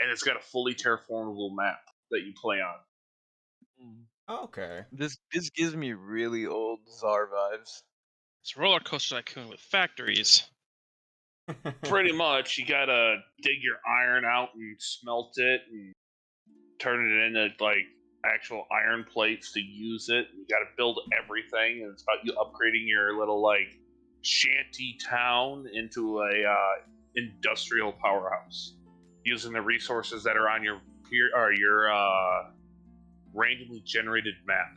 and it's got a fully terraformable map that you play on. Oh, okay. This gives me really old Czar vibes. It's Roller Coaster Tycoon with factories. Pretty much, you gotta dig your iron out and smelt it and turn it into like actual iron plates to use it. You gotta build everything, and it's about you upgrading your little like shanty town into a industrial powerhouse using the resources that are on your randomly generated map.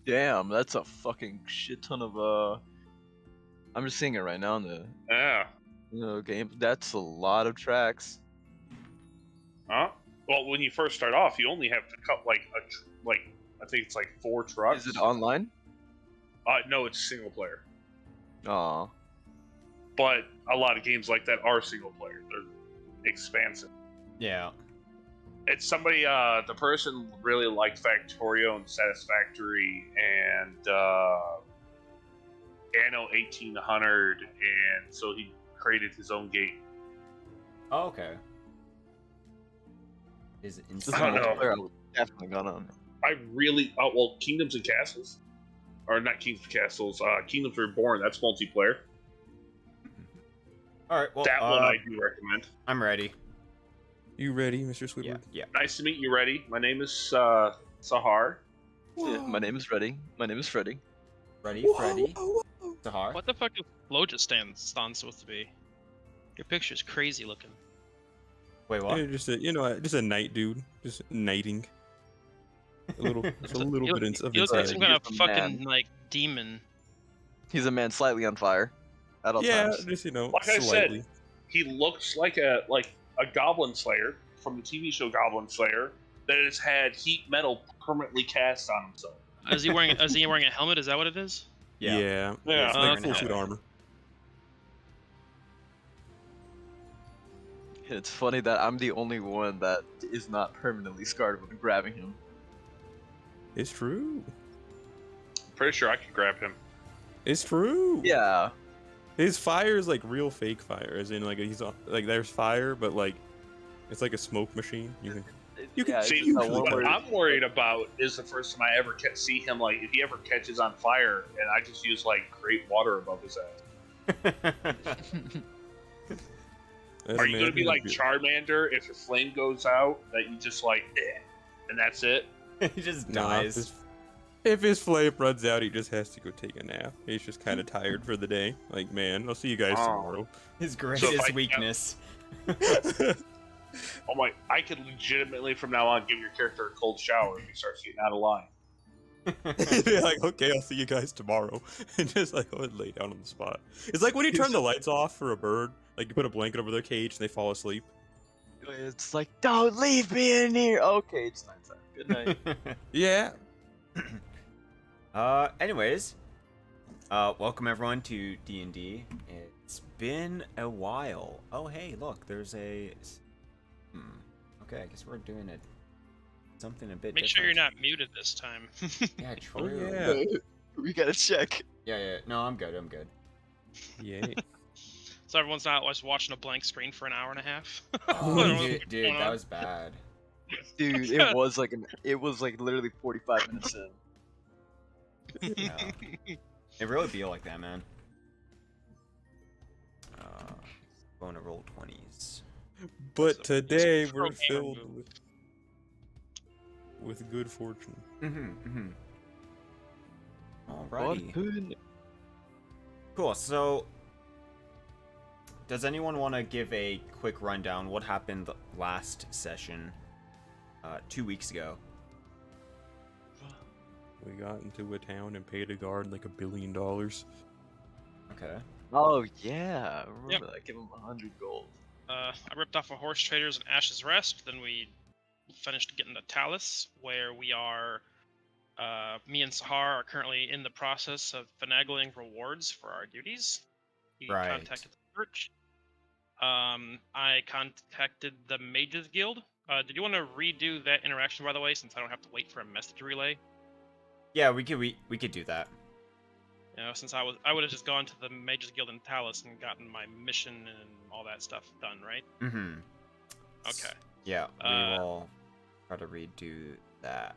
Damn, that's a fucking shit ton of I'm just seeing it right now in the game. That's a lot of tracks. Huh? Well, when you first start off, you only have to cut like I think it's like 4 trucks. Is it online? No, it's single player. Aw. But a lot of games like that are single player. They're expansive. Yeah. It's somebody, the person really liked Factorio and Satisfactory and Anno 1800, and so he created his own game. Oh, okay. Is it This is I don't know. multiplayer I would definitely gone on. I really, well, Kingdoms and Castles, or not Kingdoms and Castles, Kingdoms Reborn. That's multiplayer. All right. Well, That one I do recommend. I'm ready. You ready, Mr. Squidward? Yeah. Yeah. Nice to meet you. Ready? My name is Sahar. Yeah, my name is Freddy. My name is Freddy. Ready, Freddy. Sahar. What the fuck is Loja stand supposed to be? Your picture's crazy looking. Wait, what? Yeah, just a night dude, just knighting. A little, just a little You bit of look like inside. some kind of He's a fucking man. like demon. He's a man slightly on fire at all Yeah, times. just Like I slightly. said, he looks like a Goblin Slayer from the TV show Goblin Slayer that has had heat metal permanently cast on himself. Is he wearing a helmet? Is that what it is? Yeah, Yeah. it's like Okay. full suit armor. And it's funny that I'm the only one that is not permanently scarred when grabbing him. It's true. Pretty sure I could grab him. It's true. Yeah. His fire is like real fake fire, as in like he's like there's fire, but like it's like a smoke machine. You can Yeah, See, it's just that one what where- I'm worried about is the first time I ever see him, like, if he ever catches on fire and I just use, like, great water above his ass. Are you going to be like Charmander if your flame goes out, that you just, like, and that's it? He just Nah, dies. if his flame runs out, he just has to go take a nap. He's just kind of tired for the day. Like, man, I'll see you guys tomorrow. His So greatest if I- weakness. Oh my, I could legitimately from now on give your character a cold shower if he starts getting out of line. They're like, okay, I'll see you guys tomorrow. And just like, oh, lay down on the spot. It's like when you turn the lights off for a bird, like you put a blanket over their cage and they fall asleep. It's like, don't leave me in here. Okay, it's nighttime. Good night. Yeah. Anyways, welcome everyone to D&D. It's been a while. Oh, hey, look, there's a. Okay, I guess we're doing it. Something a bit. Make sure you're different. not muted this time. Yeah, Oh, true. yeah. We gotta check. Yeah. No, I'm good. I'm good. Yay. So everyone's not just watching a blank screen for an hour and a half. Oh, I don't know dude, what's dude, going that on. was bad. Dude, it was like literally 45 minutes in. Yeah. It really be like that, man. Going to roll 20s. But So, today it's a we're pro gamer filled move. with good fortune. Alrighty. Cool. So, does anyone want to give a quick rundown? What happened last session, 2 weeks ago? We got into a town and paid a guard like $1 billion. Okay. Oh yeah, I remember that. Give him 100 gold. I ripped off a horse traders in Ash's Rest. Then we finished getting to Talus, where we are. Me and Sahar are currently in the process of finagling rewards for our duties. He Right. contacted the church. I contacted the Mages Guild. Did you want to redo that interaction, by the way, since I don't have to wait for a message relay? Yeah, we could do that. You know, since I would have just gone to the Mages Guild in Talus and gotten my mission and all that stuff done, right? Mm-hmm. Okay. Yeah, we will try to redo that.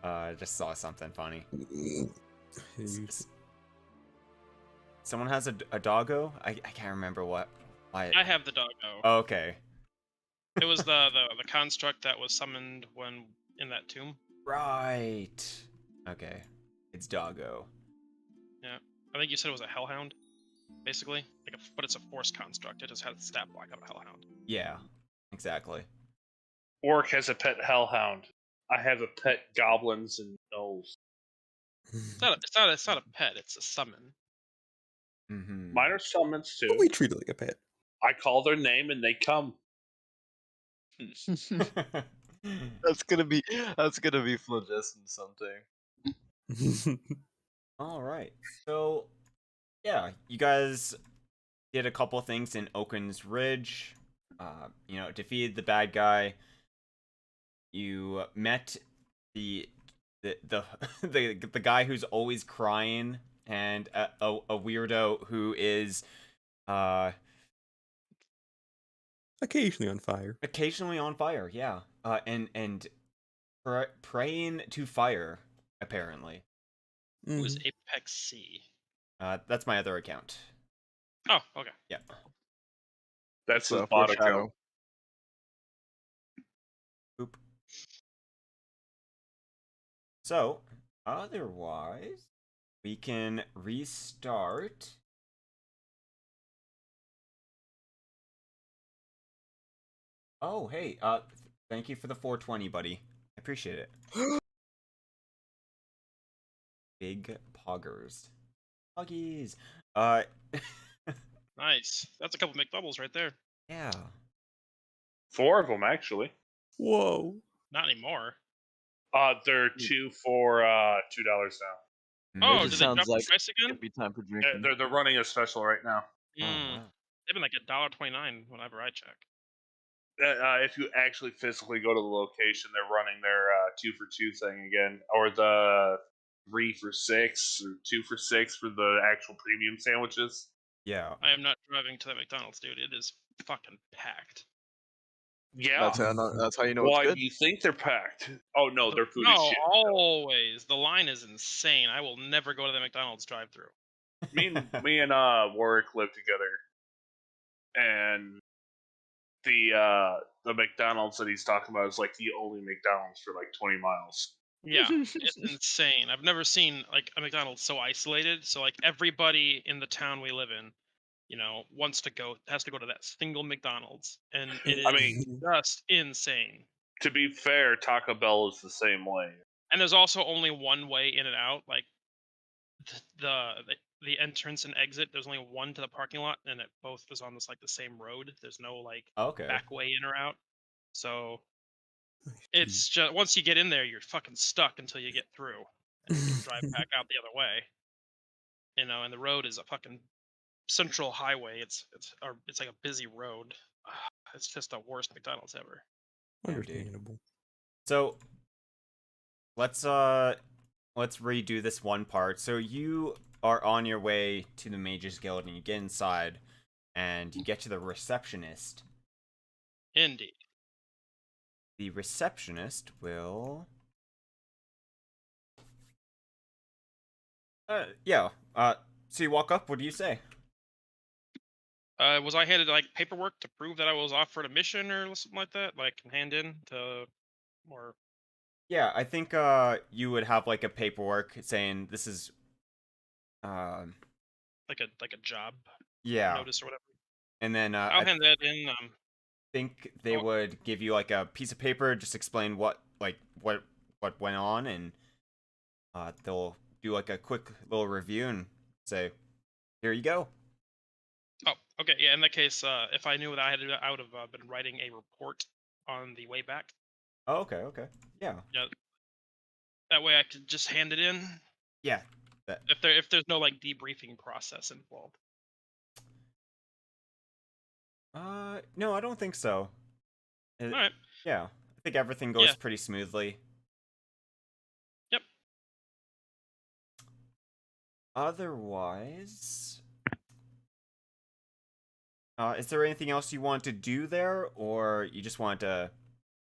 I just saw something funny. Someone has a doggo? I can't remember what. I have the doggo. Oh, okay. It was the construct that was summoned when in that tomb. Right. Okay. It's doggo. Yeah. I think you said it was a hellhound, basically. But it's a force construct. It just has the stat block of a hellhound. Yeah, exactly. Orc has a pet hellhound. I have a pet goblins and gnolls. It's not a pet. It's a summon. Mm-hmm. Mine are summons too. We treat it like a pet. I call their name and they come. That's gonna be phlogiston something. All right. So, yeah, you guys did a couple things in Oaken's Ridge. Defeated the bad guy. You met the the guy who's always crying and a weirdo who is Occasionally on fire. Occasionally on fire, yeah. And praying to fire, apparently. It was Apex C. That's my other account. Oh, okay. Yeah. That's the bot account. Foreshadow. Oop. So, otherwise, we can restart. Oh, hey, thank you for the 420, buddy. I appreciate it. Big poggers. Poggies. Nice. That's a couple McDoubles right there. Yeah. 4 of them actually. Whoa. Not anymore. They're 2 for $2 now. Oh, It did just they drop sounds the like price again? it'd be time for Yeah, drinking. they're running a special right now. Oh, Mm. wow. They've been like $1.29 whenever I check. If you actually physically go to the location, they're running their 2 for 2 thing again, or the 3 for 6 or 2 for 6 for the actual premium sandwiches. Yeah. I am not driving to that McDonald's, dude. It is fucking packed. Yeah. That's how you know Why it's do good. you think they're packed? Oh no, their food is No, shit. always. The line is insane. I will never go to the McDonald's drive-through. Me and Warwick live together, and the McDonald's that he's talking about is like the only McDonald's for like 20 miles. Yeah, it's insane. I've never seen like a McDonald's so isolated. So like everybody in the town we live in, has to go to that single McDonald's, and it is I mean, just insane. to be fair, Taco Bell is the same way. And there's also only one way in and out. Like the entrance and exit, there's only one to the parking lot, and it both is on the same road. There's no like Okay. back way in or out. So it's just once you get in there, you're fucking stuck until you get through, and you can drive back out the other way. And the road is a fucking central highway. It's like a busy road. It's just the worst McDonald's ever. Understandable. So let's redo this one part. So you are on your way to the Mages Guild and you get inside and you get to the receptionist. Indeed. The receptionist will so you walk up, what do you say? Was I handed like paperwork to prove that I was offered a mission or something like that? Like hand in to, or Yeah, I think you would have like a paperwork saying this is like a job yeah. notice or whatever. And then I'll hand that in. Think they would give you like a piece of paper, just explain what went on, and they'll do like a quick little review and say, "Here you go." Oh, okay. Yeah. In that case, if I knew that I would have been writing a report on the way back. Oh, okay. Yeah. Yeah. That way, I could just hand it in. Yeah. If there's no like debriefing process involved. No, I don't think so. All right. Yeah, I think everything goes pretty smoothly. Yep. Otherwise, Is there anything else you want to do there, or you just want to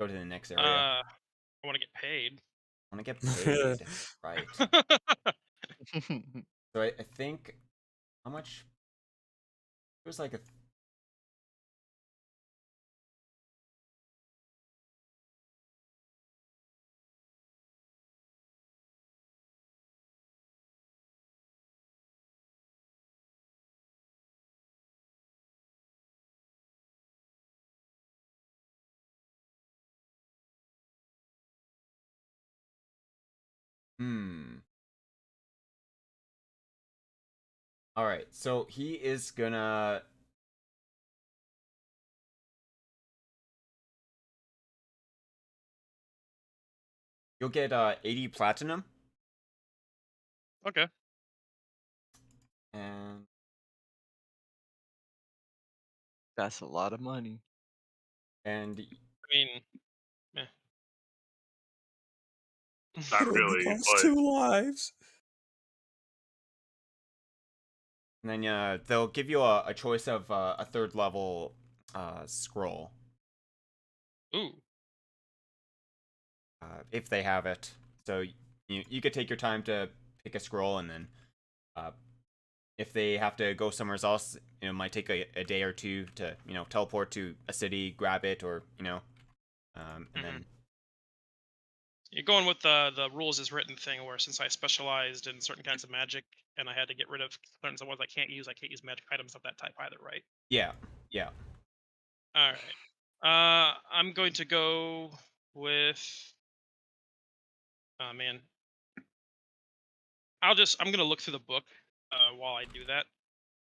go to the next area? I want to get paid. Want to get paid, right? So I think how much? It was like a. Hmm. All right, so he is gonna. You'll get 80 platinum, Okay. and That's a lot of money. I mean, eh. Not It only really, costs but 2 lives. then they'll give you a choice of a third level scroll Ooh. if they have it. So you could take your time to pick a scroll, and then if they have to go somewhere else, it might take a day or two to teleport to a city, grab it, or and then You're going with the rules as written thing, where since I specialized in certain kinds of magic and I had to get rid of certain ones I can't use magic items of that type either, right? yeah. All right. I'm going to go with. Oh man. I'm gonna look through the book while I do that,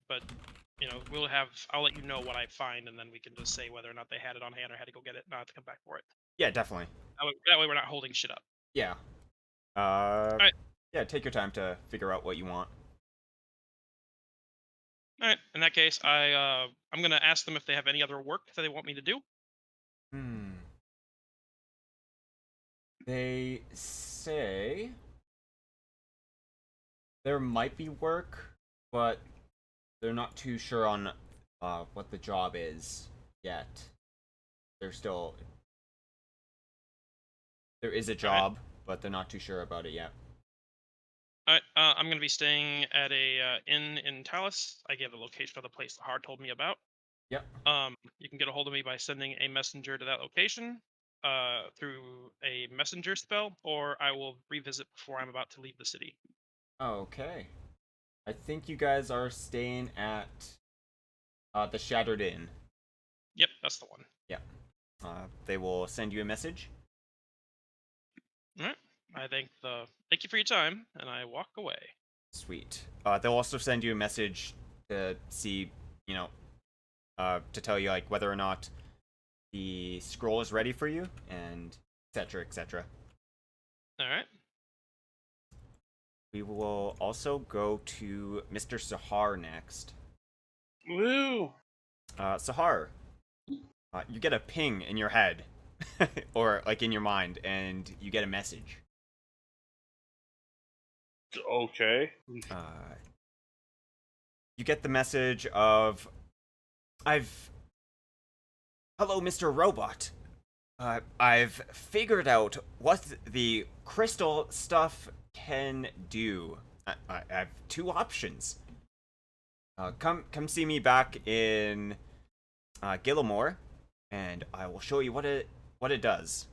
but I'll let you know what I find, and then we can just say whether or not they had it on hand or had to go get it, not to come back for it. Yeah, definitely. That way we're not holding shit up. Yeah. Alright. Yeah, take your time to figure out what you want. All right. In that case, I'm gonna ask them if they have any other work that they want me to do. They say there might be work, but they're not too sure on what the job is yet. There is a job, but they're not too sure about it yet. All right. I'm gonna be staying at a inn in Talus. I gave the location of the place the Hard told me about. Yep. You can get a hold of me by sending a messenger to that location through a messenger spell, or I will revisit before I'm about to leave the city. Okay. I think you guys are staying at the Shattered Inn. Yep, that's the one. Yeah. They will send you a message. All right. Thank you for your time, and I walk away. Sweet. They'll also send you a message to see, to tell you like whether or not the scroll is ready for you, and etc. etc. All right. We will also go to Mr. Sahar next. woo. Sahar, you get a ping in your head, or like in your mind, and you get a message. Okay. You get the message of, Hello, Mr. Robot. I've figured out what the crystal stuff can do. I have 2 options. Come see me back in Gillimore, and I will show you what it does.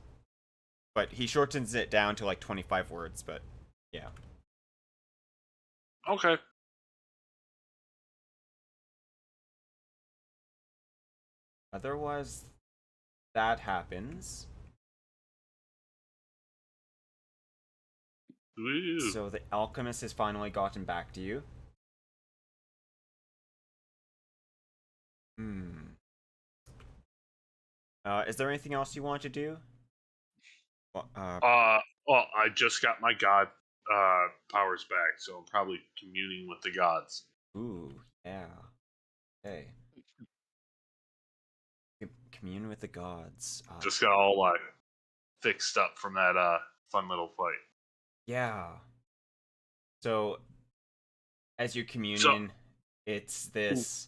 But he shortens it down to like 25 words, but yeah. Okay. Otherwise, that happens. Woo. So the alchemist has finally gotten back to you. Is there anything else you want to do? Well, I just got my god powers back, so I'm probably communing with the gods. Ooh, yeah. Okay. Commune with the gods. Just got all like fixed up from that fun little fight. Yeah. So as you're communing, it's this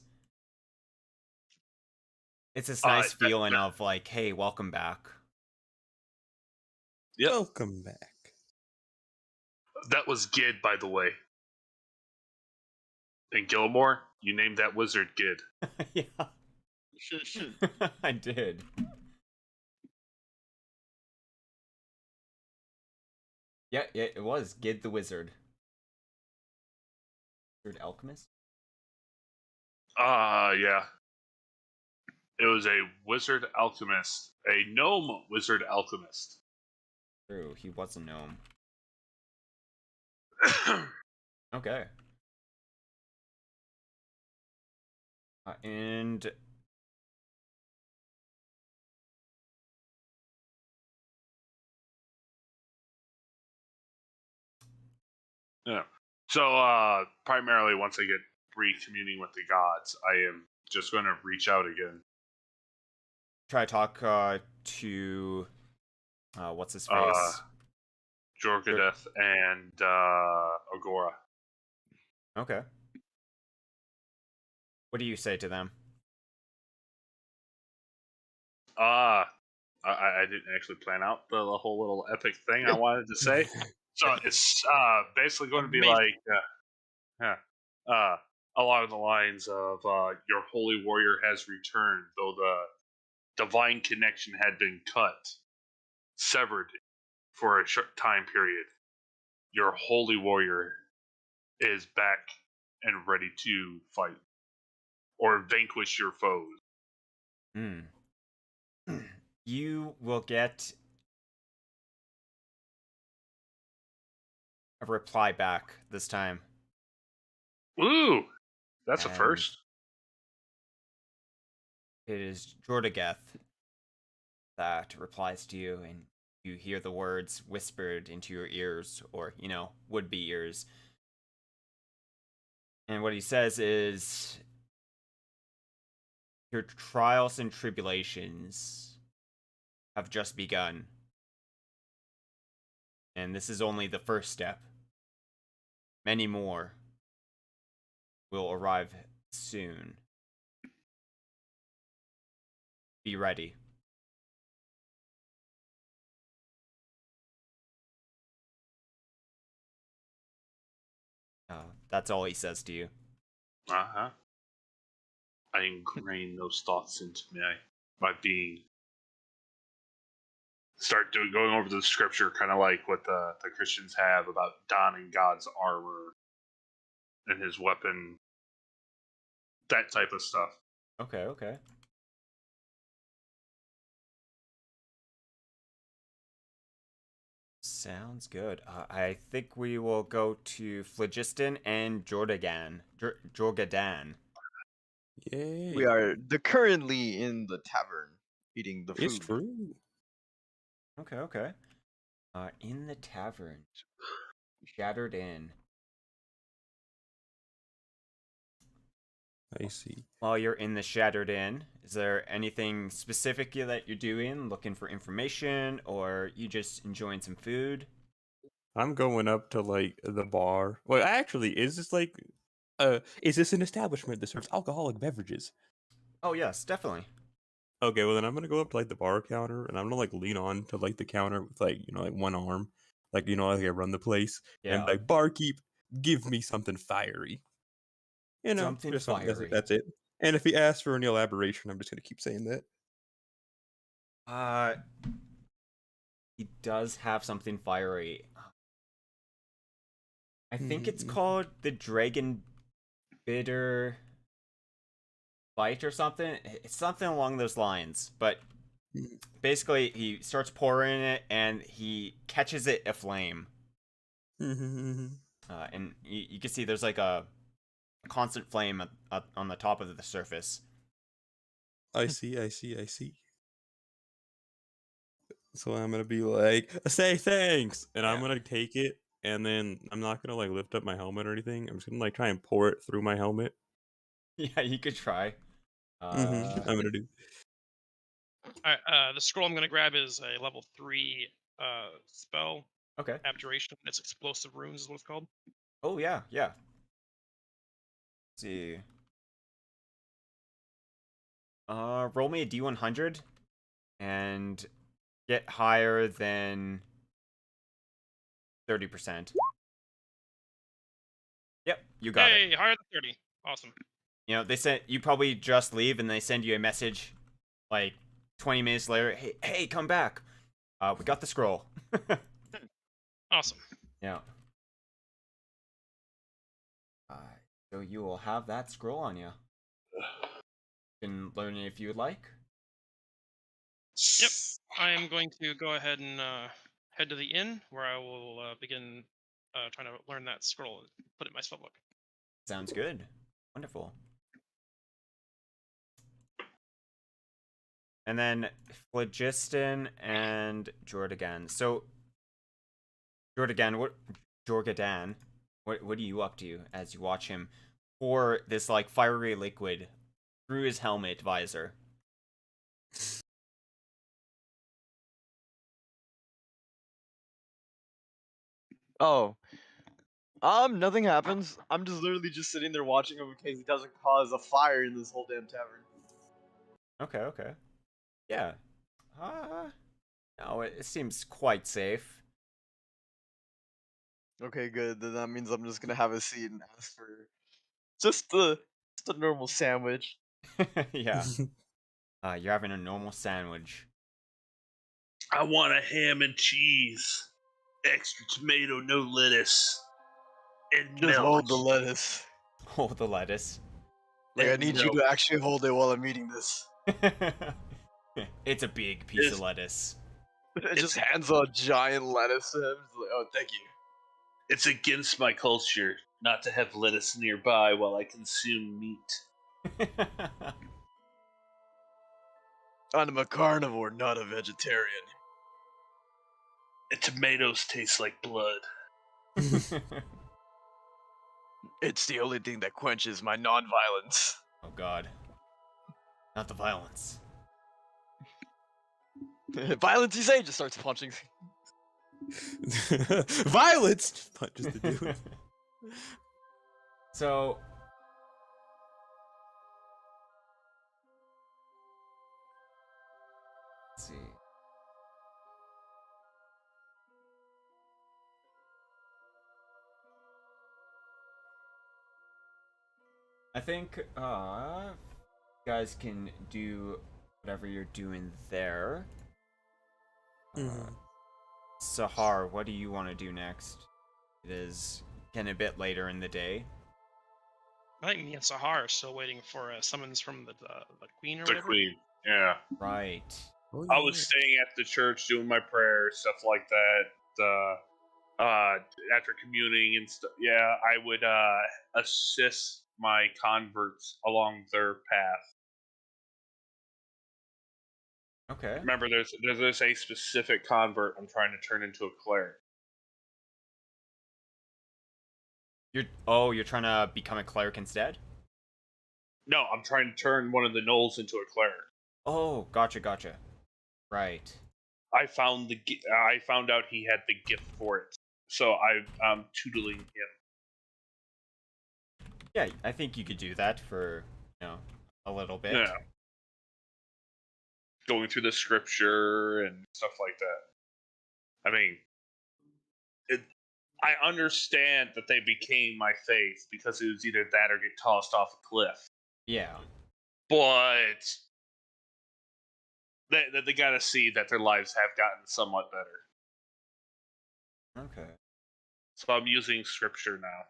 It's this nice feeling of like, hey, welcome back. Yep. Welcome back. That was Gid, by the way. And Gilmore, you named that wizard Gid. Yeah. I did. Yeah, it was Gid the Wizard. Wizard Alchemist? Yeah. It was a wizard alchemist. A gnome wizard alchemist. True, he was a gnome. Okay. And yeah. So, primarily, once I get recommuning with the gods, I am just going to reach out again. try to talk to what's his face? Jorgadeth and Agora. Okay. What do you say to them? I didn't actually plan out the whole little epic thing I wanted to say. So it's basically going to be like, along the lines of your holy warrior has returned, though the divine connection had been severed for a short time period. Your holy warrior is back and ready to fight or vanquish your foes. You will get a reply back this time. Ooh, that's a first. It is Jordageth that replies to you, and you hear the words whispered into your ears, or, would-be ears. And what he says is, your trials and tribulations have just begun. And this is only the first step. Many more will arrive soon. Be ready. That's all he says to you. I ingrain those thoughts into me by being going over the scripture, kind of like what the Christians have about donning God's armor and his weapon, that type of stuff. Okay. Sounds good. I think we will go to Phlogiston and Jorgadan. Yay. We are currently in the tavern eating the food. It's true. Okay. In the tavern. Shattered Inn. I see. While you're in the Shattered Inn, is there anything specific that you're doing? Looking for information, or you just enjoying some food? I'm going up to like the bar. Well, actually, is this an establishment that serves alcoholic beverages? Oh yes, definitely. Okay, well then I'm gonna go up to like the bar counter and I'm gonna like lean on to like the counter with like like one arm, like like I run the place, and like, barkeep, give me something fiery. Something just fiery. That's it. And if he asks for any elaboration, I'm just gonna keep saying that. He does have something fiery. I think it's called the Dragon Bitter Bite or something. It's something along those lines. But basically, he starts pouring it and he catches it aflame. And you can see there's like a constant flame on the top of the surface. I see. So I'm gonna be like, say thanks, and I'm gonna take it, and then I'm not gonna like lift up my helmet or anything. I'm just gonna like try and pour it through my helmet. Yeah, you could try. I'm gonna do. Alright, the scroll I'm gonna grab is a level 3 spell. Okay. Abjuration. It's explosive runes is what it's called. Oh yeah. Let's see. Roll me a D100 and get higher than 30%. Yep, you got it. Hey, higher than 30. Awesome. You know, they sent you probably just leave and they send you a message like 20 minutes later. Hey, come back. We got the scroll. Awesome. Yeah. So you will have that scroll on you. You can learn it if you would like. Yep. I am going to go ahead and head to the inn where I will begin trying to learn that scroll and put it in my spellbook. Sounds good. Wonderful. And then Phlogiston and Jordagan. So Jordagan, what are you up to as you watch him pour this like fiery liquid through his helmet visor? Oh, nothing happens. I'm just literally just sitting there watching him in case he doesn't cause a fire in this whole damn tavern. Okay. Yeah. No, it seems quite safe. Okay, good. Then that means I'm just gonna have a seat and ask for just a normal sandwich. Yeah. You're having a normal sandwich. I want a ham and cheese, extra tomato, no lettuce, and Just milk. hold the lettuce. Hold the lettuce. Like, I And need you milk. to actually hold it while I'm eating this. It's a big piece of lettuce. It just hands a giant lettuce to him. He's like, oh, thank you. It's against my culture not to have lettuce nearby while I consume meat. I'm a carnivore, not a vegetarian. And tomatoes taste like blood. It's the only thing that quenches my non-violence. Oh god. Not the violence. Violence, you say? Just starts punching. Violence! Just punches the dude. So... Let's see. I think, you guys can do whatever you're doing there. Sahar, what do you want to do next? It is getting a bit later in the day. I think me and Sahar are still waiting for a summons from the queen or The whatever. queen, yeah. Right. Oh, I was staying at the church doing my prayers, stuff like that. After communing and stuff, yeah, I would assist my converts along their path. Okay. Remember, there's a specific convert I'm trying to turn into a cleric. You're trying to become a cleric instead? No, I'm trying to turn one of the gnolls into a cleric. Oh, gotcha. Right. I found out he had the gift for it, so I'm tutoring him. Yeah, I think you could do that for, a little bit. Yeah. Going through the scripture and stuff like that. I mean, I understand that they became my faith because it was either that or get tossed off a cliff. Yeah. But they gotta see that their lives have gotten somewhat better. Okay. So I'm using scripture now.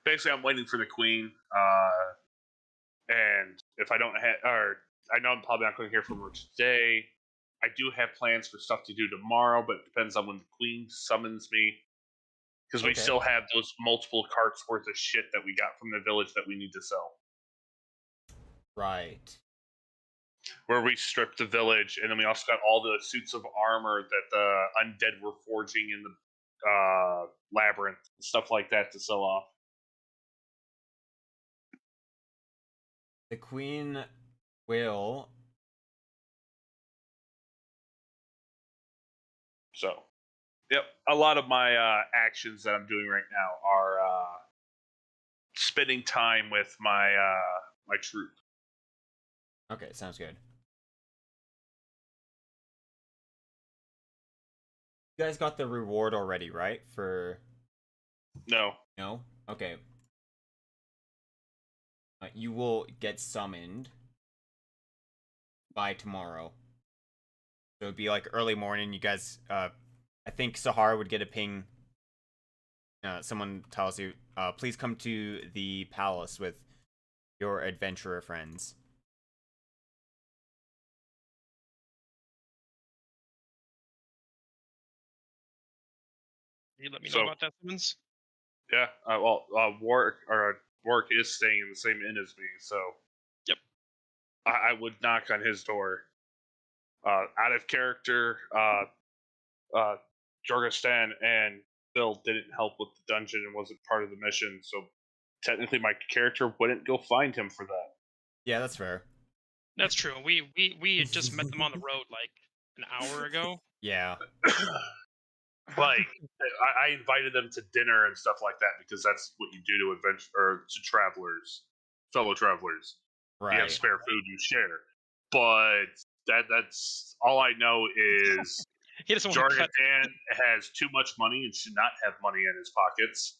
Basically, I'm waiting for the queen. And if I don't have, or I know I'm probably not going to hear from her today. I do have plans for stuff to do tomorrow, but it depends on when the queen summons me. Because we still have those multiple carts worth of shit that we got from the village that we need to sell. Right. Where we stripped the village, and then we also got all the suits of armor that the undead were forging in the labyrinth, stuff like that to sell off. The queen will... So, yep, a lot of my actions that I'm doing right now are spending time with my my troop. Okay, sounds good. You guys got the reward already, right? For No. no? Okay. You will get summoned by tomorrow. So it'd be like early morning. You guys, I think Sahara would get a ping. Someone tells you, please come to the palace with your adventurer friends. Can you let me know about that, Simmons? Yeah. Warwick is staying in the same inn as me, so. Yep. I would knock on his door. Out of character, Jorgistan and Phil didn't help with the dungeon and wasn't part of the mission, so technically my character wouldn't go find him for that. Yeah, that's fair. That's true. We just met them on the road like an hour ago. Yeah. Like, I invited them to dinner and stuff like that because that's what you do to to travelers, fellow travelers. Right. You have spare food, you share. But that's all I know is Jordan has too much money and should not have money in his pockets.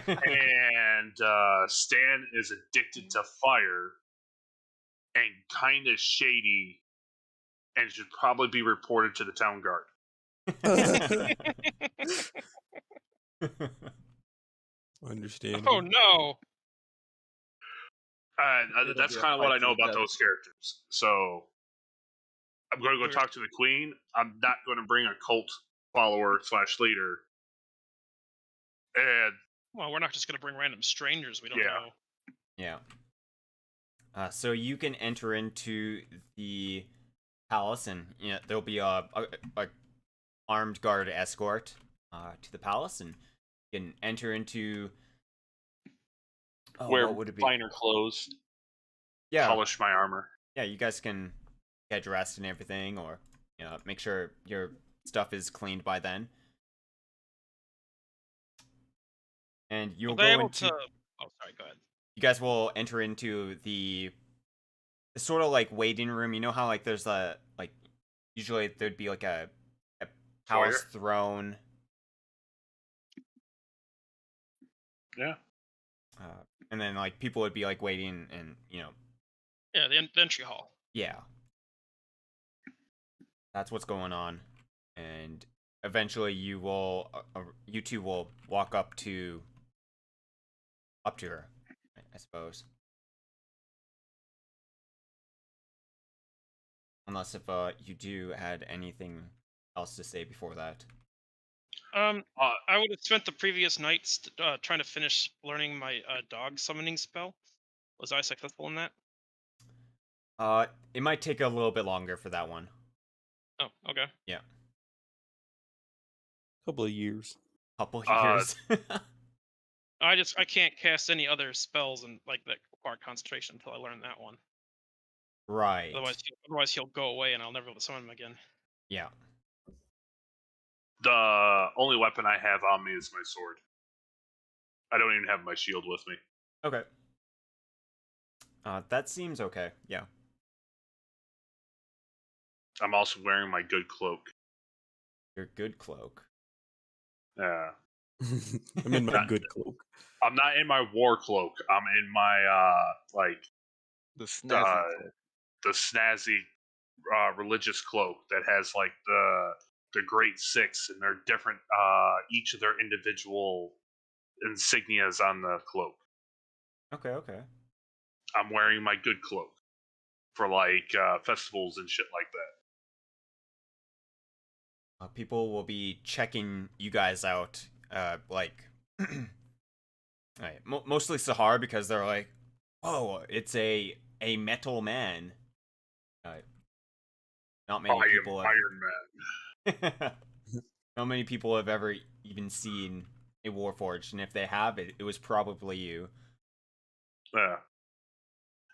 And Stan is addicted to fire and kind of shady and should probably be reported to the town guard. Understand. Oh no. That's kind of what I know about those characters. So I'm going to go talk to the queen. I'm not going to bring a cult follower / leader. And well, we're not just going to bring random strangers we don't know. Yeah. So you can enter into the palace, and there'll be a armed guard escort to the palace, and you can enter into. Wear finer clothes. Yeah. Polish my armor. Yeah, you guys can get dressed and everything, or make sure your stuff is cleaned by then. And you'll go into. Oh, sorry. Go ahead. You guys will enter into the sort of like waiting room. You know how like there's usually there'd be like a palace throne. Yeah. And then like people would be like waiting, and Yeah, the entry hall. Yeah. That's what's going on, and eventually you two will walk up to her, I suppose. Unless if you do had anything else to say before that. I would have spent the previous nights trying to finish learning my dog summoning spell. Was I successful in that? It might take a little bit longer for that one. Oh, okay. Yeah. Couple of years. Couple years. I can't cast any other spells and like that require concentration until I learn that one. Right. Otherwise he'll go away and I'll never be able to summon him again. Yeah. The only weapon I have on me is my sword. I don't even have my shield with me. Okay. That seems okay. Yeah. I'm also wearing my good cloak. Your good cloak. Yeah. I'm in my good cloak. I'm not in my war cloak. I'm in my the snazzy the snazzy religious cloak that has like the Great Six, and they're different. Each of their individual insignias on the cloak. Okay. I'm wearing my good cloak for like festivals and shit like that. People will be checking you guys out, mostly Sahara, because they're like, "Oh, it's a metal man." Not many people. Iron Man. Not many people have ever even seen a Warforged, and if they have, it was probably you. Yeah.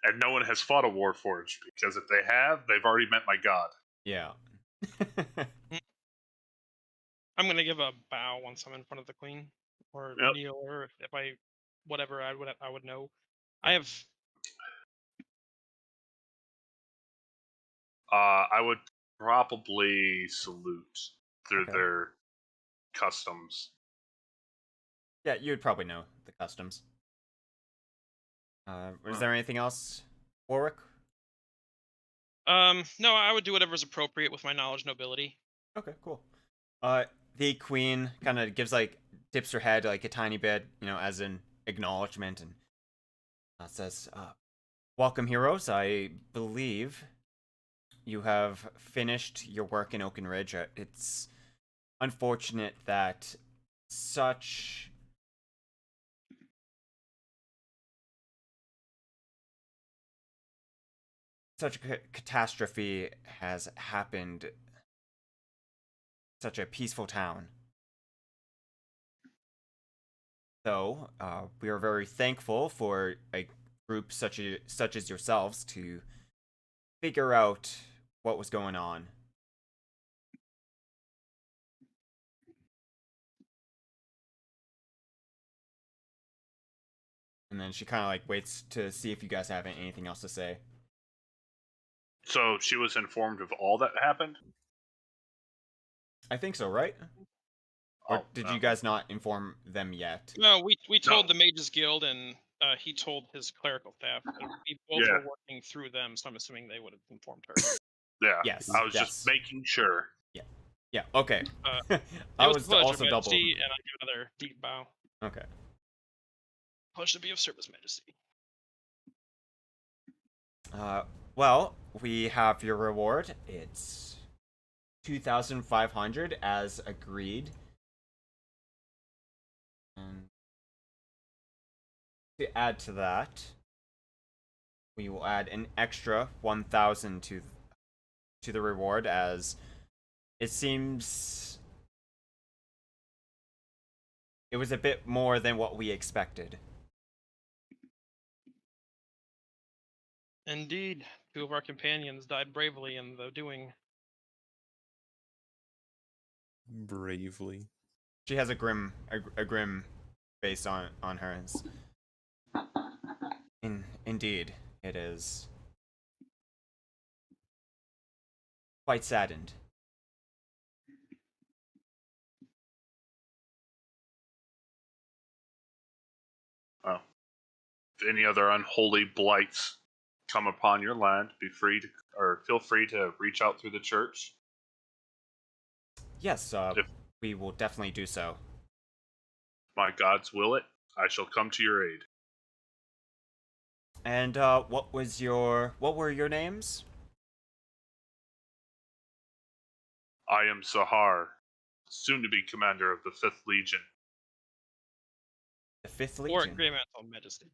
And no one has fought a Warforged, because if they have, they've already met my god. Yeah. I'm gonna give a bow once I'm in front of the queen, or kneel, or if I whatever I would know. I have. I would probably salute through Okay. their customs. Yeah, you would probably know the customs. Is there anything else, Warwick? No, I would do whatever's appropriate with my knowledge and ability. Okay, cool. The queen kind of gives dips her head like a tiny bit, as an acknowledgement, and says, "Welcome, heroes. I believe you have finished your work in Oaken Ridge. It's unfortunate that such a catastrophe has happened. Such a peaceful town. So, we are very thankful for a group such as yourselves to figure out what was going on." And then she kind of waits to see if you guys have anything else to say. So she was informed of all that happened? I think so, right? Or did you guys not inform them yet? No, we told the Mages Guild, and he told his clerical staff. We both were working through them, so I'm assuming they would have informed her. Yeah. Yes. I was just making sure. Yeah. Yeah. Okay. I was also Majesty, double. And I give another deep bow. Okay. Pleasure to be of service, Majesty. Well, we have your reward. It's 2,500 as agreed. And to add to that, we will add an extra 1,000 to the reward, as it seems it was a bit more than what we expected. Indeed, 2 of our companions died bravely in the doing. Bravely. She has a grim face on her. Indeed, it is quite saddened. Oh. If any other unholy blights come upon your land, feel free to reach out through the church. Yes, we will definitely do so. My gods will it, I shall come to your aid. And what were your names? I am Sahar, soon to be commander of the 5th Legion. The 5th Legion? Warwick Greymantle, Majesty.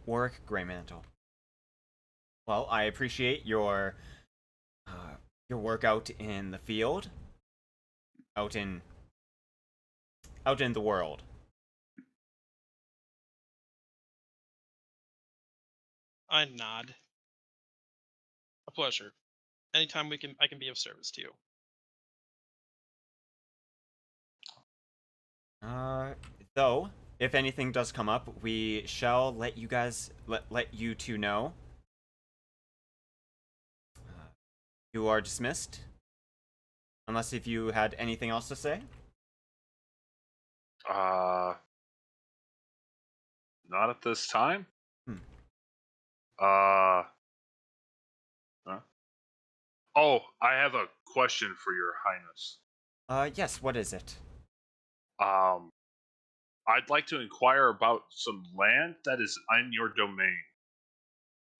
Warwick Greymantle. Well, I appreciate your work out in the field, out in the world. I nod. A pleasure. Anytime I can be of service to you. Though, if anything does come up, we shall let you guys let you two know. You are dismissed. Unless if you had anything else to say. Not at this time. Oh, I have a question for your highness. Yes, what is it? I'd like to inquire about some land that is in your domain.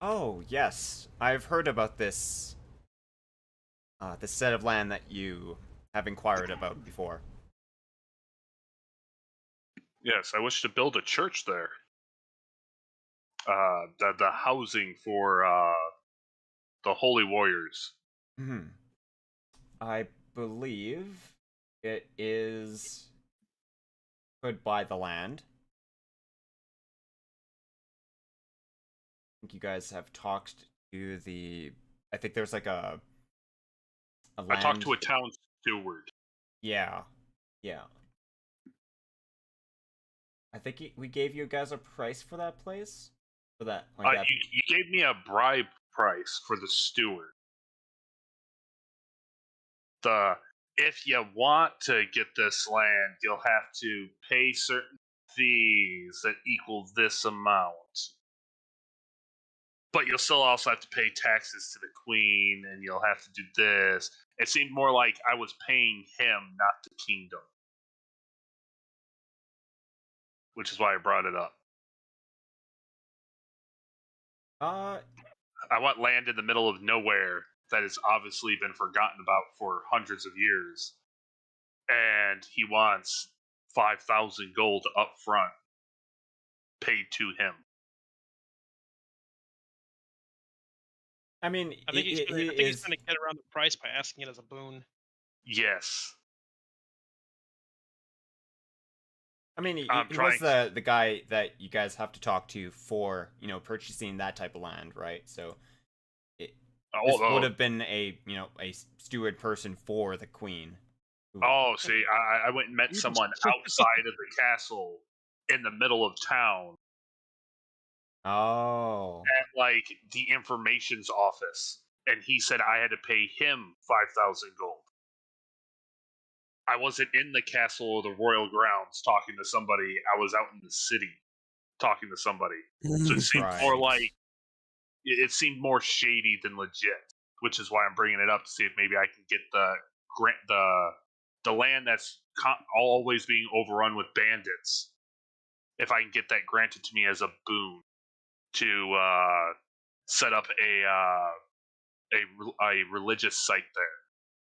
Oh, yes. I've heard about this set of land that you have inquired about before. Yes, I wish to build a church there. The housing for the holy warriors. I believe it is could buy the land. I think you guys have talked to I think there's a land... I talked to a town steward. Yeah. I think we gave you guys a price for that place. For that, like that. You gave me a bribe price for the steward. If you want to get this land, you'll have to pay certain fees that equal this amount. But you'll still also have to pay taxes to the queen, and you'll have to do this. It seemed more like I was paying him, not the kingdom. Which is why I brought it up. I want land in the middle of nowhere that has obviously been forgotten about for hundreds of years. And he wants 5,000 gold up front paid to him. I mean, I think he's trying to get around the price by asking it as a boon. Yes. I mean, he was the guy that you guys have to talk to for, purchasing that type of land, right? So this would have been a steward person for the queen. Oh, see, I went and met someone outside of the castle in the middle of town. Oh. At, like, the information's office. And he said I had to pay him 5,000 gold. I wasn't in the castle or the royal grounds talking to somebody. I was out in the city talking to somebody. So it seemed more like... It seemed more shady than legit. Which is why I'm bringing it up to see if maybe I can get the land that's always being overrun with bandits, if I can get that granted to me as a boon to set up a religious site there.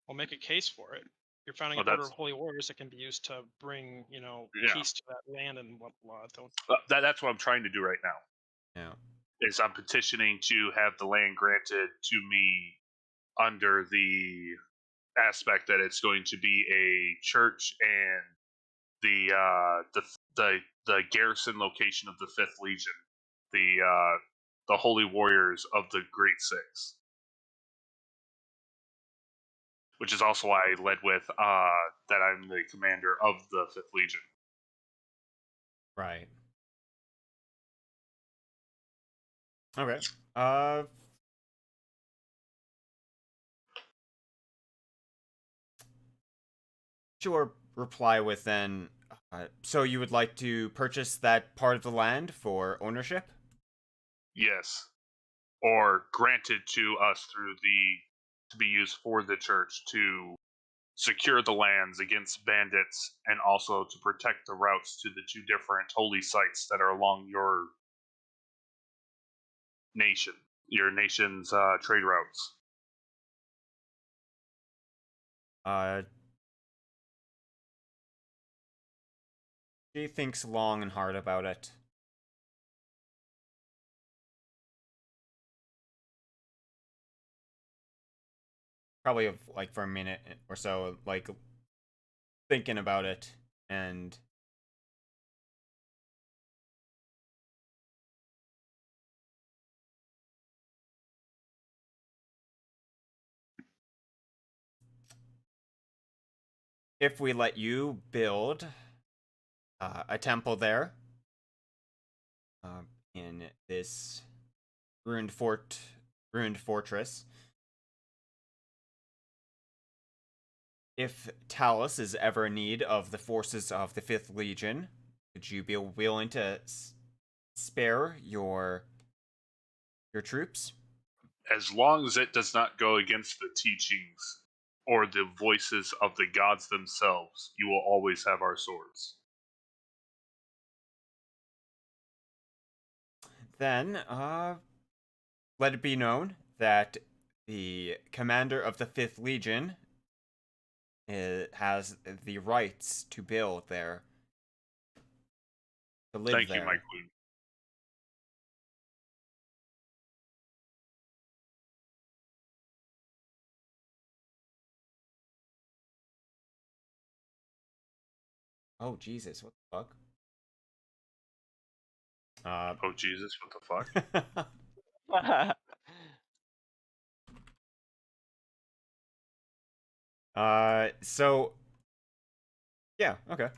We'll make a case for it. You're founding an order of holy warriors that can be used to bring, peace to that land and whatnot. That's what I'm trying to do right now. Yeah. Is I'm petitioning to have the land granted to me under the aspect that it's going to be a church and the garrison location of the 5th Legion, the holy warriors of the Great Six, which is also why I led with that I'm the commander of the 5th Legion. Right. Okay. Sure. Reply with then. So you would like to purchase that part of the land for ownership? Yes, or granted to us to be used for the church to secure the lands against bandits and also to protect the routes to the 2 different holy sites that are along your nation's trade routes. She thinks long and hard about it. Probably like for a minute or so, like thinking about it, and if we let you build a temple there in this ruined fortress, if Talus is ever in need of the forces of the 5th Legion, would you be willing to spare your troops? As long as it does not go against the teachings or the voices of the gods themselves, you will always have our swords. Then, let it be known that the commander of the 5th Legion has the rights to build there. To live there. Thank you, my queen. Oh, Jesus, what the fuck? Oh, Jesus, what the fuck? So... Yeah, okay.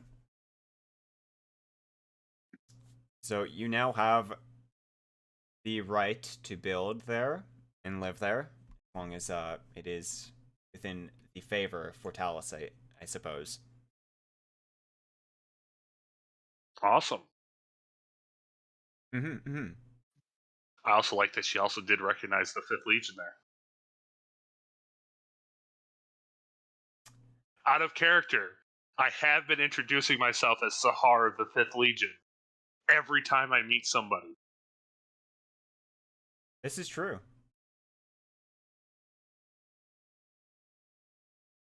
So you now have the right to build there and live there, as long as it is within the favor of Fortalis, I suppose. Awesome. Mm-hmm. I also like that she also did recognize the 5th Legion there. Out of character, I have been introducing myself as Sahar of the 5th Legion every time I meet somebody. This is true.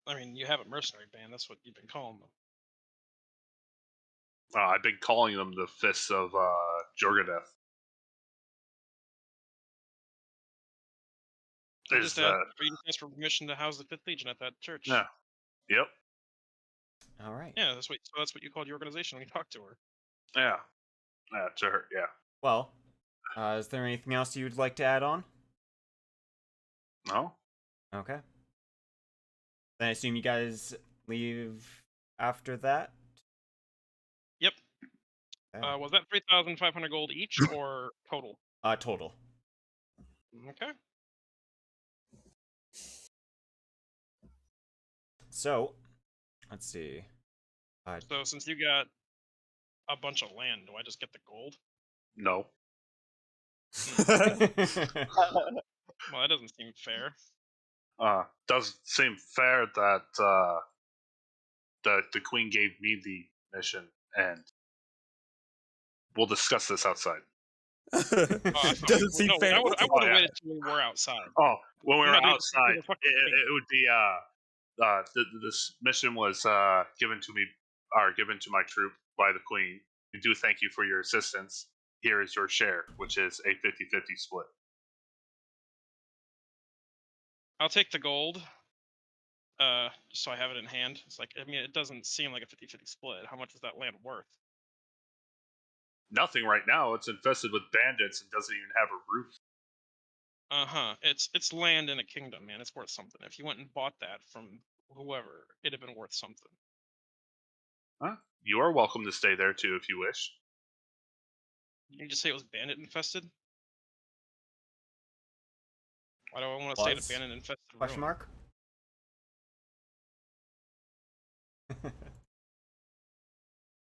I mean, you have a mercenary band. That's what you've been calling them. I've been calling them the Fists of Jorgadeth. You just asked for permission to house the 5th Legion at that church. Yeah. Yep. All right. Yeah, that's what you called your organization when you talked to her. Yeah. To her, yeah. Well, is there anything else you'd like to add on? No? Okay. Then I assume you guys leave after that? Yep. Okay. Was that 3,500 gold each or total? Total. Okay. So, let's see. So since you got a bunch of land, do I just get the gold? No. Well, that doesn't seem fair. Doesn't seem fair that the Queen gave me the mission, and we'll discuss this outside. Doesn't seem fair. I would have waited till we were outside. Oh, when we were No, outside, it would be this mission was given to me or given to my troop by the Queen. We do thank you for your assistance. Here is your share, which is a 50-50 split. I'll take the gold. Just so I have it in hand. It's like, I mean, it doesn't seem like a 50-50 split. How much is that land worth? Nothing right now. It's infested with bandits and doesn't even have a roof. It's land in a kingdom, man. It's worth something. If you went and bought that from whoever, it'd have been worth something. Huh? You are welcome to stay there too if you wish. You just say it was bandit infested? Why do I want to stay in a bandit infested Question ruin? mark?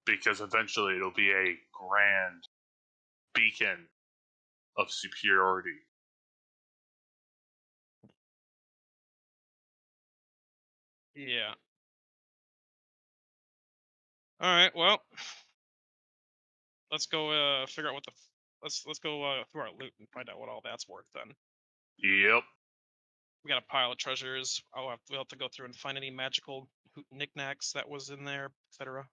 Because eventually it'll be a grand beacon of superiority. Yeah. Alright, well. Let's go figure out what the let's go through our loot and find out what all that's worth then. Yep. We got a pile of treasures. We'll have to go through and find any magical knickknacks that was in there, etc.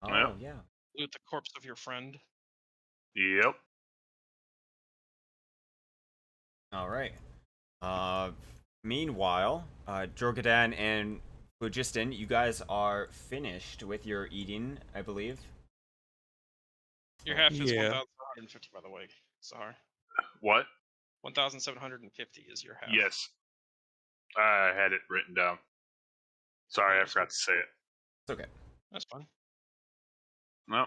Oh, yeah. Loot the corpse of your friend. Yep. All right. Meanwhile, Jorgadan and Phlogiston, you guys are finished with your eating, I believe. Your half is 1,750, by the way, Sahar. What? 1,750 is your half. Yes. I had it written down. Sorry, I forgot to say it. It's okay. That's fine. No.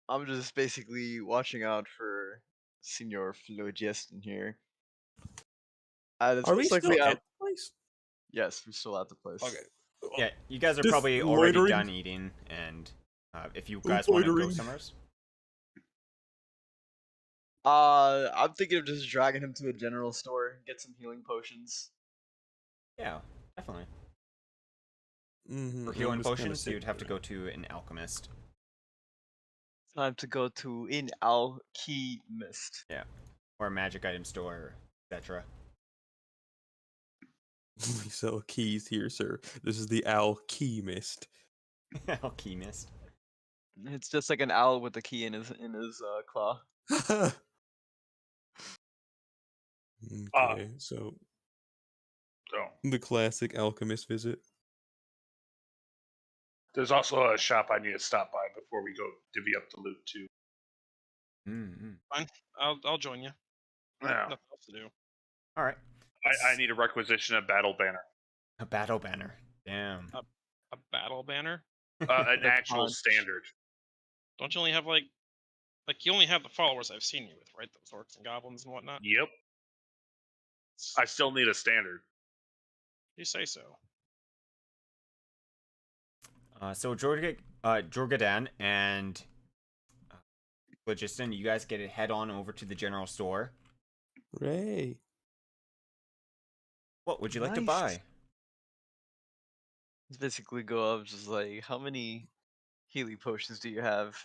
I'm just basically watching out for Senior Phlogiston here. Are we still at the place? Yes, we're still at the place. Okay. Yeah, you guys are Just probably already loitering. done eating, and if you guys want to go somewhere. I'm thinking of just dragging him to a general store, get some healing potions. Yeah, definitely. Mm-hmm. For healing potions, you'd have to go to an alchemist. Time to go to an alchemist. Yeah, or a magic item store, etc. We sell keys here, sir. This is the alchemist. Alchemist. It's just like an owl with a key in his claw. Okay, so the classic alchemist visit. There's also a shop I need to stop by before we go divvy up the loot too. Mm-hmm. Fine. I'll join you. Yeah. Nothing else to do. All right. I need a requisition of battle banner. A battle banner. Damn. A battle banner? An The actual punch. standard. Don't you only have like you only have the followers I've seen you with, right? Those orcs and goblins and whatnot. Yep. I still need a standard. You say so. So Jorgadan and Phlogiston, you guys get to head on over to the general store. Ray. What would you like to Nice. buy? Just basically go up, just like, how many healing potions do you have?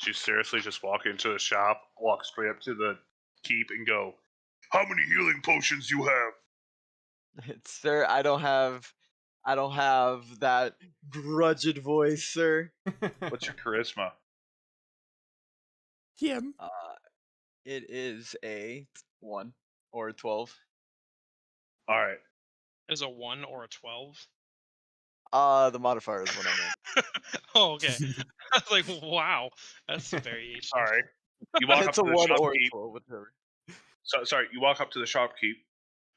You seriously just walk into the shop, walk straight up to the keep, and go, "How many healing potions you have?" Sir, I don't have that grudged voice, sir. What's your charisma? Him. It is a 1 or a 12. All right. Is a 1 or a 12? The modifier is what I meant. Oh, okay. I was like, wow, that's a variation. All right. You walk up It's to a the 1 or a shopkeep. 12, whatever. Sorry, you walk up to the shopkeep.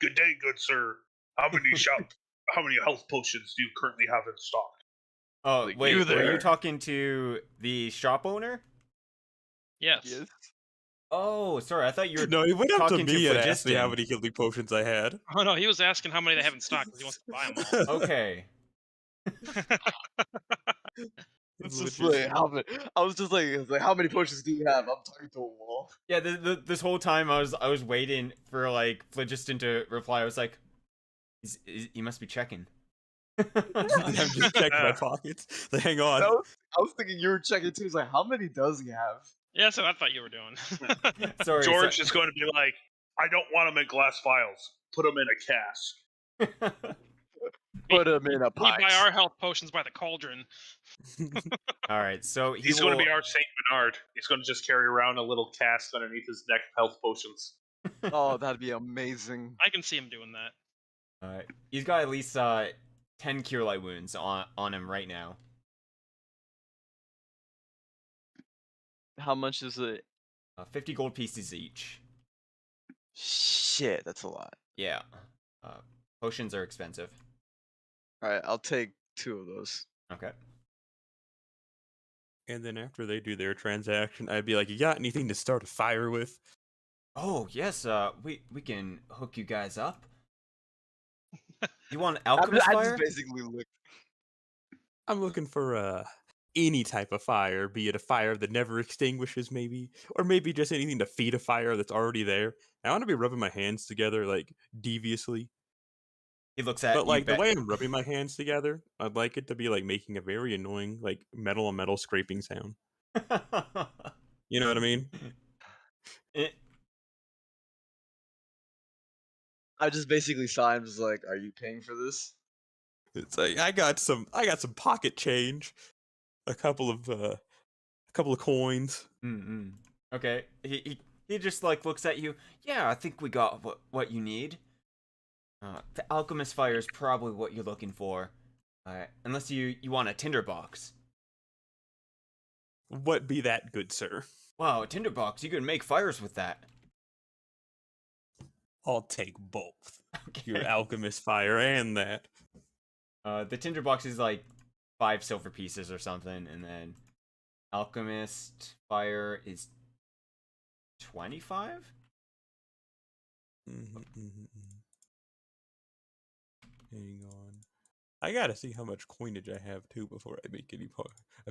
Good day, good sir. How many health potions do you currently have in stock? Oh, Like, wait, you were there. you talking to the shop owner? Yes. Yes. Oh, sorry, I thought you were No, he went up to talking to me and asked me how Phlogiston. many healing potions I had. Oh no, he was asking how many they have in stock because he wants to buy them all. Okay. It's just like, how many? I was just like, how many potions do you have? I'm talking to a wall. Yeah, this whole time I was waiting for like Phlogiston to reply. I was like, he must be checking. I'm just checking my pockets. Like, hang on. I was thinking you were checking too. It's like, how many does he have? Yeah, that's what I thought you were doing. Sorry, George is going to be like, I don't want them in glass vials. Put them in a cask. Put him in a We buy pint. our health potions by the cauldron. All right, so He's going to be our Saint Bernard. He's going to just carry around a little cask underneath his neck of health potions. Oh, that'd be amazing. I can see him doing that. All right, he's got at least 10 cure light wounds on him right now. How much is it? 50 gold pieces each. Shit, that's a lot. Yeah. Potions are expensive. All right, I'll take 2 of those. Okay. And then after they do their transaction, I'd be like, you got anything to start a fire with? Oh, yes, we can hook you guys up. You want alchemist I fire? just basically look. I'm looking for any type of fire, be it a fire that never extinguishes, maybe, or maybe just anything to feed a fire that's already there. I want to be rubbing my hands together like deviously. He looks at But like the you. way I'm rubbing my hands together, I'd like it to be like making a very annoying like metal on metal scraping sound. You know what I mean? I just basically signed. Was like, "Are you paying for this?" It's like I got some pocket change, a couple of coins. Mm-hmm. Okay. He just like looks at you. Yeah, I think we got what you need. The alchemist fire is probably what you're looking for. Unless you want a tinderbox. What be that, good sir? Wow, a tinderbox, you can make fires with that. I'll take both. Okay. Your alchemist fire and that. The tinderbox is like 5 silver pieces or something, and then alchemist fire is 25? Hang on. I gotta see how much coinage I have too before I make any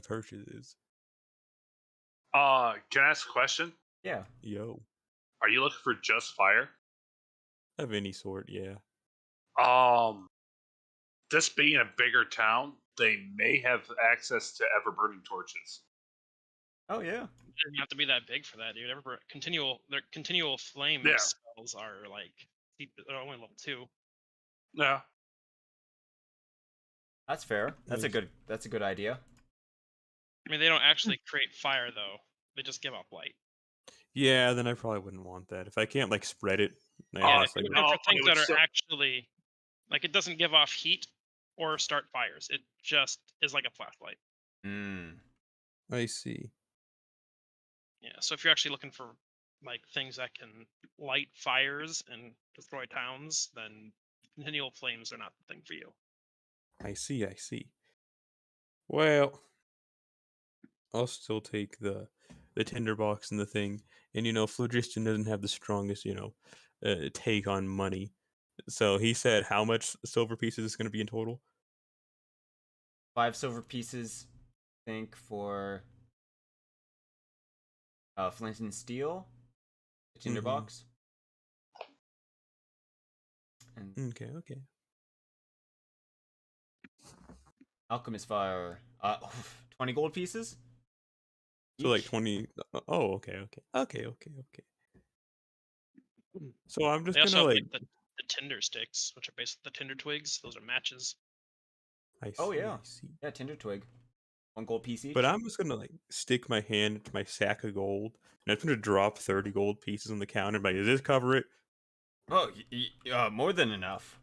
purchases. Can I ask a question? Yeah. Yo. Are you looking for just fire? Of any sort, yeah. This being a bigger town, they may have access to ever-burning torches. Oh yeah. It doesn't have to be that big for that, dude. Their continual flame Yeah. spells are like they're only level 2. Yeah. That's fair. That's a good idea. I mean, they don't actually create fire though. They just give off light. Yeah, then I probably wouldn't want that. If I can't like spread it, I Yeah, guess, like, even for things that are actually like it doesn't give off heat. or start fires. It just is like a flashlight. I see. Yeah, so if you're actually looking for like things that can light fires and destroy towns, then continual flames are not the thing for you. I see. Well, I'll still take the tinderbox and the thing. And Phlogiston doesn't have the strongest, take on money. So he said how much silver pieces is going to be in total? 5 silver pieces, I think, for flint and steel, the tinderbox. And Okay. alchemist fire, 20 gold pieces. So like Each? 20. Oh, okay. So I'm just They also gonna have like. the tinder sticks, which are basically the tinder twigs. Those are matches. I see. Oh yeah, I see. yeah, tinder twig, 1 gold piece each. But I'm just gonna like stick my hand into my sack of gold, and I'm gonna drop 30 gold pieces on the counter. Like, does this cover it? Oh, more than enough.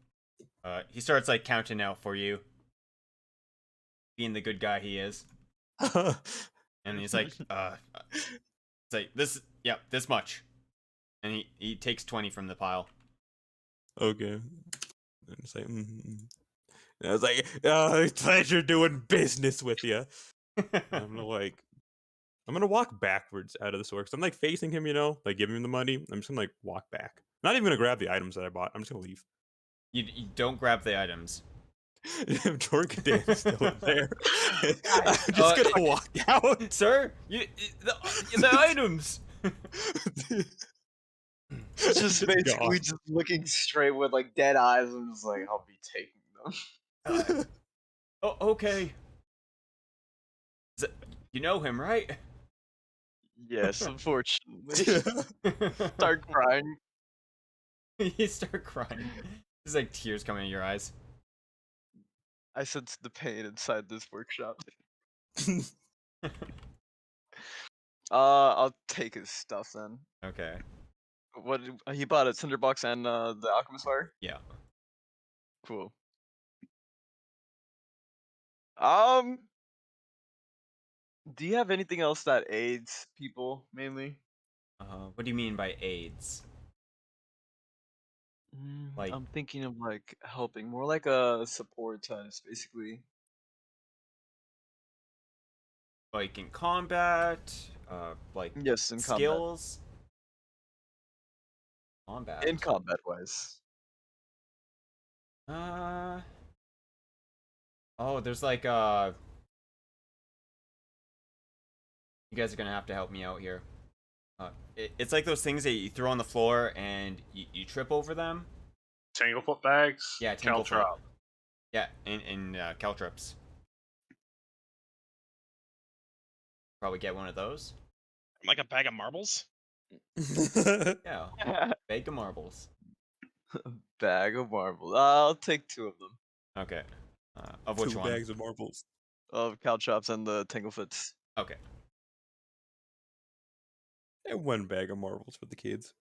He starts like counting out for you, being the good guy he is, and he's like, it's like this, yeah, this much, and he takes 20 from the pile. Okay. And it's like, And I was like, pleasure doing business with you. I'm gonna walk backwards out of the store because I'm like facing him, like giving him the money. I'm just gonna like walk back. Not even gonna grab the items that I bought. I'm just gonna leave. You don't grab the items. Jordan is still in there. I'm just gonna walk out. Sir, the items. It's just basically just looking straight with like dead eyes. I'm just like, I'll be taking them. Oh, okay. You know him, right? Yes, unfortunately. Start crying. You start crying. There's like tears coming in your eyes. I sense the pain inside this workshop. I'll take his stuff then. Okay. What he bought a tinderbox and the alchemist fire? Yeah. Cool. Do you have anything else that aids people mainly? What do you mean by aids? Like, I'm thinking of like helping, more like a support types, basically. like in combat, like Yes, in skills. Combat. In combat wise. Oh, there's like you guys are gonna have to help me out here. It's like those things that you throw on the floor and you trip over them. Tanglefoot bags? Yeah, Tanglefoot. Yeah, in caltrops. Probably get one of those. Like a bag of marbles? Yeah, bag of marbles. Bag of marbles. I'll take 2 of them. Okay. Of which 2 one? bags of marbles. Of caltrops and the tanglefoots. Okay. And 1 bag of marbles for the kids.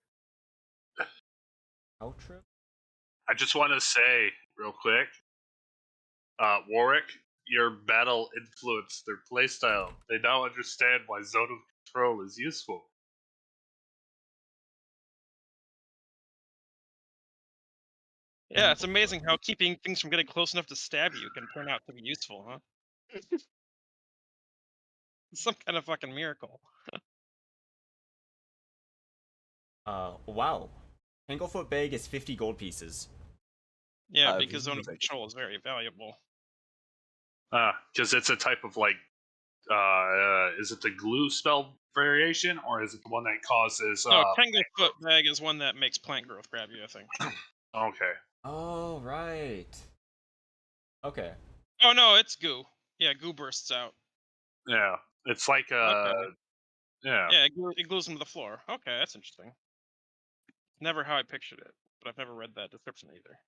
Caltrop? I just want to say real quick, Warwick, your battle influenced their playstyle. They now understand why zone of control is useful. Yeah, it's amazing how keeping things from getting close enough to stab you can turn out to be useful, huh? Some kind of fucking miracle. Wow. Tanglefoot bag is 50 gold pieces. Yeah, because zone of control is very valuable. Because it's a type of like, is it the glue spell variation, or is it the one that causes? No, Tanglefoot bag is one that makes plant growth grab you, I think. Okay. Oh, right. Okay. Oh no, it's goo. Yeah, goo bursts out. Yeah, it's like Okay. Yeah. Yeah, it glues them to the floor. Okay, that's interesting. Never how I pictured it, but I've never read that description either.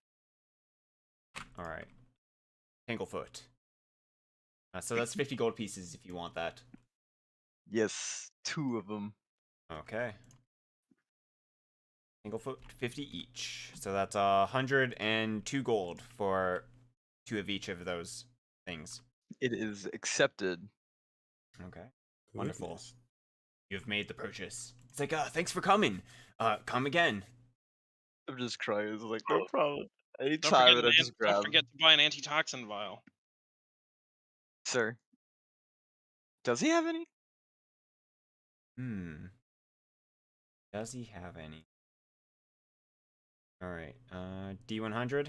All right. Tanglefoot. So that's 50 gold pieces if you want that. Yes, 2 of them. Okay. Tanglefoot, 50 each. So that's 102 gold for 2 of each of those things. It is accepted. Okay. Wonderful. Goodness. You've made the purchase. It's like, thanks for coming. Come again. I'm just crying. It's like, no problem. Don't Anytime, forget, and I just don't grab. forget to buy an antitoxin vial. Sir, does he have any? Does he have any? Alright, D100.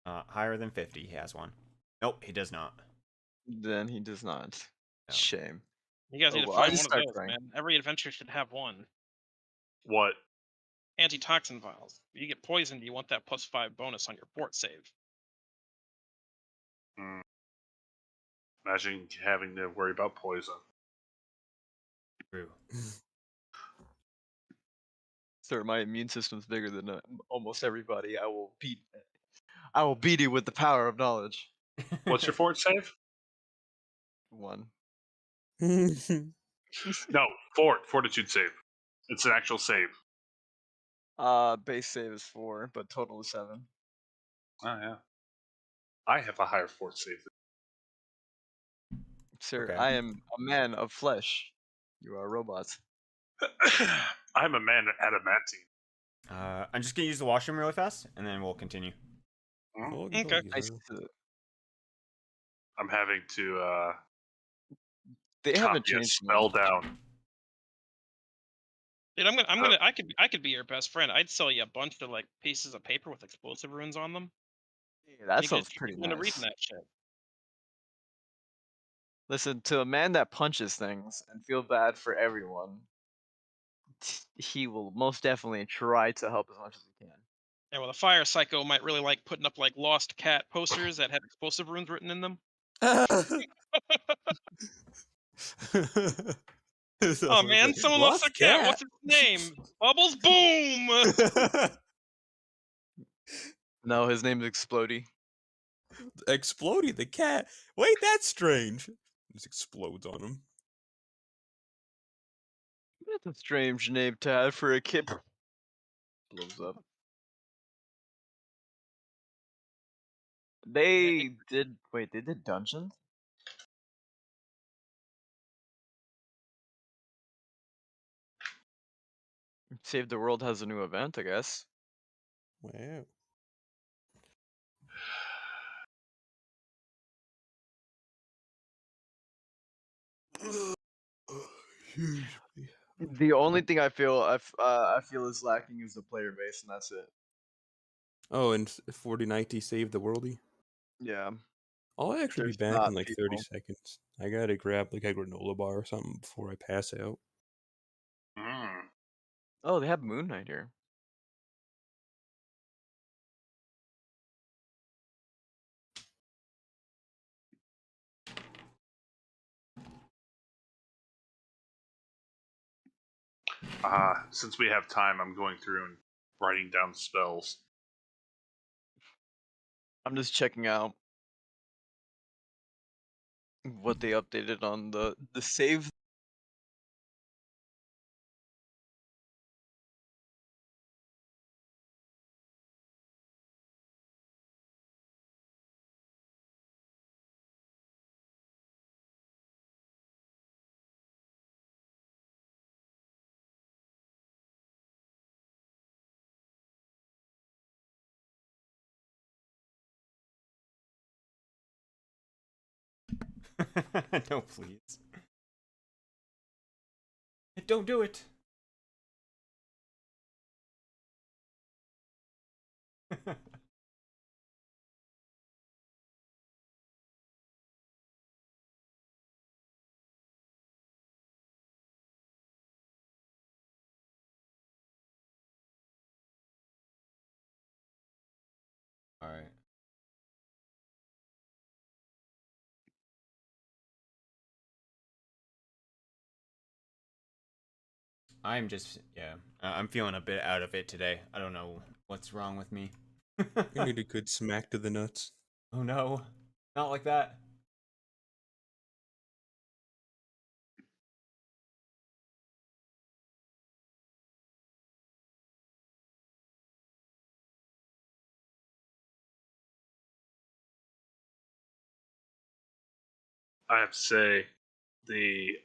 Higher than 50, he has one. Nope, he does not. Then he does not. No. Shame. You guys Oh, need to well, I'll find just one of start those, crying. man. Every adventure should have one. What? Antitoxin vials. If you get poisoned, you want that +5 bonus on your fort save. Imagine having to worry about poison. True. Sir, my immune system's bigger than almost everybody. I will beat you with the power of knowledge. What's your fort save? 1. No, fortitude save. It's an actual save. Base save is 4, but total is 7. Oh yeah. I have a higher fort save. Sir, Okay. I am a man of flesh. You are robots. I'm a man adamantine. I'm just gonna use the washroom really fast, and then we'll continue. Okay. I'm having to They haven't copy a changed spell much. down. Dude, I could be your best friend. I'd sell you a bunch of like pieces of paper with explosive runes on them. Yeah, that You sounds could keep pretty doing the reading nice. that shit. Listen, to a man that punches things and feel bad for everyone, he will most definitely try to help as much as he can. Yeah, well, the fire psycho might really like putting up like lost cat posters that have explosive runes written in them. Oh man, someone lost their cat. What's his name? Bubbles. Boom. No, his name's Explodey. Explodey the cat. Wait, that's strange. Just explodes on him. That's a strange name to have for a kid. Blows up. They did dungeons? Save the World has a new event, I guess. Wow. The only thing I feel is lacking is the player base, and that's it. Oh, and 4090 saved the worldie. Yeah. I'll actually There's be back not in like 30 people. seconds. I gotta grab like a granola bar or something before I pass out. Oh, they have Moon Knight here. Since we have time, I'm going through and writing down spells. I'm just checking out what they updated on the save. No, please. Don't do it. All right. I'm just, I'm feeling a bit out of it today. I don't know what's wrong with me. I need a good smack to the nuts. Oh no, not like that. I have to say, the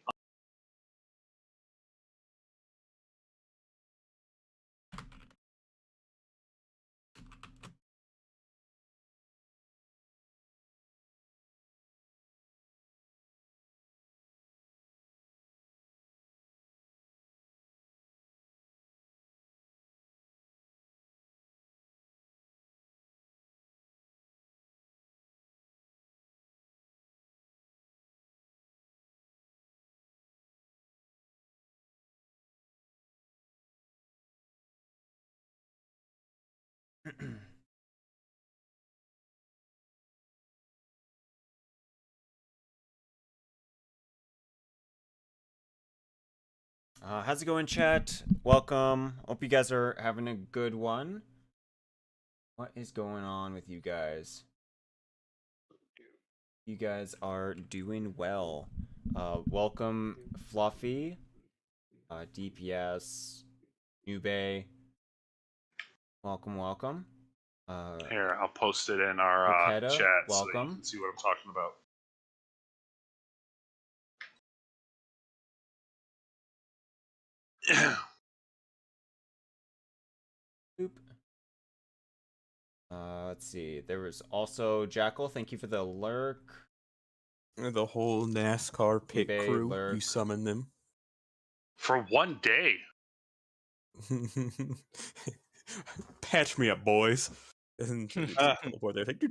How's it going, chat? Welcome. Hope you guys are having a good one. What is going on with you guys? You guys are doing well. Welcome, Fluffy, DPS, Nube. Welcome, welcome. here, I'll post it in our Takeda, chat so that you welcome. can see what I'm talking about. Boop. Let's see. There was also Jackal. Thank you for the lurk. The whole NASCAR pit eBay, crew, lurk. you summon them. For one day. Patch me up, boys. And over there, like,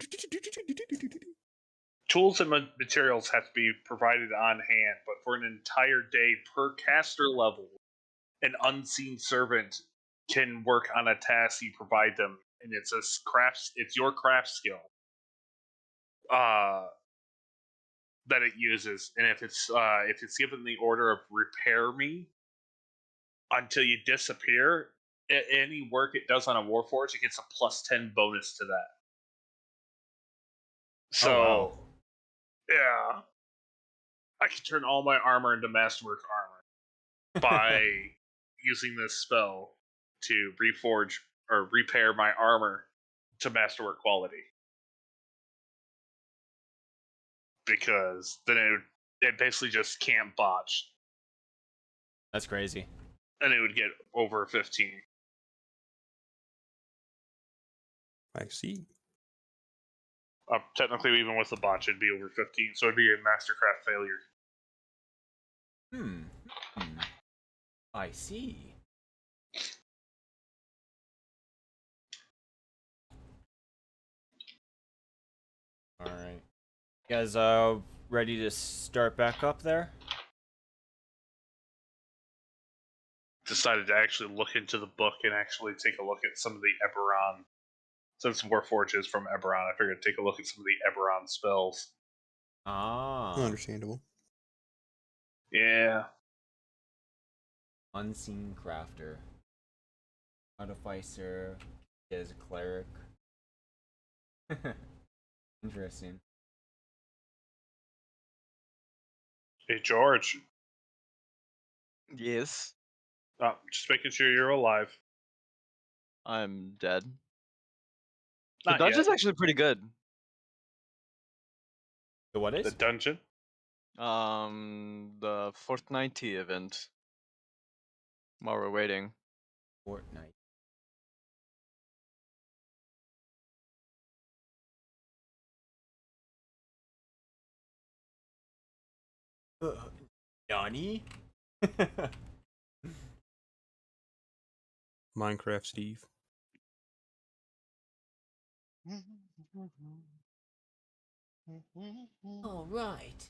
Tools and materials have to be provided on hand, but for an entire day per caster level, an unseen servant can work on a task you provide them, and it's a craft. It's your craft skill that it uses, and if it's given the order of repair me until you disappear, any work it does on a warforged, it gets a +10 bonus to that. So, Oh, wow. yeah, I can turn all my armor into masterwork armor by using this spell to reforge or repair my armor to masterwork quality. Because then it basically just can't botch. That's crazy. And it would get over 15. I see. Technically, even with the botch, it'd be over 15, so it'd be a mastercraft failure. I see. Alright. You guys ready to start back up there? Decided to actually look into the book and actually take a look at some of the Eberron. Since Warforged is from Eberron, I figured I'd take a look at some of the Eberron spells. Ah. Understandable. Yeah. Unseen crafter. Artificer. Is a cleric. Interesting. Hey, George. Yes, Just making sure you're alive. I'm dead. The Not dungeon's yet. actually pretty good. So what The is? dungeon? The Fortnite event. While we're waiting. Fortnite. Yanni? Minecraft Steve. All right.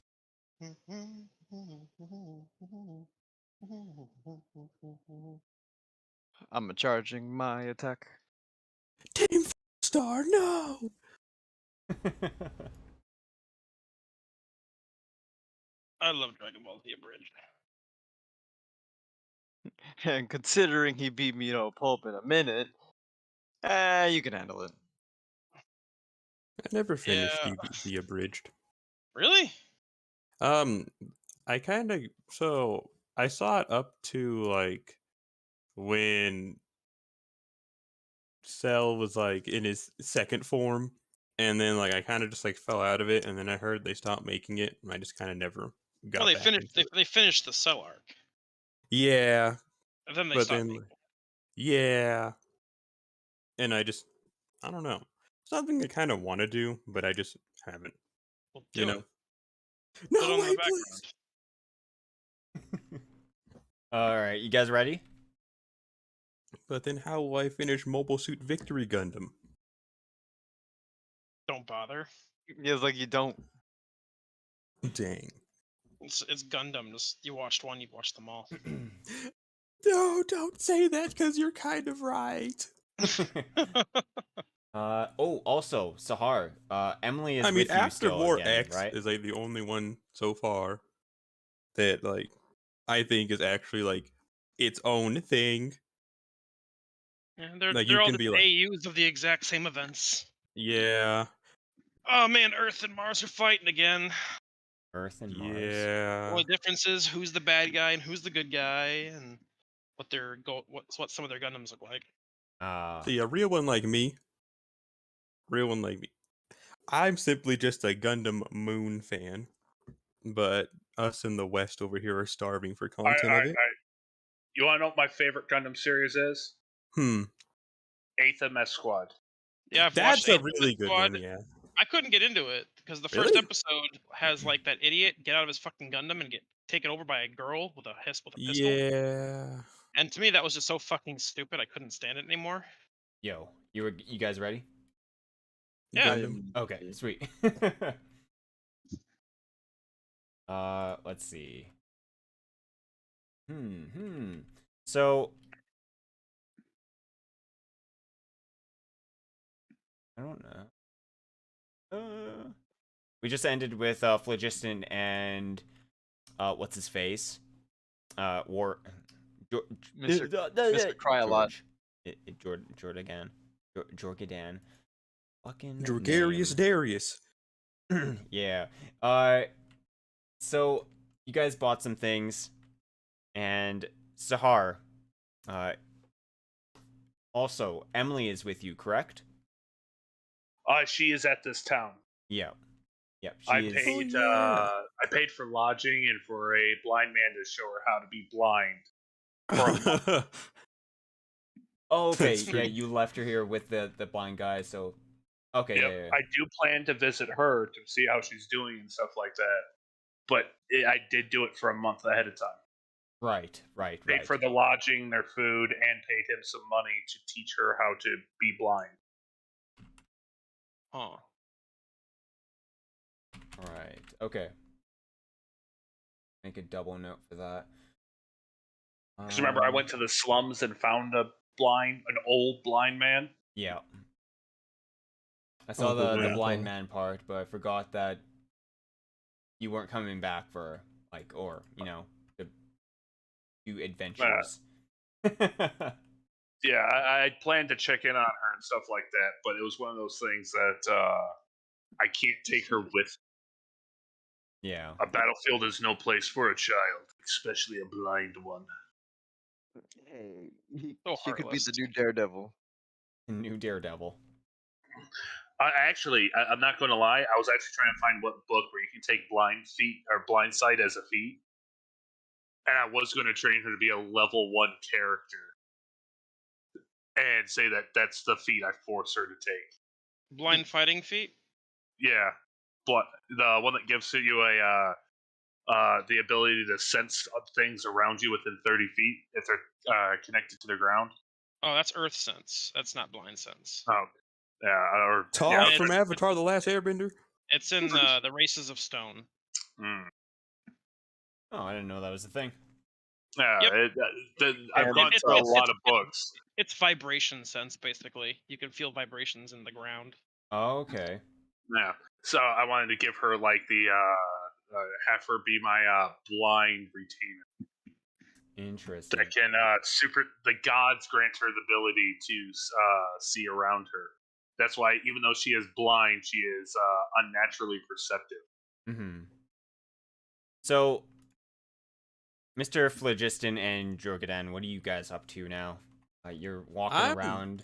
I'm charging my attack. Team Star, no! I love Dragon Ball Z Abridged. And considering he beat me to a pulp in a minute, you can handle it. I never finished Yeah. the abridged. Really? I kind of I saw it up to like when Cell was like in his second form, and then like I kind of just like fell out of it, and then I heard they stopped making it, and I just kind of never got Well, they back finished. into it. They finished the cell arc, Yeah, and then they but stopped then making. like, yeah, and I don't know, something I kind of want to do, but I just haven't. Well, You do know? it. No Put it on in way, the please. background. All right, you guys ready? But then how will I finish Mobile Suit Victory Gundam? Don't bother. Yeah, it's like you don't. Dang. It's Gundam. Just you watched one, you've watched them all. No, don't say that because you're kind of right. Oh, also, Sahar, Emily is I mean, with you after still War again, X right? is like the only one so far that like I think is actually like its own thing. Yeah, Like you they're all can just be like, AUs of the exact same events. yeah, Oh man, Earth and Mars are fighting again. Earth and Mars. The yeah. only difference is who's the bad guy and who's the good guy, and what some of their Gundams look like. See, a real one like me, I'm simply just a Gundam Moon fan, but us in the West over here are starving for content of it. You want to know what my favorite Gundam series is? Hmm, 8th MS Squad. Yeah, I've watched that's a 8th really good Squad. one. Yeah, I couldn't get into it because the first really? episode has like that idiot get out of his fucking Gundam and get taken over by a girl with a pistol. Yeah. And to me, that was just so fucking stupid. I couldn't stand it anymore. Yo, you guys ready? Yeah. Gundam. Okay, sweet. Let's see. So I don't know. We just ended with Phlogiston and what's his face? War. Mr. Cry a lot. Jordan. Jorgadan. Fucking Jorgarius name. Darius. Yeah. So you guys bought some things, and Sahar. Also, Emily is with you, correct? She is at this town. Yeah. Yep. I She is. paid. Oh, yeah. I paid for lodging and for a blind man to show her how to be blind. For a month. Oh, okay. That's Yeah, true. you left her here with the blind guy. So, okay. Yep. Yeah. I do plan to visit her to see how she's doing and stuff like that. But I did do it for a month ahead of time. Right. Paid for the lodging, their food, and paid him some money to teach her how to be blind. Huh. Right. Okay. Make a double note for that. Because remember, I went to the slums and found an old blind man. Yeah. I saw the Grandpa. blind man part, but I forgot that you weren't coming back for the do adventures. Yeah, I planned to check in on her and stuff like that, but it was one of those things that I can't take her with. Yeah. A battlefield is no place for a child, especially a blind one. Hey, So she could be heartless. the new Daredevil. New Daredevil. I'm not going to lie. I was actually trying to find what book where you can take blind feet or blind sight as a feat, and I was going to train her to be a level 1 character, and say that that's the feat I force her to take. Blind fighting feat? Yeah, but the one that gives you the ability to sense things around you within 30 feet if they're connected to the ground. Oh, that's Earth Sense. That's not Blind Sense. Oh, yeah, or Toph yeah, from Avatar: The Last Airbender. It's in the Races of Stone. Oh, I didn't know that was a thing. Yeah, Yep. I've gone through a lot of books. It's vibration sense, basically. You can feel vibrations in the ground. Oh, okay. Yeah, so I wanted to give her like the have her be my blind retainer. Interesting. That can the gods grant her the ability to see around her. That's why even though she is blind, she is unnaturally perceptive. Mm-hmm. So, Mr. Phlogiston and Jorgadan, what are you guys up to now? You're walking around.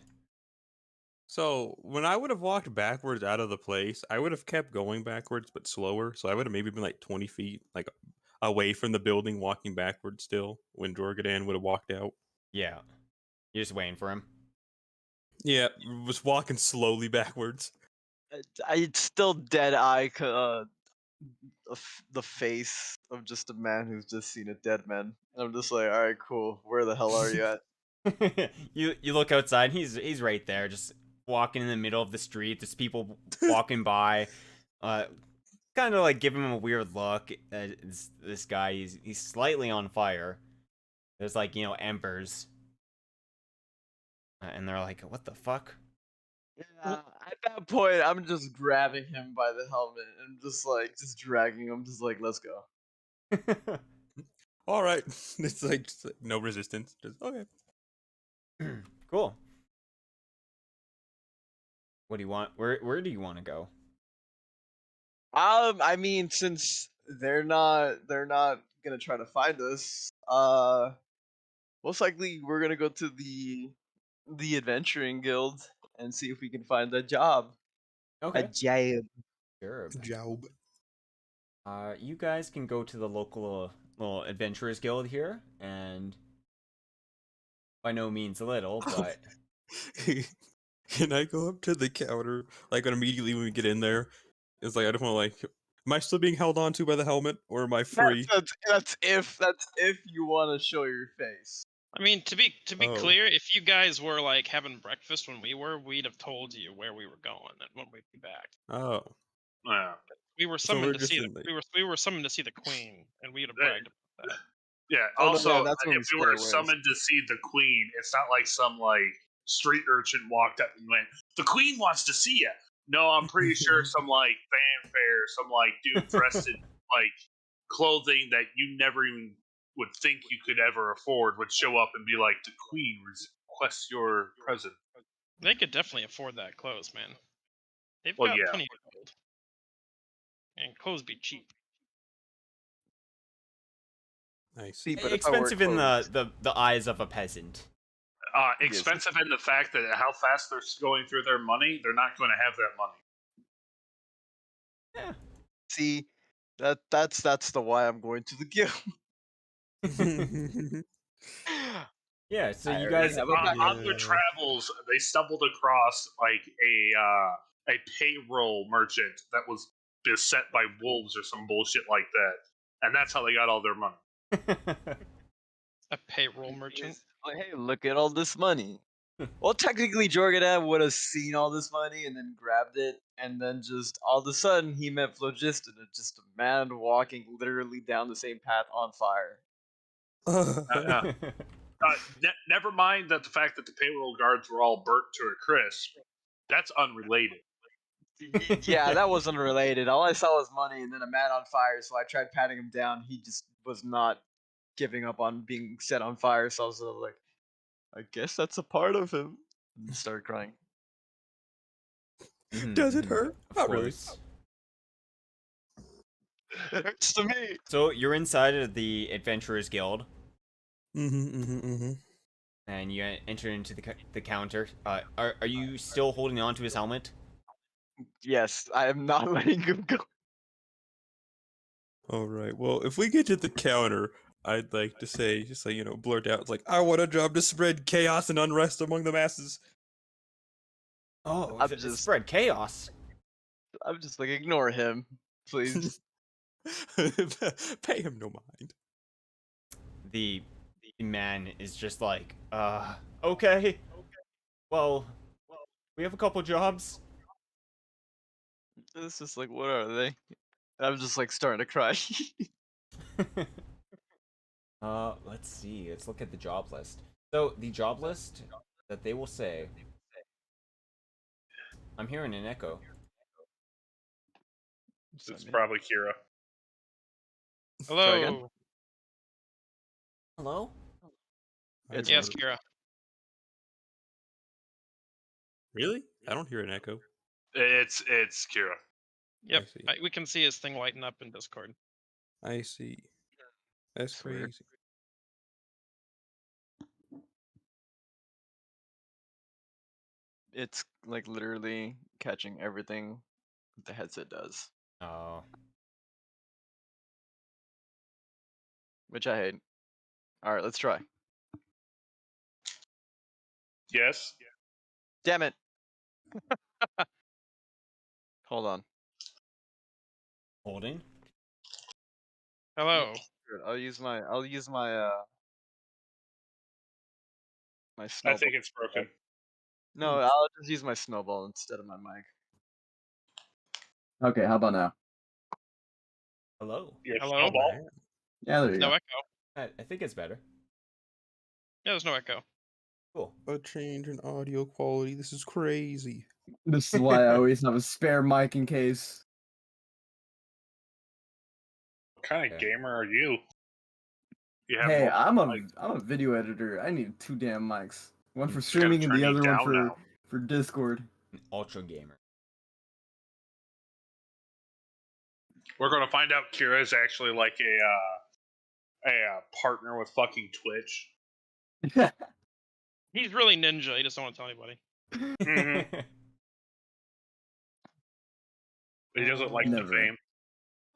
So when I would have walked backwards out of the place, I would have kept going backwards but slower. So I would have maybe been like 20 feet, like away from the building, walking backwards still. When Jorgadan would have walked out. Yeah. You're just waiting for him. Yeah, was walking slowly backwards. It's still dead eye. The face of just a man who's just seen a dead man. And I'm just like, all right, cool. Where the hell are you at? You look outside. He's right there, just walking in the middle of the street. There's people walking by. Kind of like give him a weird look. This guy, he's slightly on fire. There's like embers, and they're like, "What the fuck?" Yeah, at that point, I'm just grabbing him by the helmet and just dragging him, just like, let's go. All right, it's like just like no resistance. Just okay. Cool. What do you want? Where do you want to go? I mean, since they're not gonna try to find us, most likely we're gonna go to the adventuring guild and see if we can find a job. Okay. A job. Sure. Job. You guys can go to the local little adventurers guild here, and by no means little, but Can I go up to the counter like immediately when we get in there? It's like I don't want to like. Am I still being held onto by the helmet, or am I free? That's if you want to show your face. I mean, to be Oh. clear, if you guys were like having breakfast when we were, we'd have told you where we were going and when we'd be back. Oh, Yeah. We were So summoned we're to just see in, like- we were summoned to see the queen, and we'd have bragged about that. Yeah. Oh, no, Also, yeah, that's when if we we were stay away. summoned to see the queen, it's not like some like street urchin walked up and went, "The queen wants to see you." No, I'm pretty sure some like fanfare, some like dude dressed in like clothing that you never even would think you could ever afford would show up and be like, "The queen requests your presence." They could definitely afford that clothes, man. They've Well, got yeah. plenty of gold, and clothes be cheap. nice. See, but if I wear expensive in clothes- the eyes of a peasant. Expensive in the fact that how fast they're going through their money, they're not going to have that money. Yeah. See, that's the why I'm going to the guild. Yeah. So I you already guys have a On their travels, they stumbled across like a payroll merchant that was beset by wolves or some bullshit like that, and that's how they got all their money. A payroll merchant. Like, hey, look at all this money. Well, technically, Jorgadan would have seen all this money and then grabbed it, and then just all of a sudden he met Phlogiston, just a man walking literally down the same path on fire. Never mind that the fact that the payroll guards were all burnt to a crisp. That's unrelated. Yeah, that wasn't related. All I saw was money and then a man on fire, so I tried patting him down. He just was not giving up on being set on fire, so I was like, I guess that's a part of him. And started crying. Does it hurt? Of Not really. course. It hurts to me. So you're inside of the Adventurers Guild, Mm-hmm. and you enter into the counter. Are you still holding on to his helmet? Yes, I am not letting him go. All right. Well, if we get to the counter, I'd like to say, just like blurt out, like, I want a job to spread chaos and unrest among the masses. Oh, I'm just- spread chaos. I'm just like, ignore him, please. Pay him no mind. The man is just like, okay. Well, we have a couple jobs. It's just like, what are they? I'm just like starting to cry. Let's see. Let's look at the job list. So the job list that they will say. I'm hearing an echo. It's probably Kira. Try again? Hello. Hello? It's Yes, Kira. Really? I don't hear an echo. It's Kira. Yep, I see. we can see his thing lighting up in Discord. I see. That's It's weird. crazy. It's like literally catching everything the headset does, Oh. which I hate. All right, let's try. Yes. Damn it! Hold on. Holding? Hello. Good, I'll use my my I snowball. think it's broken. No, I'll just use my snowball instead of my mic. Okay, how about now? Hello? Your Hello? snowball? Yeah, there you No go. echo. I think it's better. Yeah, there's no echo. Cool. A change in audio quality. This is crazy. This is why I always have a spare mic in case. What kind of Okay. gamer are you? You have Hey, multiple I'm a video editor. I need 2 damn mics. One for It's gotta streaming and turn the you other one down now. for Discord. An ultra gamer. We're gonna find out Kira is actually like a partner with fucking Twitch. He's really ninja. He just don't want to tell anybody. Mhm. He doesn't like the Never. fame.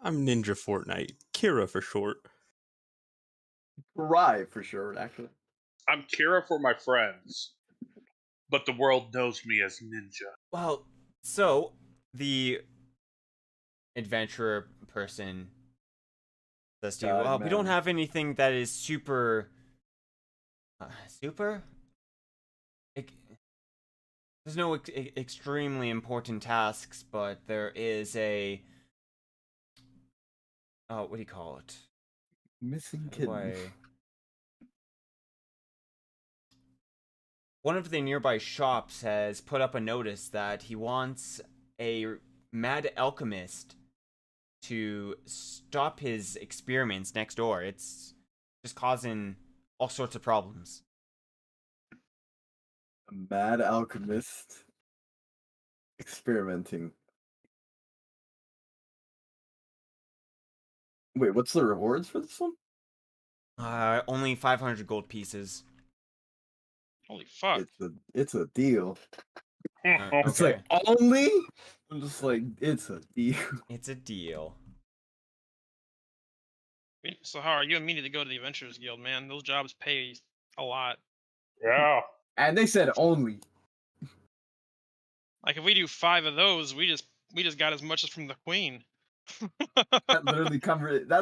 I'm Ninja Fortnite. Kira for short. Right, for sure, actually. I'm Kira for my friends, but the world knows me as Ninja. Well, so the adventurer person says to you, God, well, we don't man. have anything that is super. Super? There's no extremely important tasks, but there is a. Oh, what do you call it? Missing How do kitten. I- One of the nearby shops has put up a notice that he wants a mad alchemist to stop his experiments next door. It's just causing all sorts of problems. A mad alchemist experimenting. Wait, what's the rewards for this one? Only 500 gold pieces. Holy fuck. It's a deal. It's Okay. like only. I'm just like it's a deal. It's a deal. Sahar, you and me need to go to the Adventurers Guild, man. Those jobs pay a lot. Yeah. And they said only. Like if we do 5 of those, we just got as much as from the Queen. That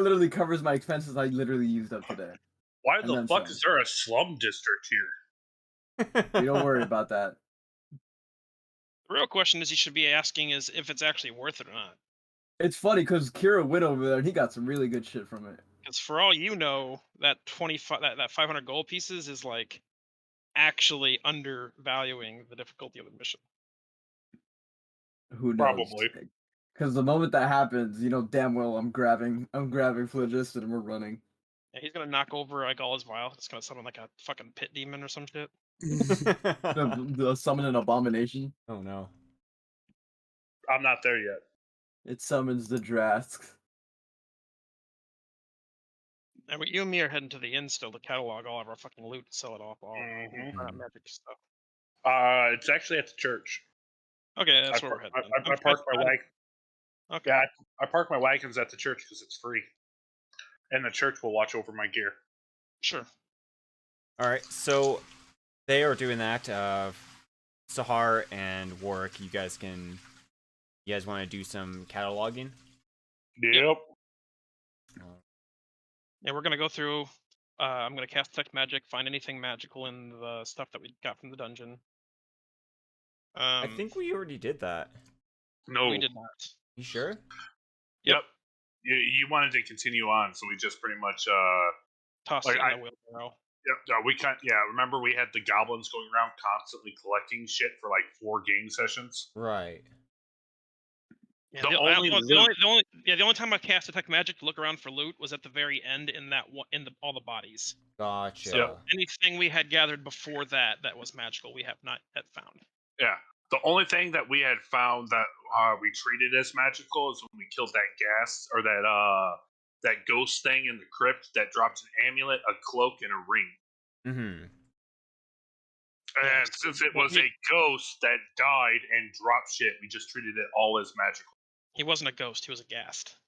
literally covers my expenses I literally used up today. Why And the then fuck some. is there a slum district here? You don't worry about that. The real question is you should be asking is if it's actually worth it or not. It's funny because Kira went over there and he got some really good shit from it. Because for all you know, that 25 that 500 gold pieces is like actually undervaluing the difficulty of the mission. Who knows? Probably. Because the moment that happens, you know damn well I'm grabbing Phlogiston and we're running. Yeah, he's gonna knock over like all his vials. It's gonna summon like a fucking pit demon or some shit. The summon an abomination. Oh no. I'm not there yet. It summons the Drask. And you and me are heading to the inn still to catalog all of our fucking loot, sell it off, all Mhm. magic stuff. It's actually at the church. Okay, that's where we're heading. I parked my wagon. Okay. Yeah, I parked my wagons at the church because it's free, and the church will watch over my gear. Sure. All right, so they are doing that. Sahar and Warwick, you guys want to do some cataloging? Yep. Yeah, we're gonna go through. I'm gonna cast detect magic, find anything magical in the stuff that we got from the dungeon. I think we already did that. No. we did not. You sure? Yep. You wanted to continue on, so we just pretty much Toss like it in the wheelbarrow. Yep. Remember we had the goblins going around constantly collecting shit for like 4 game sessions. Right. Yeah, The the only time I cast detect magic to look around for loot was at the very end in that all the bodies. Gotcha. So anything we had gathered before that was magical, we have not yet found. Yeah. The only thing that we had found that we treated as magical is when we killed that gas or that ghost thing in the crypt that dropped an amulet, a cloak, and a ring. Mm-hmm. And Yes. since it Well, was a ghost that died and dropped shit, we just treated it all as magical. he wasn't a ghost. He was a ghast.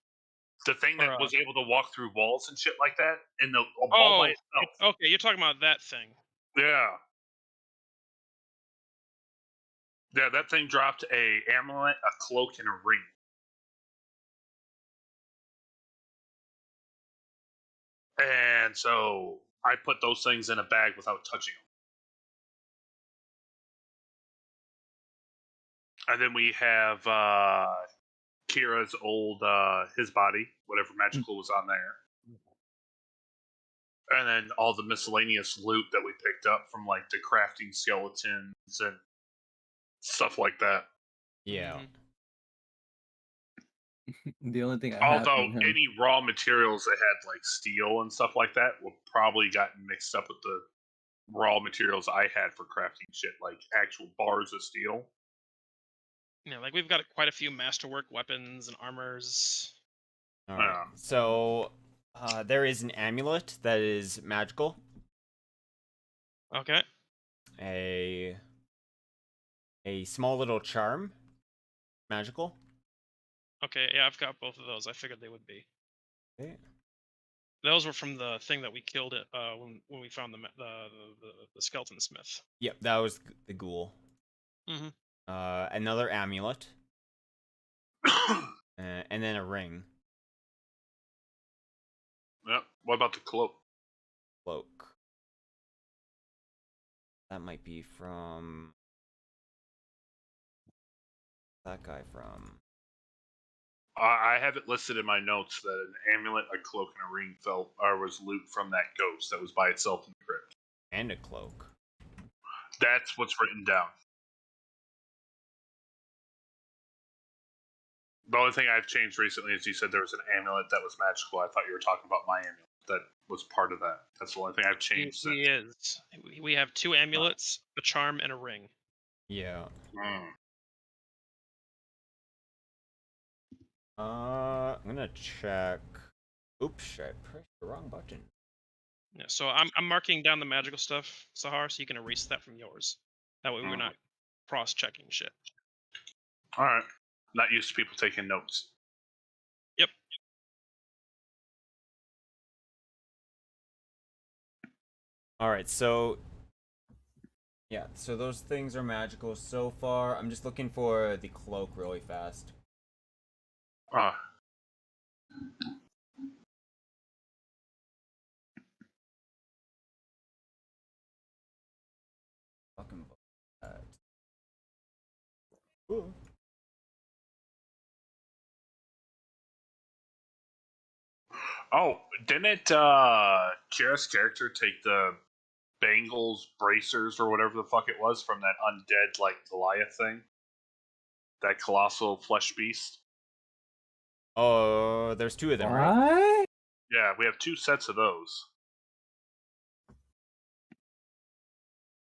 The thing Or, that was able to walk through walls and shit like that, and the all Oh, by itself. okay. You're talking about that thing. Yeah. Yeah, that thing dropped a amulet, a cloak, and a ring. And so I put those things in a bag without touching them. And then we have Kira's old, his body, whatever magical was on there. And then all the miscellaneous loot that we picked up from like the crafting skeletons and stuff like that. Yeah. Mhm. The only thing I have Although from him. any raw materials that had like steel and stuff like that will probably gotten mixed up with the raw materials I had for crafting shit, like actual bars of steel. Yeah, like we've got quite a few masterwork weapons and armors. All right. Yeah. So there is an amulet that is magical. Okay. A small little charm, magical. Okay. Yeah, I've got both of those. I figured they would be. Okay. Those were from the thing that we killed it when we found the skeleton smith. Yep, that was the ghoul. Mhm. Another amulet, and then a ring, Yep. What about the cloak? cloak. That might be from that guy from. I have it listed in my notes that an amulet, a cloak, and a ring was loot from that ghost that was by itself in the crypt. And a cloak. That's what's written down. The only thing I've changed recently is you said there was an amulet that was magical. I thought you were talking about my amulet that was part of that. That's the only thing I've He changed since. is. We have 2 amulets, a charm, and a ring. Yeah. Mm. I'm gonna check. Oops, I pressed the wrong button. Yeah, so I'm marking down the magical stuff, Sahar, so you can erase that from yours. That way we're not cross-checking shit. All right. Not used to people taking notes. Yep. All right, so yeah, so those things are magical so far. I'm just looking for the cloak really fast. Fucking that. Ooh. Oh, didn't Kira's character take the Bengals bracers or whatever the fuck it was from that undead like Goliath thing? That colossal flesh beast? Oh, there's 2 of them, right? What? Yeah, we have 2 sets of those.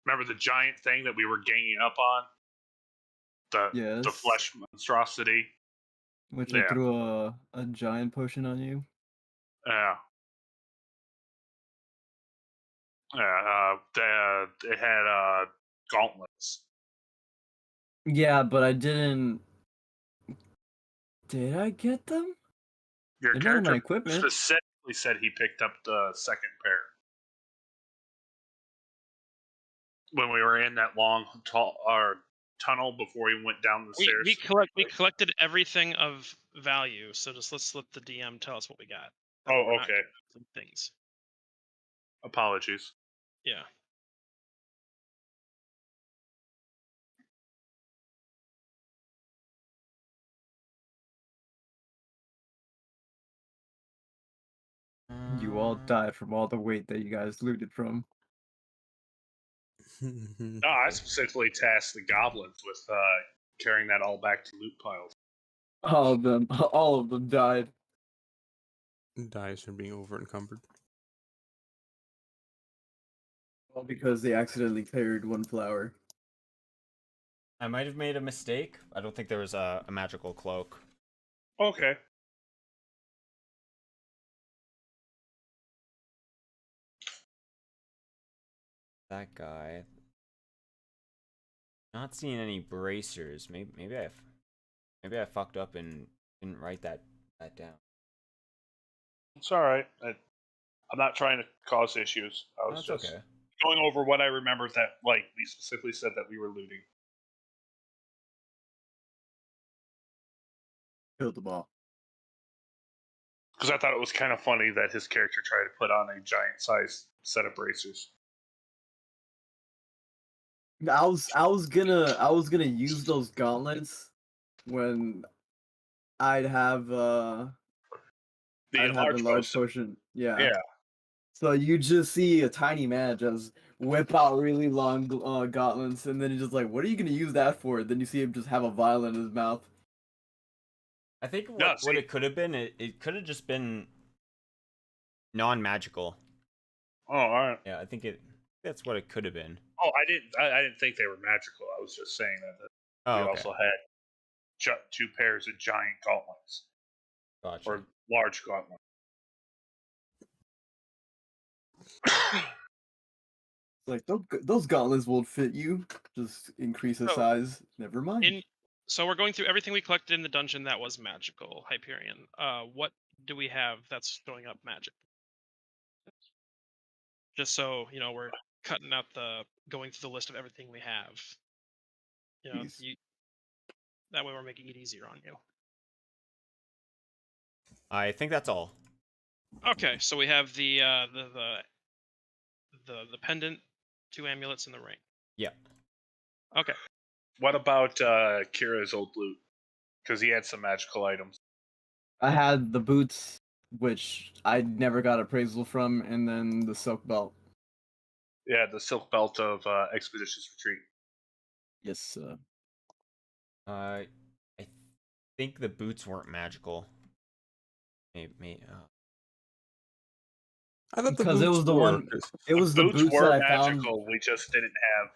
Remember the giant thing that we were ganging up on? The Yes. flesh monstrosity? Which Yeah. I threw a giant potion on you. Yeah. Yeah, it had gauntlets. Yeah, but I didn't. Did I get them? Your They're not in my character equipment. specifically said he picked up the second pair. When we were in that long tunnel before we went down the stairs. We collected everything of value, so let's let the DM tell us what we got. Oh, We're not okay. collecting things. Apologies. Yeah. You all died from all the weight that you guys looted from. No, I specifically tasked the goblins with carrying that all back to loot piles. All of them died. Dies from being over encumbered. All because they accidentally carried one flower. I might have made a mistake. I don't think there was a magical cloak. Okay. That guy. Not seeing any bracers. Maybe I fucked up and didn't write that down. It's all right. I'm not trying to cause issues. I was That's just okay. going over what I remembered that, like, we specifically said that we were looting. Killed the ball. Because I thought it was kind of funny that his character tried to put on a giant-sized set of bracers. I was gonna use those gauntlets when I'd have The I'd have a enlarged large potion. potion. Yeah. Yeah. So you just see a tiny man just whip out really long gauntlets, and then you're just like, "What are you gonna use that for?" Then you see him just have a vial in his mouth. I think No, what see- it could have been, it could have just been non-magical. Oh, all right. Yeah, I think that's what it could have been. Oh, I didn't think they were magical. I was just saying that Oh, we okay. also had 2 pairs of giant gauntlets Gotcha. or large gauntlets. Like those gauntlets won't fit you. Just increase the So, size. Never mind. So we're going through everything we collected in the dungeon that was magical, Hyperion. What do we have that's showing up magic? Just so we're cutting out going through the list of everything we have. Jeez. That way we're making it easier on you. I think that's all. Okay, so we have the pendant, 2 amulets, and the ring. Yeah. Okay. What about Kira's old loot? Because he had some magical items. I had the boots, which I never got appraisal from, and then the silk belt. Yeah, the silk belt of Expeditious Retreat. Yes. I think the boots weren't magical. Maybe. I thought the Because it boots was the were, one. 'cause It was the boots were that I found. magical. We just didn't have.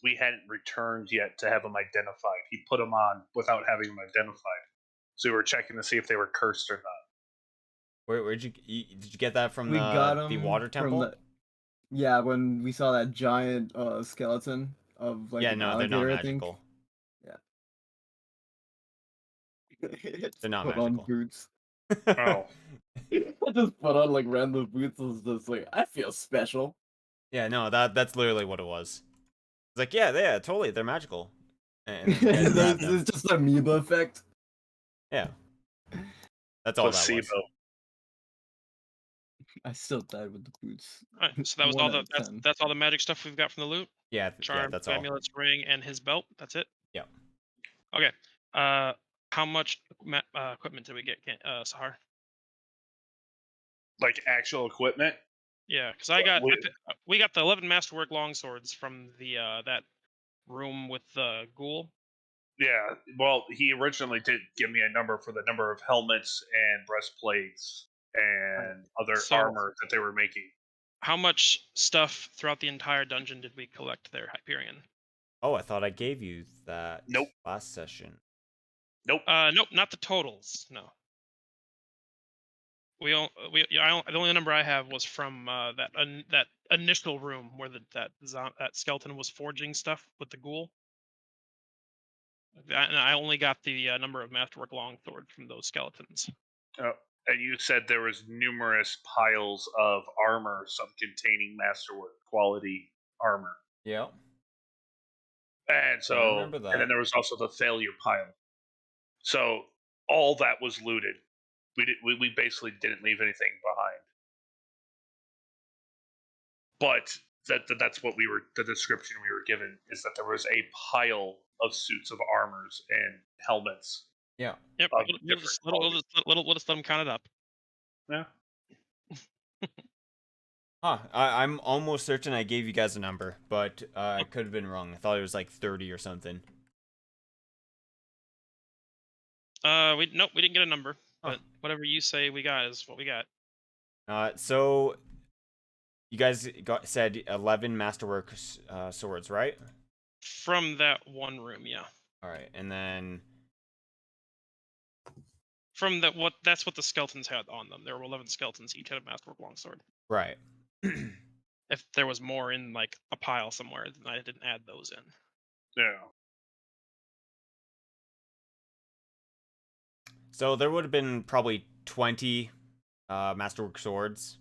We hadn't returned yet to have them identified. He put them on without having them identified. So we were checking to see if they were cursed or not. Where'd did you get that from? We got the 'em water from temple? Yeah, when we saw that giant skeleton of like Yeah, an no, they're not alligator, I think. magical. Just They're not put on magical. boots. Oh. I just put on like random boots. I was just like, I feel special. Yeah, no, that's literally what it was. It's like, yeah, totally, they're magical. And It's just an amoeba effect. yeah, that's all that was. Placebo. I still died with the boots. Alright, so that was 1 all out of 10. that's all the magic stuff we've got from the loot. Yeah, Charm, that's 2 all. amulets, ring, and his belt. That's it. Yeah. Okay. How much equipment did we get, Sahar? Like actual equipment? Yeah, because we got the 11 masterwork longswords from the that room with the ghoul. Yeah, well, he originally did give me a number for the number of helmets and breastplates and other armor that they were making. How much stuff throughout the entire dungeon did we collect there, Hyperion? Oh, I thought I gave you that Nope. last session. Nope. Nope, not the totals. No. The only number I have was from that initial room where that skeleton was forging stuff with the ghoul. And I only got the number of masterwork longsword from those skeletons. And you said there was numerous piles of armor, some containing masterwork quality armor. Yeah. And so, I remember that. And then there was also the failure pile. So all that was looted. We basically didn't leave anything behind. But that's what the description we were given is that there was a pile of suits of armors and helmets. Yeah. Yep. We'll just let them count it up. Yeah. Huh. I'm almost certain I gave you guys a number, but I could have been wrong. I thought it was like 30 or something. We didn't get a number, but whatever you say we got is what we got. So you guys said 11 masterwork swords, right? From that one room, yeah. All right, and then from that's what the skeletons had on them. There were 11 skeletons, each had a masterwork longsword. right. if there was more in like a pile somewhere, then I didn't add those in. Yeah. So there would have been probably 20 masterwork swords,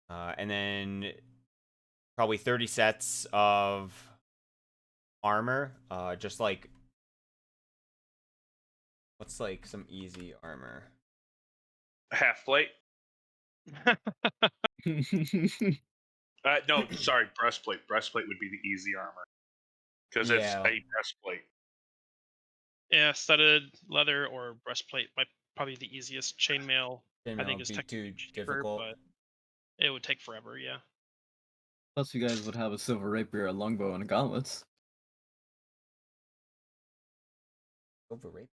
and then probably 30 sets of armor. Just like, what's like some easy armor? Half plate. No, sorry, breastplate. Breastplate would be the easy armor because it's Yeah. a breastplate. Yeah, studded leather or breastplate might probably be the easiest. Chainmail, I Chainmail think, would is be technically too cheaper, difficult. but it would take forever. Yeah. Plus, you guys would have a silver rapier, a longbow, and gauntlets. Overrated.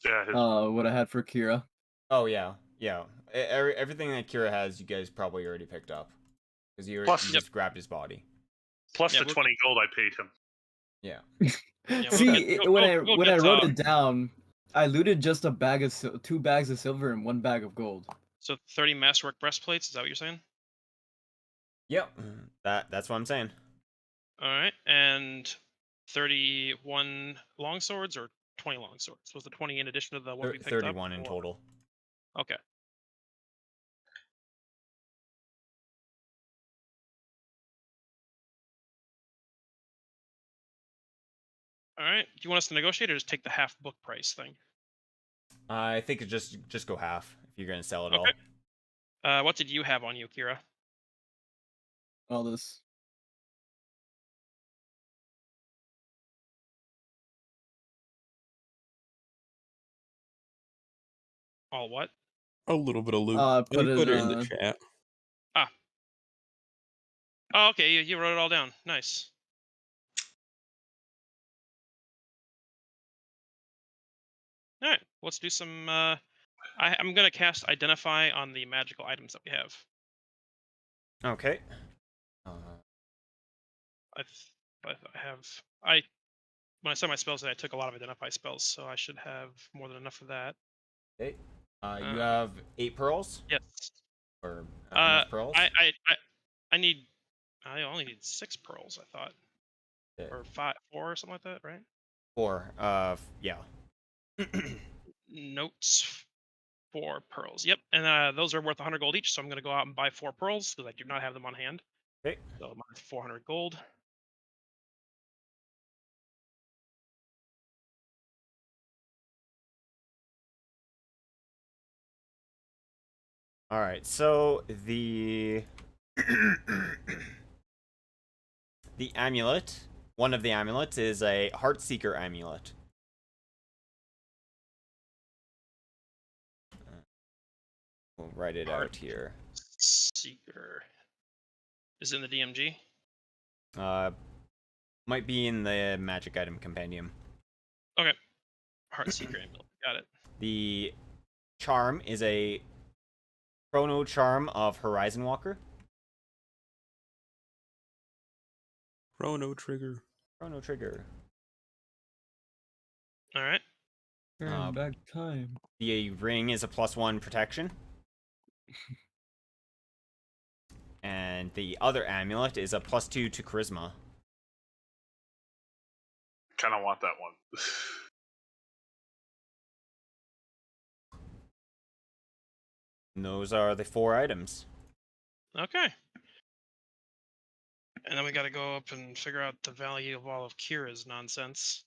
Yeah. What I had for Kira. Oh yeah, yeah. Everything that Kira has, you guys probably already picked up because you Plus- just grabbed his body. Plus Yeah, the 20 gold I paid him. Yeah. Yeah, See, we'll when get, I wrote it down, I looted just a bag of 2 bags of silver and 1 bag of gold. So 30 masterwork breastplates. Is that what you're saying? Yep. That's what I'm saying. All right, and 31 longswords or 20 longswords? Was the 20 in addition to the one we picked 31 up? in or- total. Okay. All right. Do you want us to negotiate or just take the half book price thing? I think it just go half if you're gonna sell it Okay. all. What did you have on you, Kira? All this. All what? A little bit of loot. Put Let me put it, it in the chat. Oh, okay. You wrote it all down. Nice. All right. Let's do some. I'm gonna cast Identify on the magical items that we have. Okay. I have. When I said my spells, I took a lot of Identify spells, so I should have more than enough of that. Okay. You have 8 pearls Yes. or enough pearls? I need. I only need 6 pearls. I thought, Okay. or 4 or something like that, right? 4. Yeah. Notes. 4 pearls. Yep, and those are worth 100 gold each. So I'm gonna go out and buy 4 pearls because I do not have them on hand. Okay. So minus 400 gold. All right. So the amulet, one of the amulets is a Heartseeker amulet. We'll write it out here. Seeker. Is it in the DMG? Might be in the magic item compendium. Okay. Heartseeker amulet. Got it. The charm is a chrono charm of Horizon Walker. Chrono trigger. Chrono trigger. All right. Turn back time. The ring is a +1 protection. And the other amulet is a +2 to charisma. Kind of want that one. And those are the 4 items. Okay. And then we got to go up and figure out the value of all of Kira's nonsense.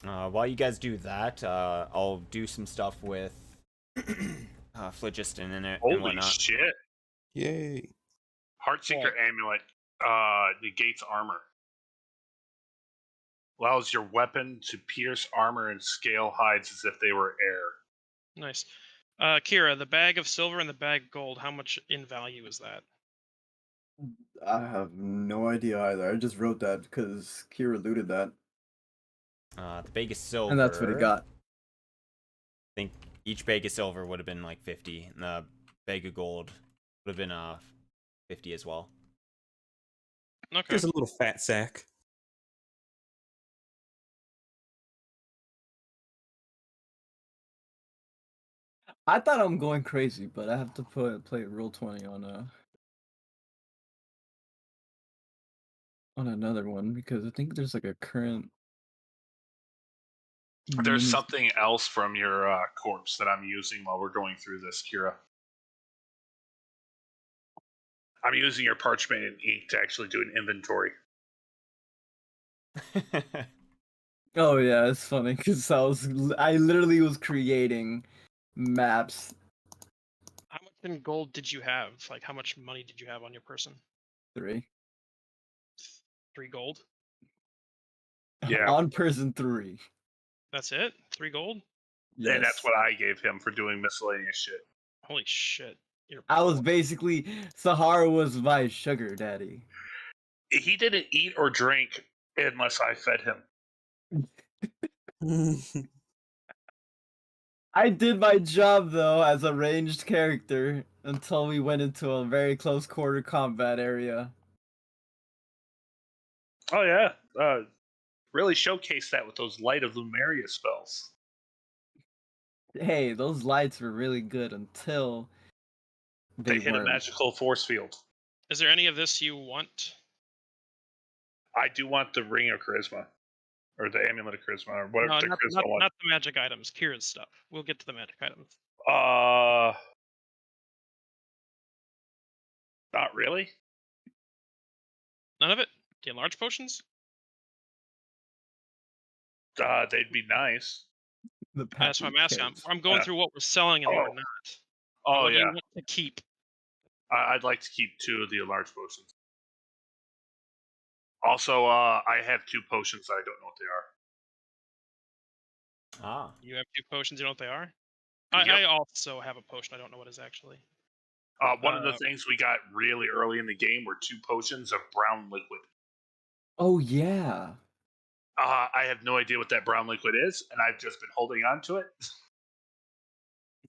While you guys do that, I'll do some stuff with Phlogiston and Holy whatnot. shit! Yay. Heartseeker amulet negates armor. Allows your weapon to pierce armor and scale hides as if they were air. Nice. Kira, the bag of silver and the bag of gold, how much in value is that? I have no idea either. I just wrote that because Kira looted that. The bag of silver. And that's what he got. I think each bag of silver would have been like 50, and the bag of gold would have been 50 as well. Okay. Just a little fat sack. I thought I'm going crazy, but I have to play Roll20 on another one because I think there's like a current. There's mini- something else from your corpse that I'm using while we're going through this, Kira. I'm using your parchment and ink to actually do an inventory. Oh yeah, it's funny because I literally was creating maps. How much in gold did you have? Like, how much money did you have on your person? 3. 3 gold? Yeah. On person 3. That's it? 3 gold? Yes. And that's what I gave him for doing miscellaneous shit. Holy shit. You're I was poor. basically Sahara was my sugar daddy. He didn't eat or drink unless I fed him. I did my job though as a ranged character until we went into a very close quarter combat area. Oh yeah, really showcase that with those Light of Lumeria spells. Hey, those lights were really good until They hit weren't. a magical force field. Is there any of this you want? I do want the Ring of Charisma, or the Amulet of Charisma, or whatever No, the Charisma one. not the magic items. Kira's stuff. We'll get to the magic items. Not really. None of it? The enlarged potions? They'd be nice. That's what I'm asking. package. I'm going through what we're selling and what we're not. Oh What do you yeah, want to keep? I'd like to keep 2 of the enlarged potions. Also, I have 2 potions that I don't know what they are. Ah. You have 2 potions, you know what they are? Yep. I also have a potion, I don't know what it is actually. One of the things we got really early in the game were 2 potions of brown liquid. Oh yeah. I have no idea what that brown liquid is, and I've just been holding on to it.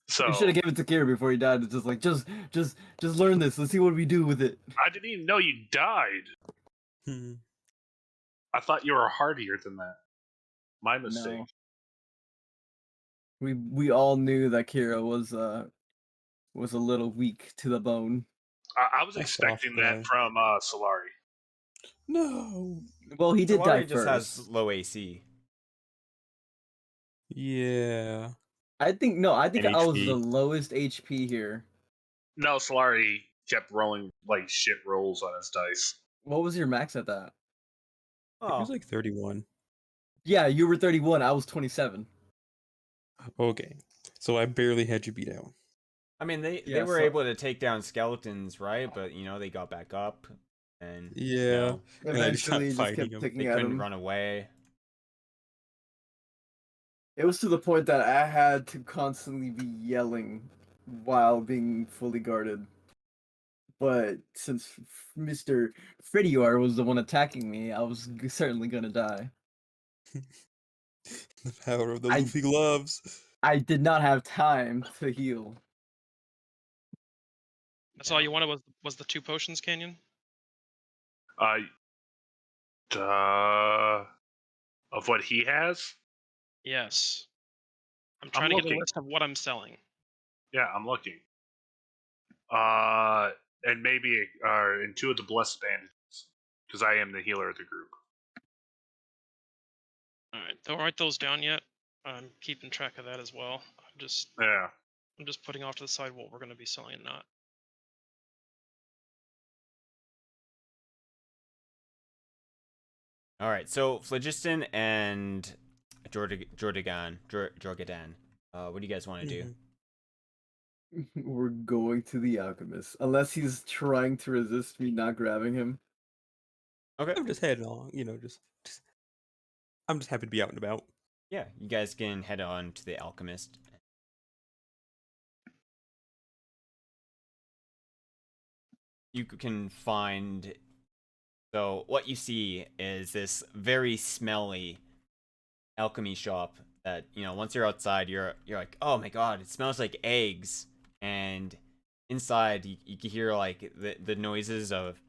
So You should have given it to Kira before he died. It's just like just learn this. Let's see what we do with it. I didn't even know you died. I thought you were hardier than that. My mistake. No. We all knew that Kira was a little weak to the bone. I was A expecting soft guy. that from Solari. No. Well, he did die Solari just first. has low AC. Yeah. I think I And was the HP. lowest HP here. No, Solari kept rolling like shit rolls on his dice. What was your max at that? It Oh, was like 31. Yeah, you were 31. I was 27. Okay. So I barely had you beat out. I mean, they Yeah, were so- able to take down skeletons, right? But they got back up, and Yeah. And I just Eventually, kept just fighting kept him. picking they at couldn't him. run away. It was to the point that I had to constantly be yelling while being fully guarded. But since Mr. Freddyar was the one attacking me, I was certainly gonna die. The power of the I- Luffy gloves. I did not have time to heal. That's all you wanted was the 2 potions, Canyon? Of what he has? Yes. I'm I'm trying to get a looking. list of what I'm selling. Yeah, I'm looking. And maybe and 2 of the blessed bandages, because I am the healer of the group. Alright, don't write those down yet. I'm keeping track of that as well. Yeah. I'm just putting off to the side what we're going to be selling and not. All right, so Phlogiston and Jorgadan. What do you guys want to do? We're going to the alchemist. Unless he's trying to resist me not grabbing him. Okay. I'm just heading along, just I'm just happy to be out and about. Yeah, you guys can head on to the alchemist. You can find. So what you see is this very smelly alchemy shop that once you're outside, you're like, oh my god, it smells like eggs, and inside you can hear like the noises of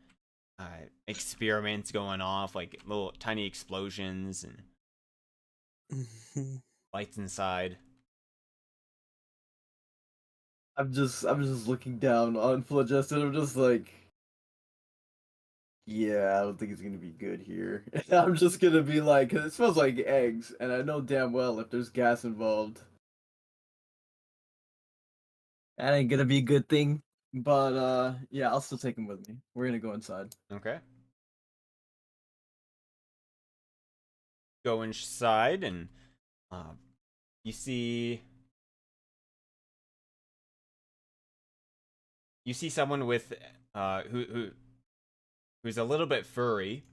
experiments going off, like little tiny explosions and lights inside. I'm just looking down on Phlogiston. I'm just like, yeah, I don't think it's gonna be good here. I'm just gonna be like, 'cause it smells like eggs, and I know damn well if there's gas involved, that ain't gonna be a good thing. But yeah, I'll still take him with me. We're gonna go inside. Okay. Go inside, and you see someone with who's a little bit furry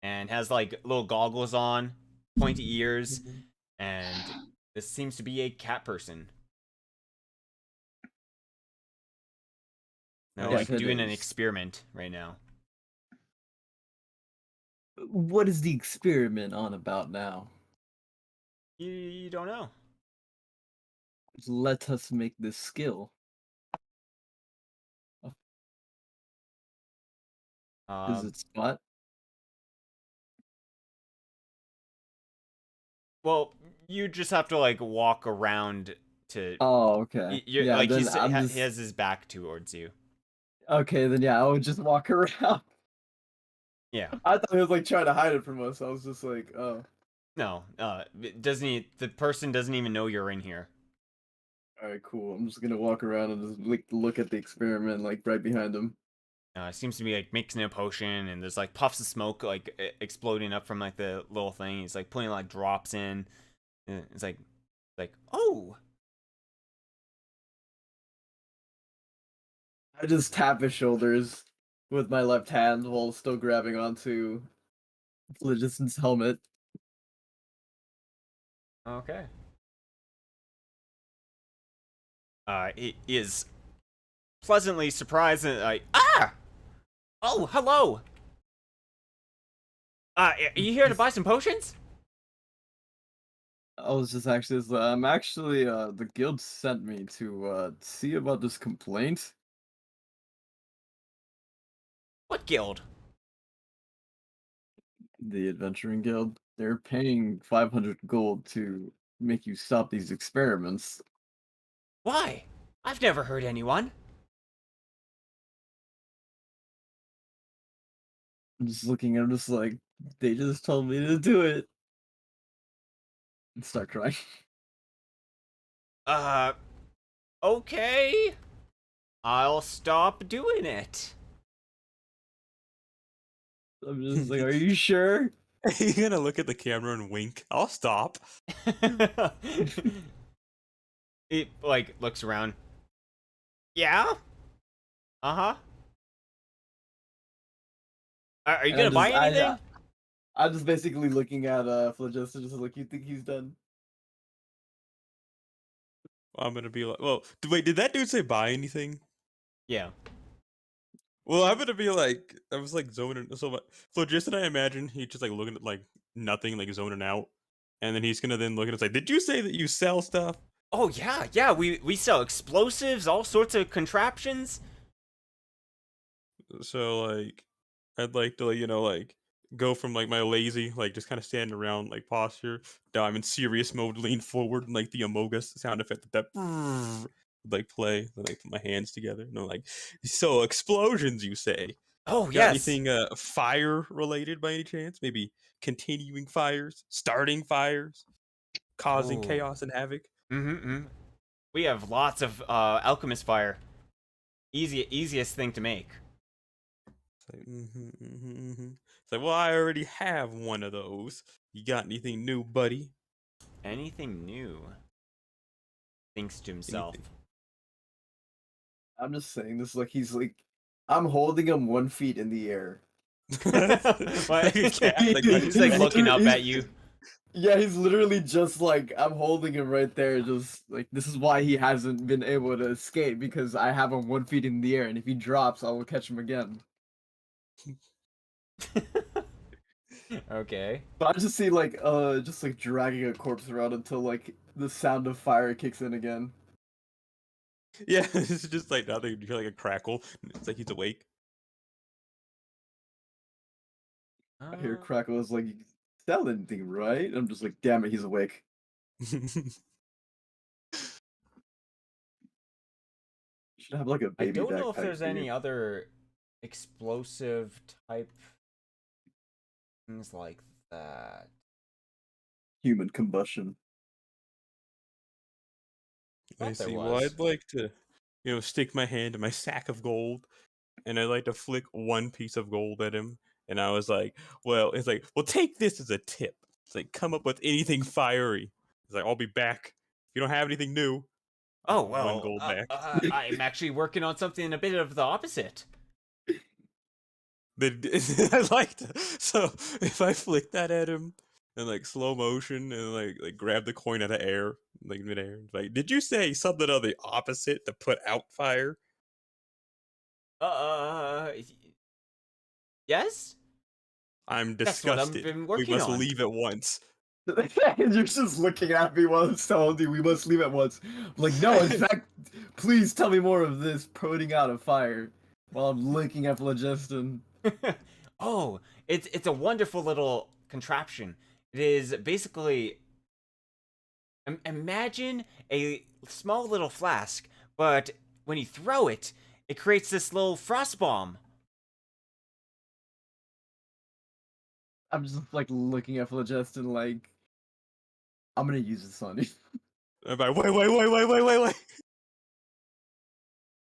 and has like little goggles on, pointy ears, and this seems to be a cat person. They're Yes, like it doing an is. experiment right now. What is the experiment on about now? You don't know. Let us make this skill. Is it spot? Well, you just have to like walk around to. Oh, okay. You're, Yeah, like then I'm he just has his back towards you. okay. Then yeah, I would just walk around. Yeah. I thought he was like trying to hide it from us. I was just like, oh, No. The person doesn't even know you're in here. all right, cool. I'm just gonna walk around and just like look at the experiment like right behind him. Seems to be like mixing a potion, and there's like puffs of smoke like exploding up from like the little thing. He's like putting like drops in. And it's like oh. I just tap his shoulders with my left hand while still grabbing onto Phlogiston's helmet. Okay. He is pleasantly surprised and like oh hello. Are you here to buy some potions? I was just actually, I'm actually, the guild sent me to see about this complaint. What guild? The Adventuring Guild. They're paying 500 gold to make you stop these experiments. Why? I've never heard anyone. I'm just looking, I'm just like, they just told me to do it. And start crying. Okay. I'll stop doing it. I'm just like, are you sure? You gonna look at the camera and wink? I'll stop. He like looks around. Yeah? Uh-huh. Are you And gonna buy anything? I'm just basically looking at Phlogiston, just like, you think he's done? I'm gonna be like, well, wait, did that dude say buy anything? Yeah. Well, I'm gonna be like, I was like zoning. So, Phlogiston, I imagine he's just like looking at like nothing, like zoning out, and then he's gonna then look at us like, did you say that you sell stuff? Oh yeah. We sell explosives, all sorts of contraptions. So like, I'd like to like, like go from like my lazy like just kind of standing around like posture. Now I'm in serious mode, lean forward, and like the Amogus sound effect that would like play. Then I put my hands together and I'm like, so explosions, you say? Oh Got yes. anything fire related by any chance? Maybe continuing fires, starting fires, causing Ooh. chaos and havoc. We have lots of alchemist fire. Easiest thing to make. It's like, It's like, well, I already have one of those. You got anything new, buddy? Anything new? Thinks to himself. Anything. I'm just saying this like he's like, I'm holding him 1 feet in the air. What? He's He's like looking up at you. Yeah, he's literally just like, I'm holding him right there, just like, this is why he hasn't been able to escape, because I have him 1 feet in the air, and if he drops, I will catch him again. Okay. But I just see like, just like dragging a corpse around until like the sound of fire kicks in again. Yeah, it's just like nothing. You hear like a crackle. It's like he's awake. I hear Crackle is like, you can sell anything, right? I'm just like, damn it, he's awake. should have like a I baby don't know if backpack, there's any dude. other explosive type things like that. Human combustion. I I thought there see. Well, was. I'd like to, stick my hand in my sack of gold, and I'd like to flick one piece of gold at him. And I was like, well, it's like, well, take this as a tip. It's like, come up with anything fiery. It's like, I'll be back. If you don't have anything new, Oh, one well, gold back. I'm actually working on something a bit of the opposite. I like to. So if I flick that at him in like slow motion and like grab the coin out of air, like midair, it's like, did you say something of the opposite to put out fire? Yes? I'm That's what I've disgusted. been We working must on. leave at once. You're just looking at me while it's telling you we must leave at once. I'm like, no, in fact, please tell me more of this putting out a fire while I'm looking at phlogiston. Oh, it's a wonderful little contraption. It is basically imagine a small little flask, but when you throw it, it creates this little frost bomb. I'm just like looking at phlogiston like, I'm gonna use this on you. I'm like, wait.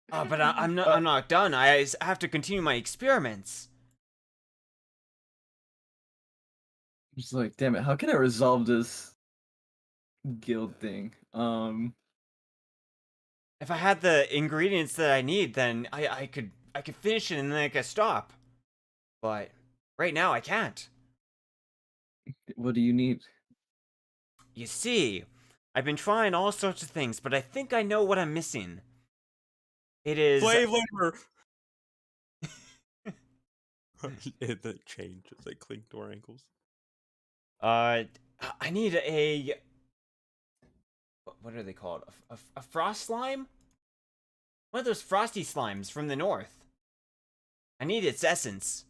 But I'm not done. I have to continue my experiments. I'm just like, damn it, how can I resolve this guild thing? If I had the ingredients that I need, then I could finish it and then I could stop. But right now I can't. What do you need? You see, I've been trying all sorts of things, but I think I know what I'm missing. It is Flavor. The chain just like clink to our ankles. I need a what are they called? A frost slime? One of those frosty slimes from the north. I need its essence.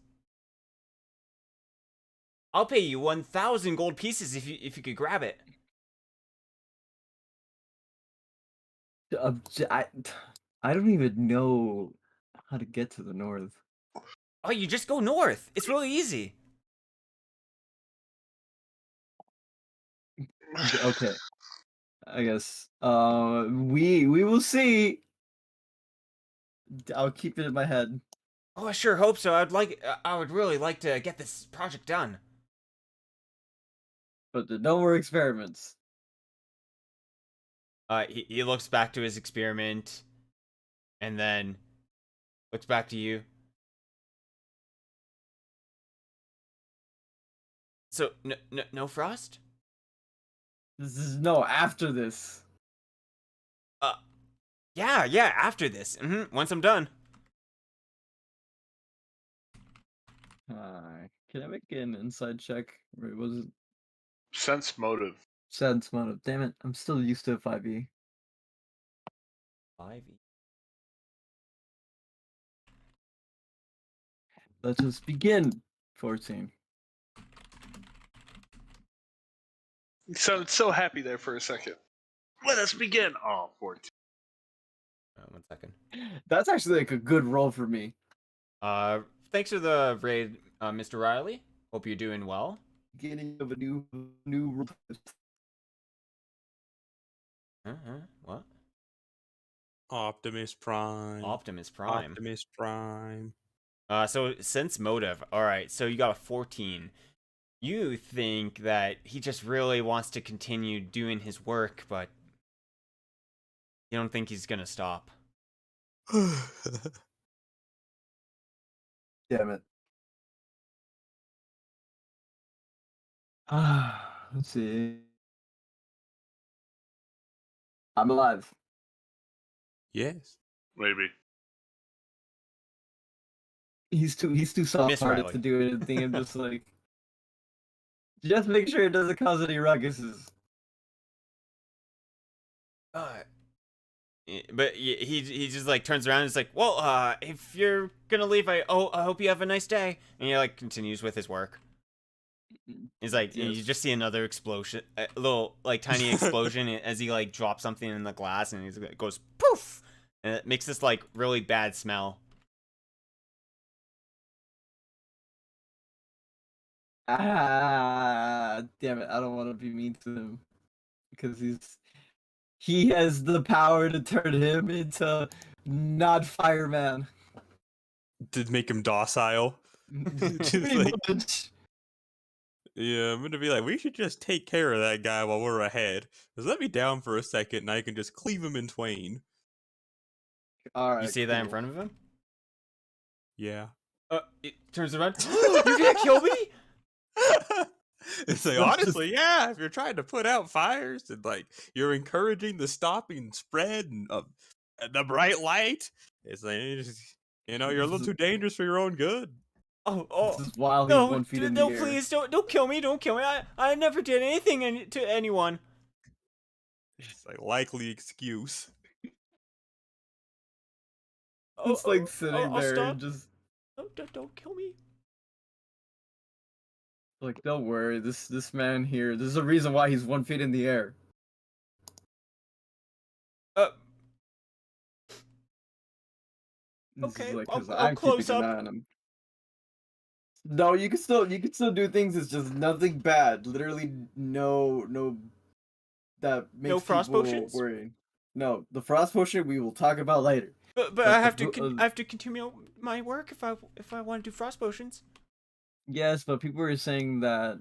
I'll pay you 1,000 gold pieces if you could grab it. I don't even know how to get to the north. Oh, you just go north. It's really easy. Okay, I guess. We will see. I'll keep it in my head. Oh, I sure hope so. I would really like to get this project done. But no more experiments. He looks back to his experiment, and then looks back to you. So no frost? This is no after this. Yeah, after this. Once I'm done. Can I make an inside check? Or was it Sense motive. sense motive? Damn it, I'm still used to 5e. 5e. Let us begin. 14. You sounded so happy there for a second. Let us begin. Oh, 14. 1 second. That's actually like a good roll for me. Thanks for the raid, Mr. Riley. Hope you're doing well. Beginning of a new roll. What? Optimus Prime. Optimus Prime. Optimus Prime. So sense motive. All right. So you got a 14. You think that he just really wants to continue doing his work, but you don't think he's gonna stop. Damn it. Let's see. I'm alive. Yes. Maybe. He's too soft-hearted Riley. to do anything. I'm just like, just make sure it doesn't cause any ruckuses. But he just like turns around and is like, well, if you're gonna leave, I hope you have a nice day. And he like continues with his work. He's like, Yes. you just see another explosion, a little like tiny explosion as he like drops something in the glass, and he goes poof, and it makes this like really bad smell. Ah, damn it! I don't want to be mean to him because he has the power to turn him into not fireman. To make him docile. Just Pretty like, much. yeah, I'm gonna be like, we should just take care of that guy while we're ahead. Just let me down for a second, and I can just cleave him in twain. All right, You see that in cool. front of him? Yeah. It turns around. You're gonna kill me? It's like, honestly, yeah, if you're trying to put out fires and like you're encouraging the stopping spread and the bright light, it's like, you know, you're a little too dangerous for your own good. Oh, This is while he's no, 1 feet in no, the air. please, don't kill me, don't kill me. I never did anything to anyone. It's like likely excuse. It's like sitting I'll there stop. and just Don't kill me. like, don't worry, this man here, there's a reason why he's 1 feet in the air. This Okay, is like, I'll 'cause I'm close keeping an up. eye on him. No, you can still do things. It's just nothing bad. Literally, no, that No makes frost people potions? worry. No, the frost potion we will talk about later. But But I the have to po- I have to continue my work if I want to do frost potions. Yes, but people were saying that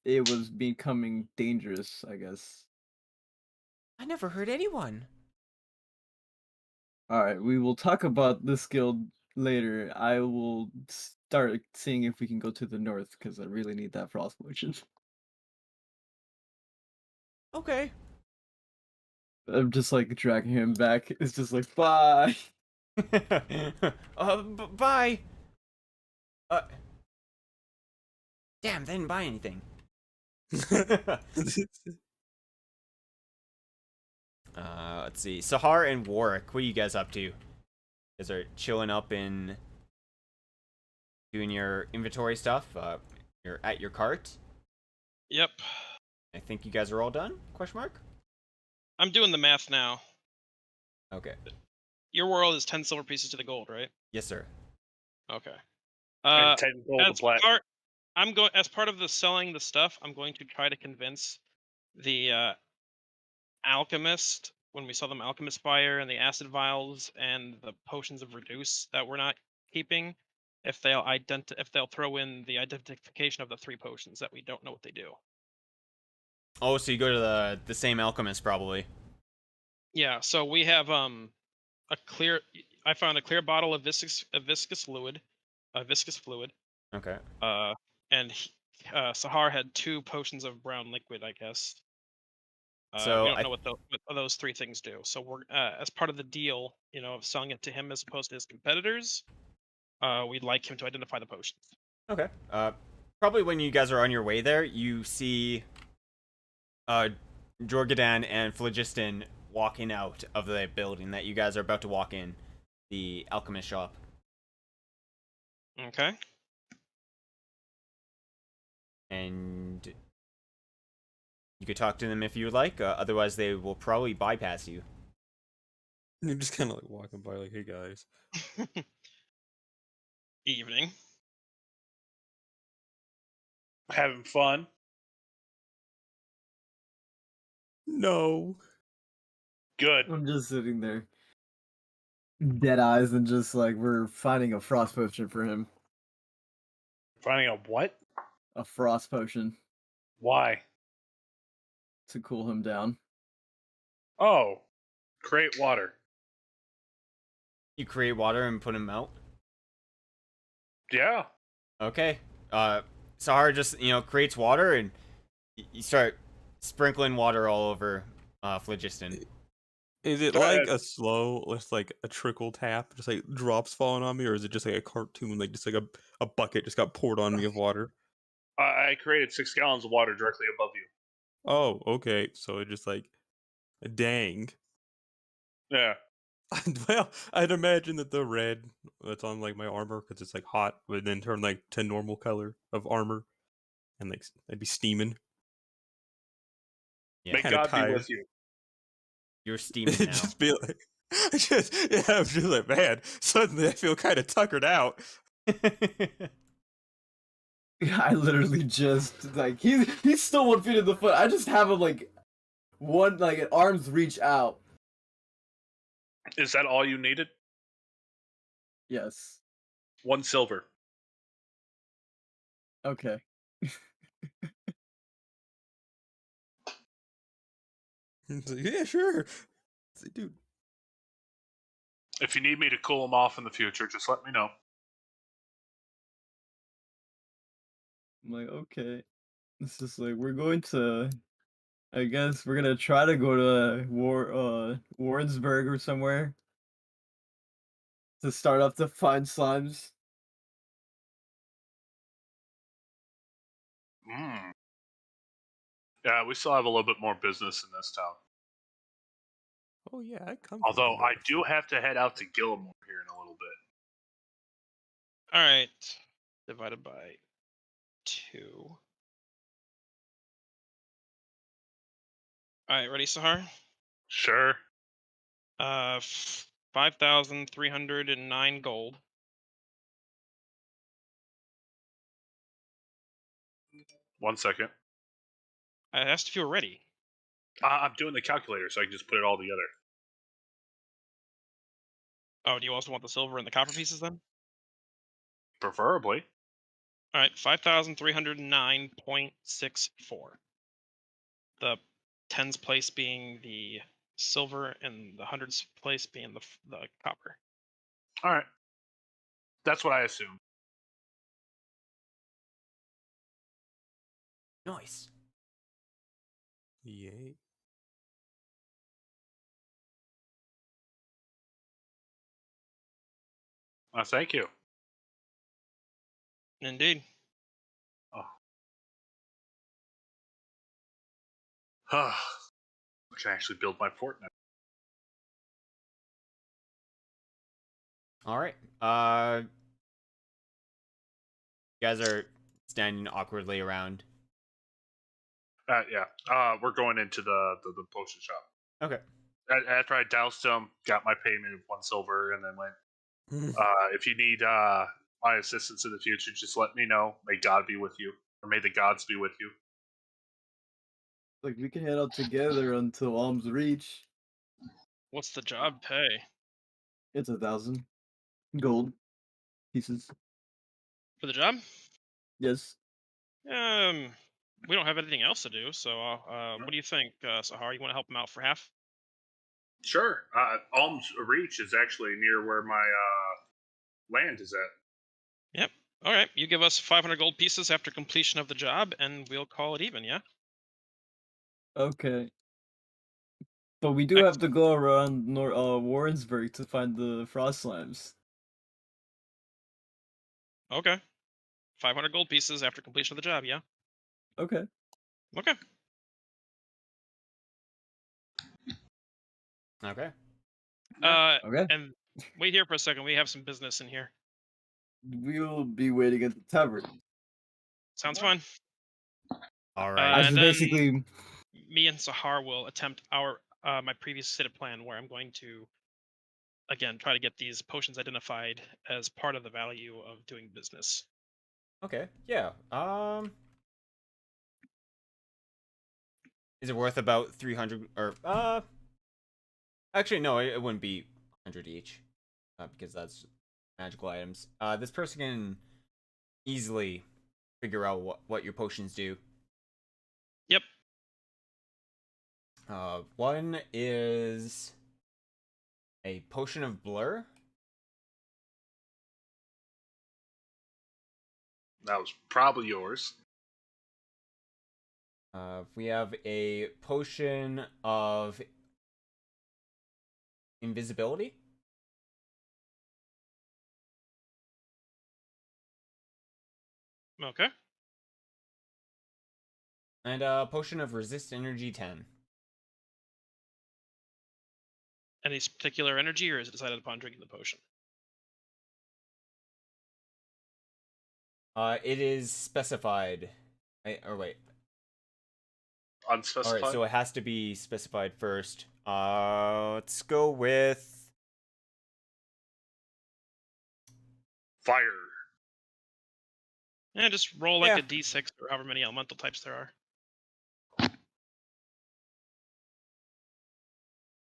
it was becoming dangerous, I guess. I never heard anyone. Alright, we will talk about this guild later. I will start seeing if we can go to the north, because I really need that frost potion. Okay. I'm just like dragging him back. It's just like, bye! Bye. Damn, they didn't buy anything. Let's see. Sahar and Warwick, what are you guys up to? You guys are chilling up in doing your inventory stuff. You're at your cart. Yep. I think you guys are all done? Question mark? I'm doing the math now. Okay. Your world is 10 silver pieces to the gold, right? Yes, sir. Okay. And 10 gold to As black. as part of the selling the stuff, I'm going to try to convince the alchemist, when we sell them alchemist fire and the acid vials and the potions of reduce that we're not keeping, if they'll throw in the identification of the 3 potions that we don't know what they do. Oh, so you go to the same alchemist probably. Yeah, so we have I found a clear bottle of viscous fluid. Okay. And Sahar had 2 potions of brown liquid, I guess. So we don't know what those 3 things do. So we're as part of the deal, of selling it to him as opposed to his competitors, we'd like him to identify the potions. Okay. Probably when you guys are on your way there, you see Jorgadan and Phlogiston walking out of the building that you guys are about to walk in, the alchemist shop. Okay. And you could talk to them if you would like. Otherwise, they will probably bypass you. You're just kind of like walking by, like, hey guys. Evening. Having fun. No. Good. I'm just sitting there, dead eyes, and just like, we're finding a frost potion for him. Finding a what? A frost potion Why? to cool him down. Oh, create water. You create water and put them out. Yeah. Okay. Sahara just creates water and you start sprinkling water all over Phlogiston. Is it Go like ahead. a slow, just like a trickle tap, just like drops falling on me, or is it just like a cartoon, like just like a bucket just got poured on me of water? I created 6 gallons of water directly above you. Oh, okay. So it just like, dang. Yeah. Well, I'd imagine that the red that's on like my armor, because it's like hot, would then turn like to normal color of armor, and like I'd be steaming. Yeah. May Kinda God be tired. with you. You're steaming now. Just be like, I'm just like, man, suddenly I feel kind of tuckered out. I literally just like he's still 1 feet in the foot. I just have him like an arm's reach out. Is that all you needed? Yes. 1 silver. Okay. He's like, yeah, sure. It's like, dude. If you need me to cool him off in the future, just let me know. I'm like, okay. It's just like I guess we're gonna try to go to Warrensburg or somewhere to start up to find slimes. Mm. Yeah, we still have a little bit more business in this town. Oh yeah, I come. Although I do have to head out to Gilmore here in a little bit. All right, divided by 2. All right, ready, Sahar? Sure. 5,309 gold. One second. I asked if you were ready. I'm doing the calculator, so I can just put it all together. Oh, do you also want the silver and the copper pieces then? Preferably. All right, 5,309.64. The tens place being the silver and the hundreds place being the copper. All right. That's what I assumed. Nice. Yay. Thank you. Indeed. Oh. I can actually build my fort now. All right. You guys are standing awkwardly around. Yeah. We're going into the potion shop. Okay. After I doused them, got my payment of 1 silver, and then went. If you need my assistance in the future, just let me know. May God be with you, or may the gods be with you. Like we can head out together until arm's reach. What's the job pay? It's 1,000 gold pieces. For the job? Yes. We don't have anything else to do, so what do you think, Sahar? You want to help him out for half? Sure. Alm's Reach is actually near where my land is at. Yep. All right. You give us 500 gold pieces after completion of the job, and we'll call it even. Yeah. Okay. But we do have to go around Warrensburg to find the frost slimes. Okay. 500 gold pieces after completion of the job. Yeah. Okay. Okay. Okay. Okay. And wait here for a second. We have some business in here. We'll be waiting at the tavern. Sounds fine. All I right. just And then basically me and Sahar will attempt my previous stated plan, where I'm going to again try to get these potions identified as part of the value of doing business. Okay. Yeah. Is it worth about 300 or Actually, no, it wouldn't be 100 each, because that's magical items. This person can easily figure out what your potions do. Yep. One is a potion of blur. That was probably yours. We have a potion of invisibility. Okay. And a potion of resist energy 10. Any particular energy, or is it decided upon drinking the potion? It is specified. Wait. Unspecified. Alright, so it has to be specified first. Let's go with Fire. Yeah, just roll like Yeah. a d6 or however many elemental types there are.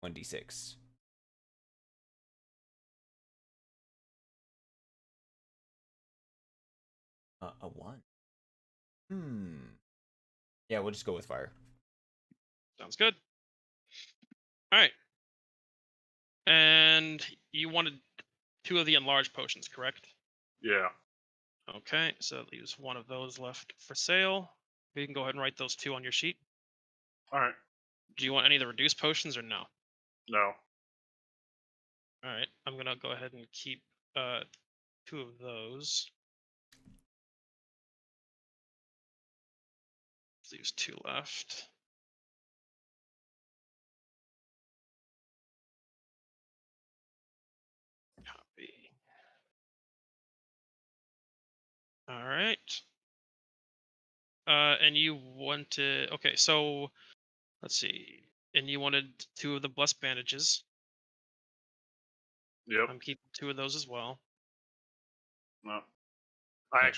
1d6. A 1. Yeah, we'll just go with fire. Sounds good. All right. And you wanted 2 of the enlarged potions, correct? Yeah. Okay, so that leaves 1 of those left for sale. You can go ahead and write those 2 on your sheet. All right. Do you want any of the reduced potions or no? No. All right, I'm gonna go ahead and keep 2 of those. Leaves 2 left. Copy. All right. And you wanted, okay, so let's see. And you wanted 2 of the blessed bandages. Yep. I'm keeping 2 of those as well. No. I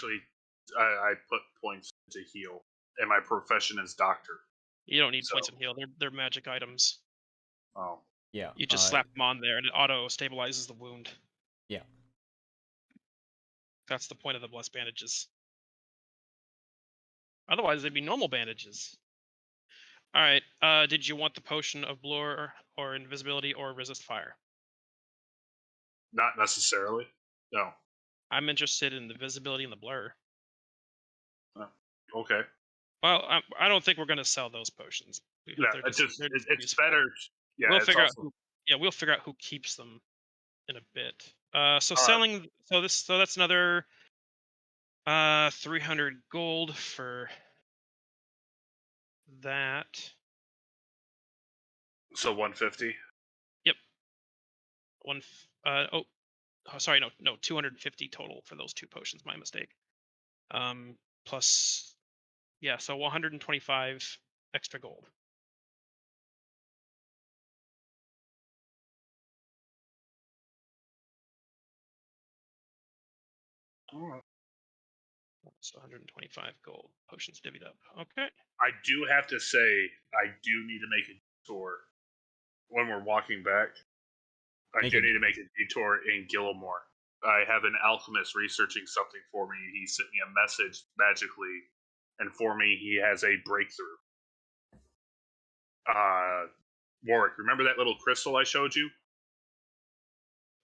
put points to heal, and my profession is doctor. You don't need So- points of heal. They're magic items. Oh. Yeah. You just slap them on there, and it auto stabilizes the wound. Yeah. That's the point of the blessed bandages. Otherwise, they'd be normal bandages. All right. Did you want the potion of blur or invisibility or resist fire? Not necessarily. No. I'm interested in the visibility and the blur. Okay. Well, I don't think we're going to sell those potions. Yeah, They're it's just- they're just it's useful. better. Yeah, We'll it's figure also, out. We'll figure out who keeps them in a bit. So right. selling. So that's another 300 gold for that. So 150. Sorry, no, 250 total for those 2 potions. My mistake. Plus, yeah, so 125 extra gold. So 125 gold. Potions divvied up. Okay. I do have to say, I do need to make a detour when we're walking back. I Make do it. need to make a detour in Gillimore. I have an alchemist researching something for me. He sent me a message magically, and for me, he has a breakthrough. Warwick, remember that little crystal I showed you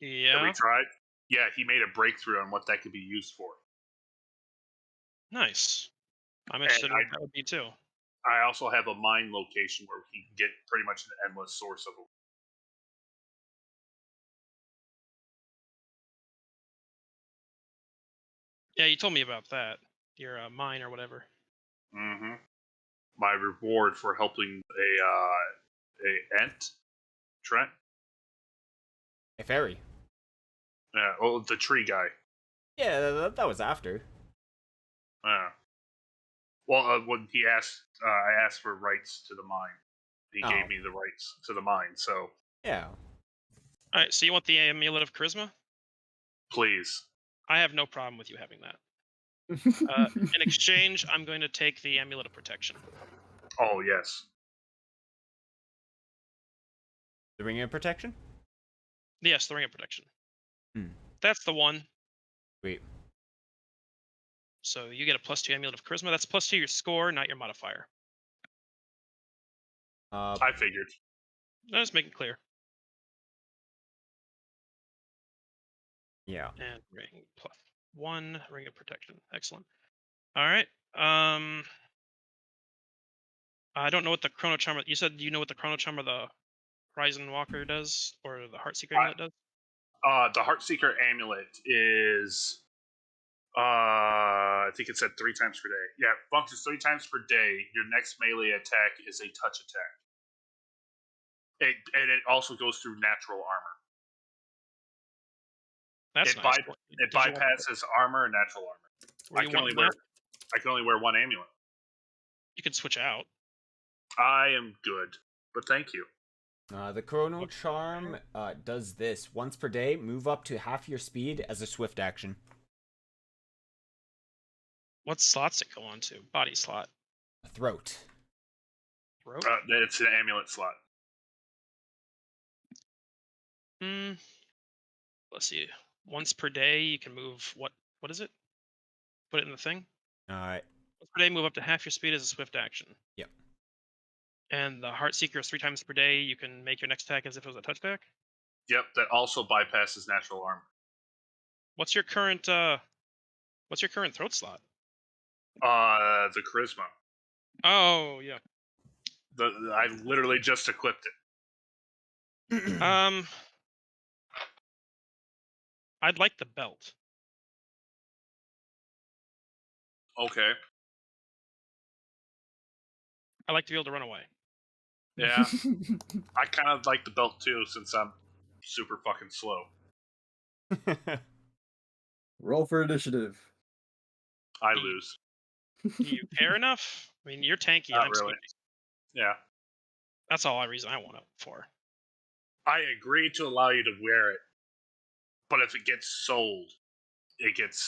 that Yeah. we tried? Yeah, he made a breakthrough on what that could be used for. Nice. I'm interested in what that would be too. I also have a mine location where he can get pretty much an endless source of it. Yeah, you told me about that. Your mine or whatever. Mm-hmm. My reward for helping a Ent Trent. A fairy. Yeah, well, the tree guy. Yeah, that was after. Yeah. Well, when he asked, I asked for rights to the mine. He gave me the rights to the mine. So Yeah. All right, so you want the amulet of charisma? please. I have no problem with you having that. In exchange, I'm going to take the amulet of protection. Oh yes. The ring of protection? Yes, the ring of protection. Hmm. That's the one. Wait. So you get a +2 amulet of charisma. That's +2 your score, not your modifier. I figured. I'll just make it clear. Yeah. And ring +1, ring of protection. Excellent. All right. I don't know what the chrono charm. You said you know what the chrono charm of the Horizon Walker does, or the Heartseeker amulet does. The Heartseeker amulet is, I think it said 3 times per day. Yeah, functions 3 times per day. Your next melee attack is a touch attack. And it also goes through natural armor. That's It, nice. it bypasses armor and natural armor. I can only wear 1 amulet. You could switch out. I am good, but thank you. The Chrono Charm does this. Once per day, move up to half your speed as a swift action. What slots it go on to? Body slot. Throat. Throat? It's an amulet slot. Let's see. Once per day, you can move what is it? Put it in the thing. All right. Once per day, move up to half your speed as a swift action. Yep. And the Heart Seeker is 3 times per day. You can make your next attack as if it was a touch attack. Yep, that also bypasses natural armor. What's your current throat slot? The charisma. Oh yeah. I literally just equipped it. I'd like the belt. Okay. I like to be able to run away. Yeah. I kind of like the belt too, since I'm super fucking slow. Roll for initiative. I lose. Do you care enough? I mean, you're tanky. Not I'm really. squishy. Yeah. That's all the reason I want it for. I agree to allow you to wear it, but if it gets sold, it gets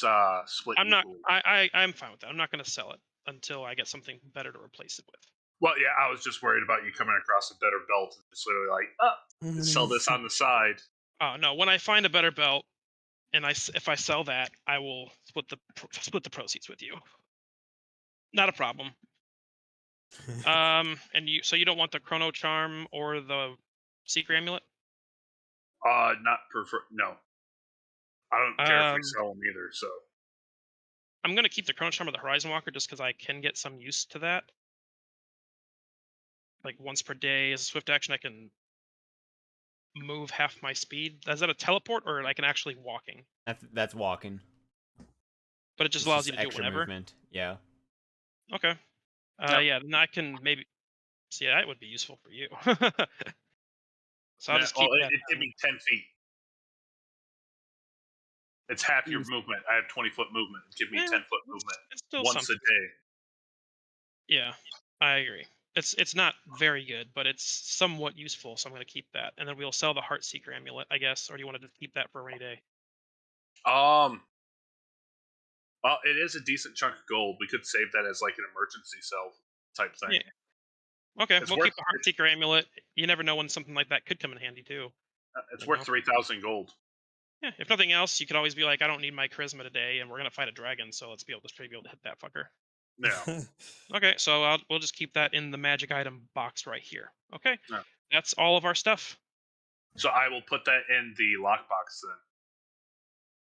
split. I'm not. Equally. I'm fine with that. I'm not going to sell it until I get something better to replace it with. Well, yeah, I was just worried about you coming across a better belt and just literally like, oh, sell this on the side. Oh no! When I find a better belt, and if I sell that, I will split the proceeds with you. Not a problem. And you don't want the Chrono Charm or the Secret Amulet? Not prefer. No, I don't care if we Um, sell them either. So I'm gonna keep the Chrono Charm or the Horizon Walker just because I can get some use to that. Like once per day as a swift action, I can move half my speed. Is that a teleport or like an actually walking? That's walking. But it just It's allows you to do it extra whenever. movement. Yeah. Okay. Yep. Yeah, then I can maybe see that would be useful for you. So I'll yeah, just keep well, that. it give me 10 feet. It's half your movement. I have 20-foot movement. Give me 10-foot movement It's still once something. a day. Yeah, I agree. It's not very good, but it's somewhat useful, so I'm going to keep that. And then we'll sell the Heart Seeker amulet, I guess, or do you want to just keep that for a rainy day? Well, it is a decent chunk of gold. We could save that as like an emergency sell type thing. Yeah. Okay, It's we'll worth- keep the Heart Seeker amulet. You never know when something like that could come in handy too. It's You worth know? 3,000 gold. Yeah, if nothing else, you could always be like, I don't need my charisma today, and we're gonna fight a dragon, so let's be able to hit that fucker. Yeah. Okay, so we'll just keep that in the magic item box right here. Okay, Yeah. that's all of our stuff. So I will put that in the lockbox then.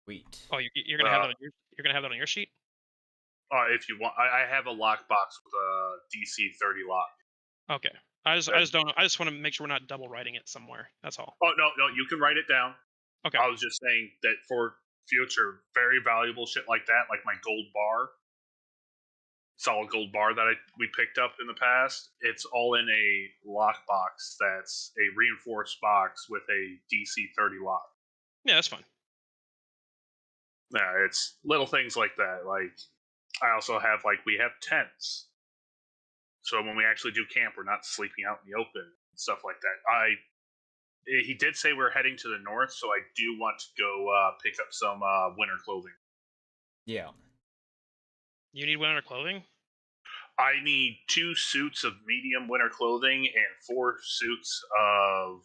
Sweet. Oh, you're gonna have that on you're gonna have that on your sheet. If you want, I have a lockbox with a DC 30 lock. Okay, I just want to make sure we're not double writing it somewhere. That's all. Oh no, you can write it down. Okay. I was just saying that for future very valuable shit like that, like my gold bar, solid gold bar that we picked up in the past, it's all in a lockbox that's a reinforced box with a DC 30 lock. Yeah, that's fine. Yeah, it's little things like that. Like I also have we have tents, so when we actually do camp, we're not sleeping out in the open and stuff like that. He did say we're heading to the north, so I do want to go pick up some winter clothing. Yeah. You need winter clothing? I need 2 suits of medium winter clothing and 4 suits of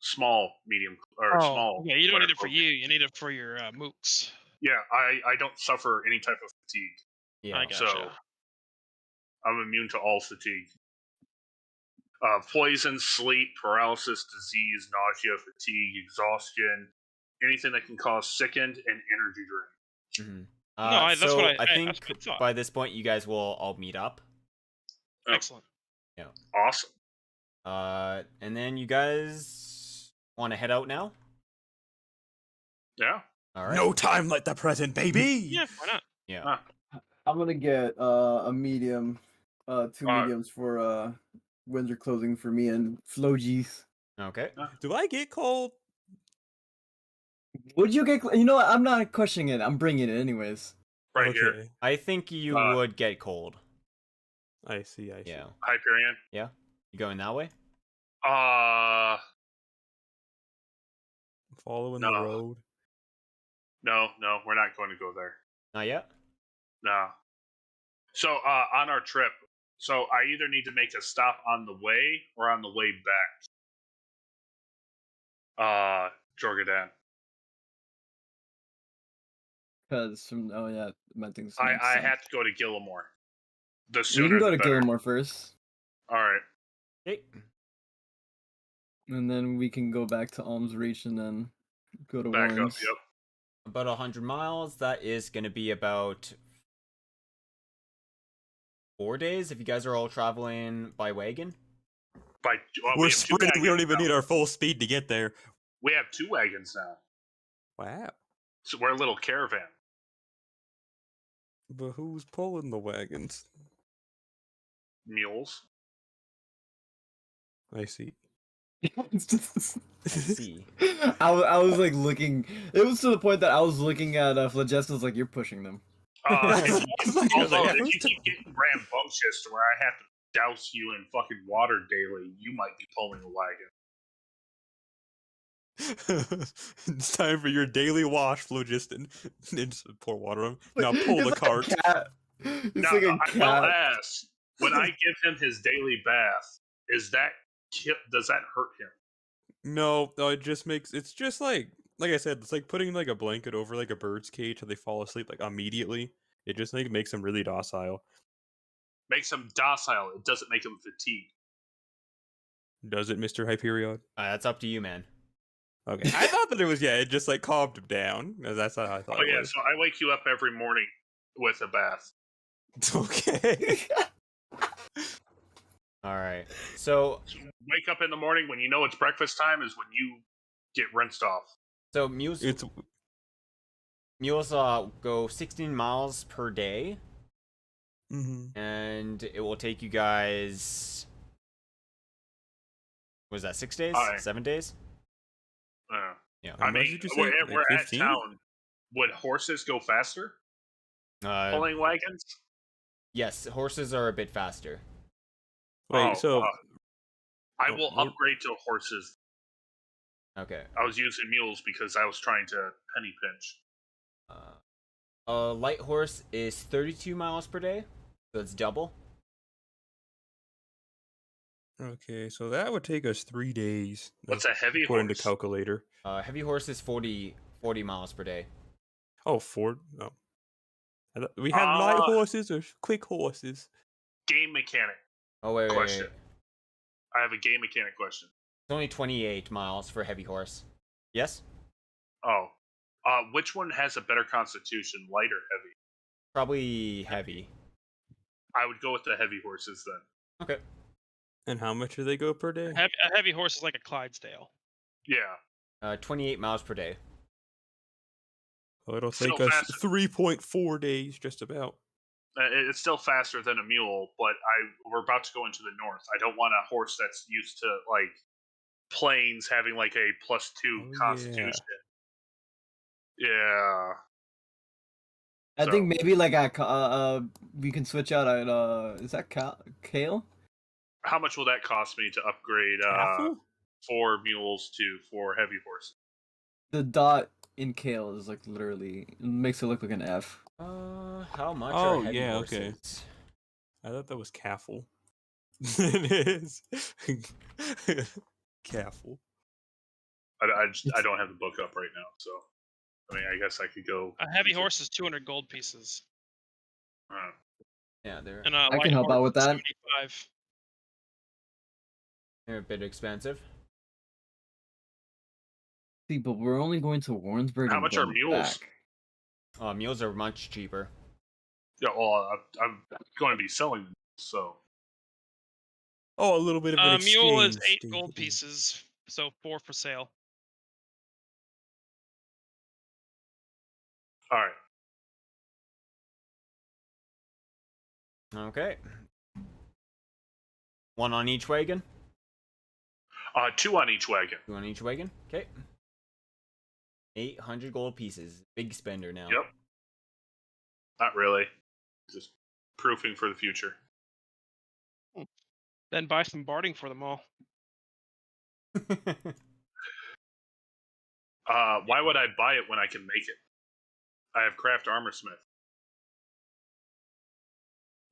small medium or small. Yeah, you don't need winter it for clothing. you. You need it for your mooks. Yeah, I don't suffer any type of fatigue, Yeah. I gotcha. so I'm immune to all fatigue. Poison, sleep, paralysis, disease, nausea, fatigue, exhaustion, anything that can cause sickened, and energy drain. Mm-hmm. No, that's so what I think that's what I thought. by this point you guys will all meet up. Oh. Excellent. Yeah. Awesome. And then you guys want to head out now? Yeah. All right. No time like the present, baby. Yeah, why not? Yeah. I'm gonna get a medium, 2 mediums for winter clothing for me and Floji's. Okay. Do I get cold? Would you get? You know what? I'm not questioning it. I'm bringing it anyways. Right Okay. here. I think you would get cold. I see. Yeah. Hyperion. Yeah. You going that way? Following No. the road. No, we're not going to go there. Not yet. No. So on our trip, so I either need to make a stop on the way or on the way back. Jorgadan. Because from my things. I have to go to Gillimore. The We sooner can go the to better. Gilmore first, All right. Okay. and then we can go back to Alms Reach, and then go to Back up. Warren's. Yep. About 100 miles. That is going to be about 4 days if you guys are all traveling by wagon. We're sprinting. We don't even need our full speed to get there. We have 2 wagons now, Wow. so we're a little caravan. But who's pulling the wagons? Mules. I see. It's just- I see. I was like looking. It was to the point that I was looking at Phlogestus like, you're pushing them. If Yeah. you keep getting rambunctious to where I have to douse you in fucking water daily, you might be pulling a wagon. It's time for your daily wash, Phlogiston. Just pour water on him. Now pull It's the like cart. A cat. It's Now, like a I will cat. ask, when I give him his daily bath, does that hurt him? No, it just makes it's just like I said, it's like putting like a blanket over like a bird's cage so they fall asleep like immediately. It just like makes them really docile. Makes him docile. It doesn't make him fatigued. Does it, Mr. Hyperion? That's up to you, man. Okay. I thought that it was it just like calmed him down. That's not how I thought Oh it yeah, was. so I wake you up every morning with a bath. Okay. All right. So Wake up in the morning when you know it's breakfast time is when you get rinsed off. so mules go 16 miles per day, and it will take you guys. Was that 6 days? Alright. 7 days? Yeah. How I much mean, did you say? we're Like at 15? town. Would horses go faster? Pulling wagons? Yes, horses are a bit faster. Wait, so I will well- upgrade to horses. Okay. I was using mules because I was trying to penny pinch. A light horse is 32 miles per day, so it's double. okay, so that would take us 3 days. What's a heavy according horse? to calculator? Heavy horse is 40 miles per day. Oh, Ford. No. We have light horses or quick horses. Game mechanic Oh, wait. question. I have a game mechanic question. It's only 28 miles for heavy horse. Yes? Oh. Which one has a better constitution, light or heavy? Probably heavy. I would go with the heavy horses then. Okay. And how much do they go per day? A heavy horse is like a Clydesdale. Yeah. 28 miles per day. Well, it'll Still take us faster. 3.4 days, just about. It's still faster than a mule, but we're about to go into the north. I don't want a horse that's used to like plains having like a +2 Oh, constitution. Yeah. I So- think maybe like we can switch out at is that Kale? How much will that cost me to upgrade Apple? 4 mules to 4 heavy horses? The dot in Kale is like literally it makes it look like an F. How much Oh, are heavy yeah, horses? okay. I thought that was Caffle. It is. Caffle. I don't have the book up right now, so I mean, I guess I could go. A heavy horse is 200 gold pieces, Yeah, they're and a I light can help out horse with is that. 75. a bit expensive. See, but we're only going to Warrensburg. How and much are going mules? back. Mules are much cheaper. Yeah, well, I'm going to be selling them, so Oh, a little bit of an A exchange. mule is 8 thing. gold pieces, so 4 for sale. all right. Okay. One on each wagon? 2 on each wagon. 2 on each wagon? Okay. 800 gold pieces. Big spender now. Yep. Not really. Just proofing for the future. Then buy some barding for them all. Why would I buy it when I can make it? I have craft armor smith.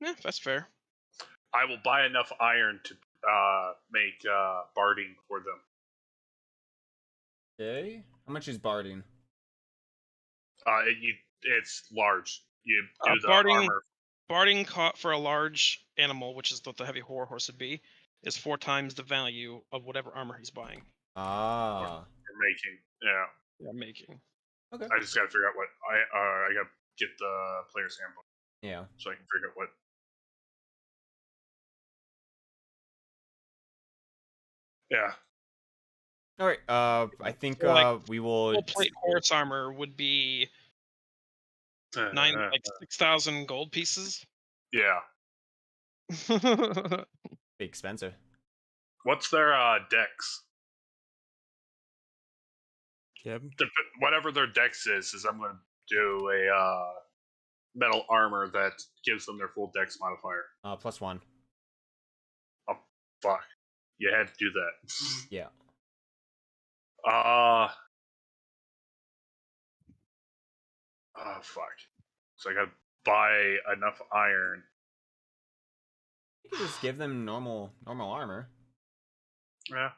Yeah, that's fair. I will buy enough iron to make barding for them. Okay. How much is barding? It's large. You do the Barding armor. Barding caught for a large animal, which is what the heavy horror horse would be, is 4 times the value of whatever armor he's buying Ah. Or making. Yeah. or making. Okay. I just gotta figure out what I gotta get the player's handbook Yeah. so I can figure out what. Yeah. All right. I think So, like, we will. Full plate horse armor would be 6,000 gold pieces. Yeah. Be expensive. What's their dex? Yep. Whatever their dex is I'm gonna do a metal armor that gives them their full dex modifier. +1. Oh fuck! You had to do that. Yeah. Oh fuck! So I gotta buy enough iron. You can just give them normal armor. Yeah.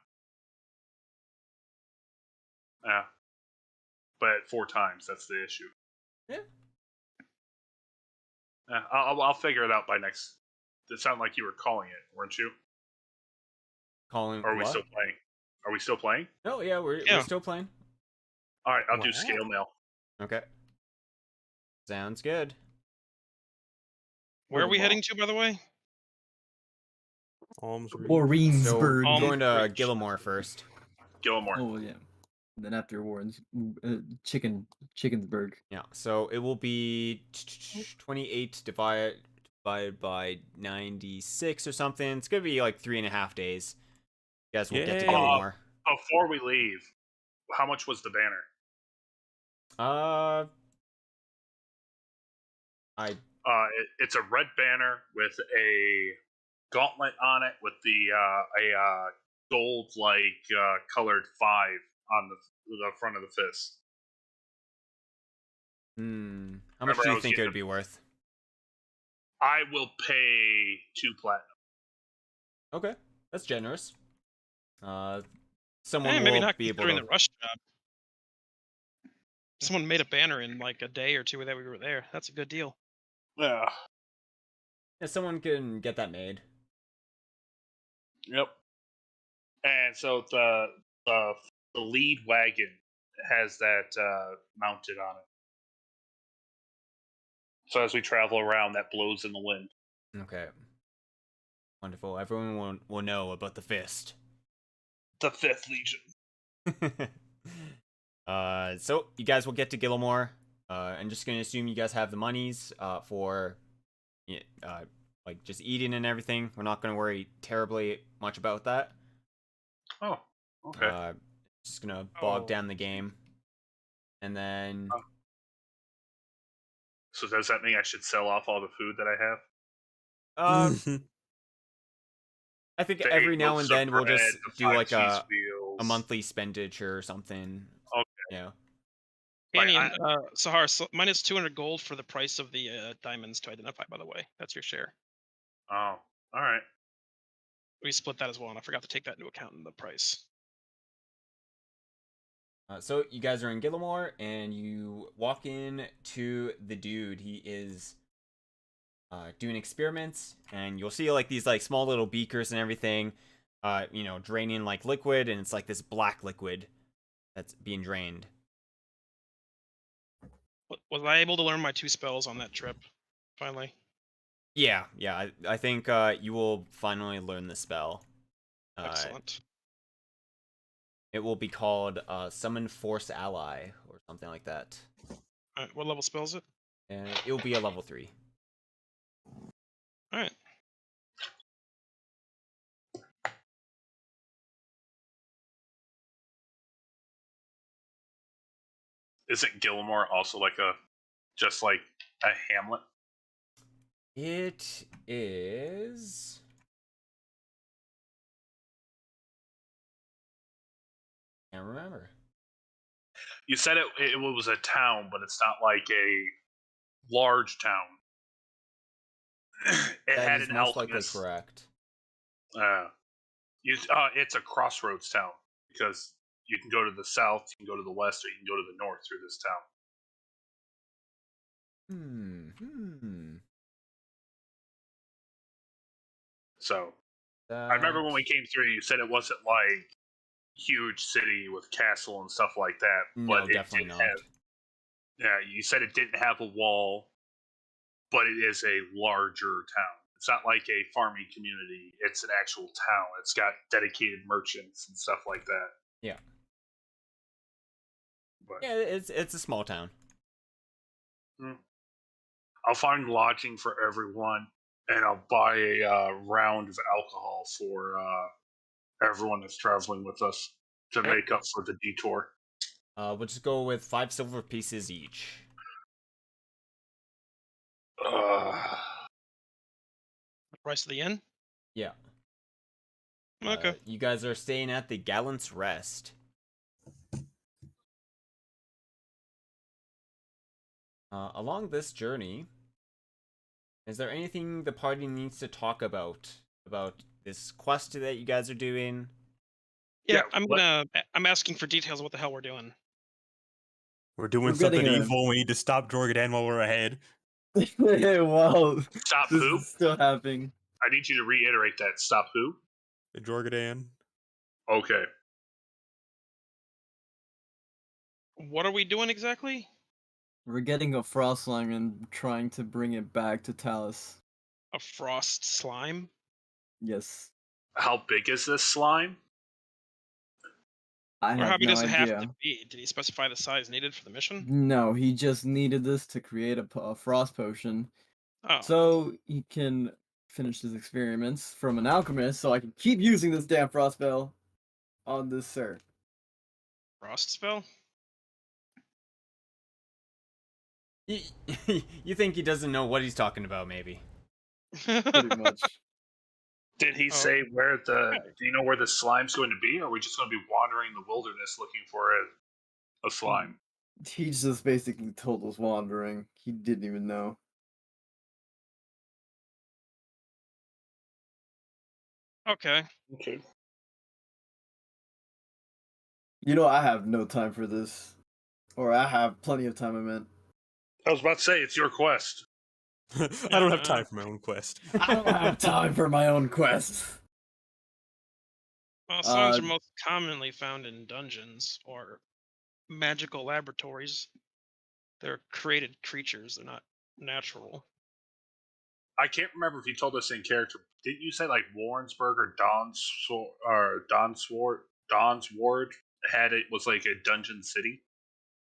Yeah. But 4 times, that's the issue. Yeah. Yeah, I'll figure it out by next. It sounded like you were calling it, weren't you? Calling. Or are we what? still playing? Are we still playing? Oh yeah, we're still playing. All right, I'll do Wow. scale mail. Okay. Sounds good. Where are we heading to, by the way? Alms Reef. So Warrensburg. we're going to Reach. Gillimore first. Gilmore. Oh yeah. And then after Warren's Chickensburg. Yeah. So it will be 28 divided by 96 or something. It's gonna be like 3.5 days. You guys will get to Yay. Gillimore. Before we leave, how much was the banner? It's a red banner with a gauntlet on it with a gold colored 5 on the front of the fist. How much Remember, do I you was think it getting- would be worth? I will pay 2 platinum. Okay, that's generous. Someone Maybe will not be able considering to. the rush job. Someone made a banner in like a day or 2 that we were there. That's a good deal. Yeah. Yeah, someone can get that made. Yep. And so the lead wagon has that mounted on it. So as we travel around, that blows in the wind. Okay. Wonderful. Everyone will know about the fist. The 5th Legion. So you guys will get to Gillimore. I'm just gonna assume you guys have the monies for like just eating and everything. We're not gonna worry terribly much about that. Oh, okay. Just gonna bog Oh. down the game. And then So does that mean I should sell off all the food that I have? I think The every 8 now loaves and of then we'll bread, just the do 5 like cheese a wheels. monthly expenditure or something. Okay. Yeah. Like, Canyon, Sahar, minus 200 gold for the price of the diamonds to identify, by the way. That's your share. Oh, all right. We split that as well, and I forgot to take that into account in the price. So you guys are in Gillimore, and you walk in to the dude. He is doing experiments, and you'll see like these like small little beakers and everything, draining like liquid, and it's like this black liquid that's being drained. Was I able to learn my 2 spells on that trip? Finally. Yeah. I think you will finally learn the spell. Excellent. It will be called Summon Force Ally or something like that. Alright, what level spell is it? And it will be a level 3. Alright. Isn't Gilmore also just like a hamlet? It is. Can't remember. You said it was a town, but it's not like a large town. It That had is an most likely alchemist. correct. It's a crossroads town because you can go to the south, you can go to the west, or you can go to the north through this town. So I remember when we came through, you said it wasn't like huge city with castle and stuff like that, No, but it definitely did not. have. Yeah, you said it didn't have a wall, but it is a larger town. It's not like a farming community. It's an actual town. It's got dedicated merchants and stuff like that. Yeah. But Yeah, it's a small town. I'll find lodging for everyone, and I'll buy a round of alcohol for everyone that's traveling with us to make up for the detour. We'll just go with 5 silver pieces each. Price of the inn? Yeah. Okay. You guys are staying at the Gallant's Rest. Along this journey, is there anything the party needs to talk about this quest that you guys are doing? Yeah, Yeah, I'm asking for details of what the hell we're doing. We're doing We're something getting a- evil. We need to stop Jorgadan while we're ahead. Wow. Stop This who? is still happening. I need you to reiterate that. Stop who? The Jorgadan. Okay. What are we doing exactly? We're getting a frost slime and trying to bring it back to Talus. A frost slime? Yes. How big is this slime? I Or how have big no does it have idea. to be? Did he specify the size needed for the mission? No, he just needed this to create a frost potion. Oh. So he can finish his experiments from an alchemist, so I can keep using this damn frost spell on this sir. Frost spell? You think he doesn't know what he's talking about, maybe? Pretty much. Did he say where the? Do you know where the slime's going to be? Or are we just going to be wandering the wilderness looking for a slime? He just basically told us wandering. He didn't even know. Okay. Okay. You know, I have no time for this. Or I have plenty of time, I meant. I was about to say it's your quest. I don't have time for my own quest. I don't have time for my own quest. Well, slimes are most commonly found in dungeons or magical laboratories. They're created creatures. They're not natural. I can't remember if you told us in character. Didn't you say like Warrensburg or Don's Ward had it was like a dungeon city?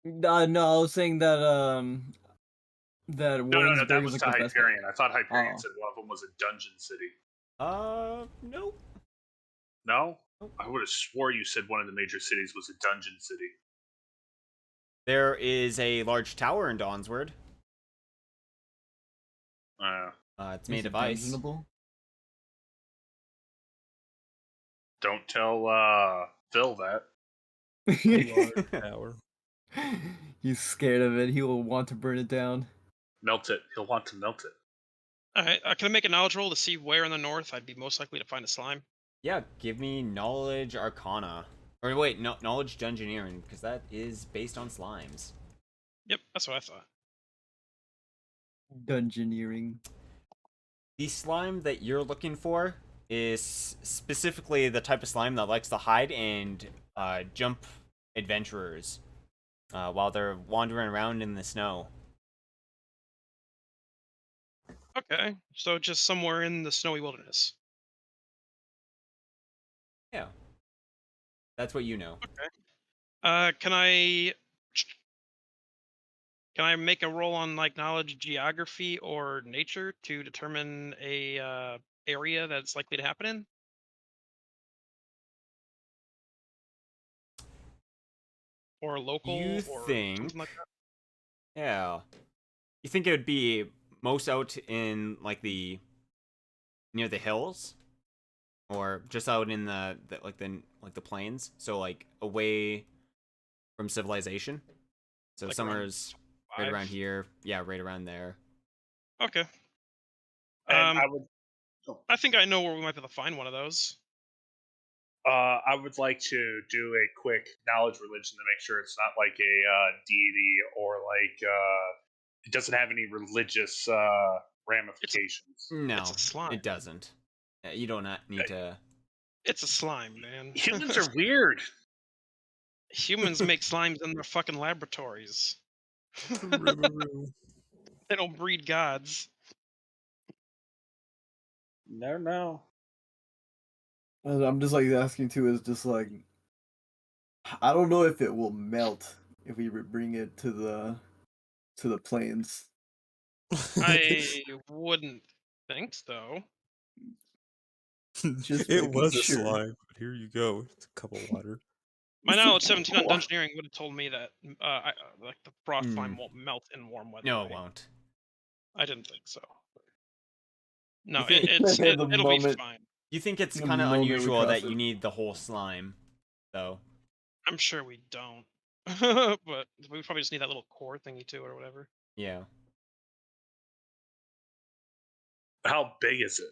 No, I was saying that that No, Warrensburg that is was like to the best. Hyperion. I thought Hyperion Oh. said one of them was a dungeon city. Nope. No? I would have swore you said one of the major cities was a dungeon city. There is a large tower in Dawnsward. It's made of ice. Dungeonable? Don't tell Phil that. Large tower. He's scared of it. He will want to burn it down. Melt it. He'll want to melt it. Alright, can I make a knowledge roll to see where in the north I'd be most likely to find a slime? Yeah, give me knowledge arcana. Or wait, no, knowledge dungeoneering, because that is based on slimes. Yep, that's what I thought. Dungeoneering. The slime that you're looking for is specifically the type of slime that likes to hide and jump adventurers while they're wandering around in the snow. Okay, so just somewhere in the snowy wilderness. Yeah. That's what you know. Okay. Can I make a roll on like knowledge geography or nature to determine a area that's likely to happen in? Or local You or think... something like that? Yeah. You think it would be most out in like near the hills? Or just out in the plains? So like away from civilization? So Like summer's right Five? around here. Yeah, right around there. Okay. And I would I think I know where we might be able to find one of those. I would like to do a quick knowledge religion to make sure it's not like a deity or like it doesn't have any religious ramifications. No, It's a slime. it doesn't. You do not need to. It's a slime, man. Humans are weird. Humans make slimes in their fucking laboratories. They don't breed gods. Never know. I'm just like asking too is just like I don't know if it will melt if we bring it to the plains. I wouldn't think so. Just It making was a sure. slime, but here you go. It's a cup of water. My knowledge 17 on engineering would have told me that like the frost Hmm. slime won't melt in warm weather. No, right? it won't. I didn't think so. No, think- it'll be moment- fine. You think it's The kind of moment we unusual cross that it. you need the whole slime, though. I'm sure we don't. But we probably just need that little core thingy too, or whatever. Yeah. How big is it?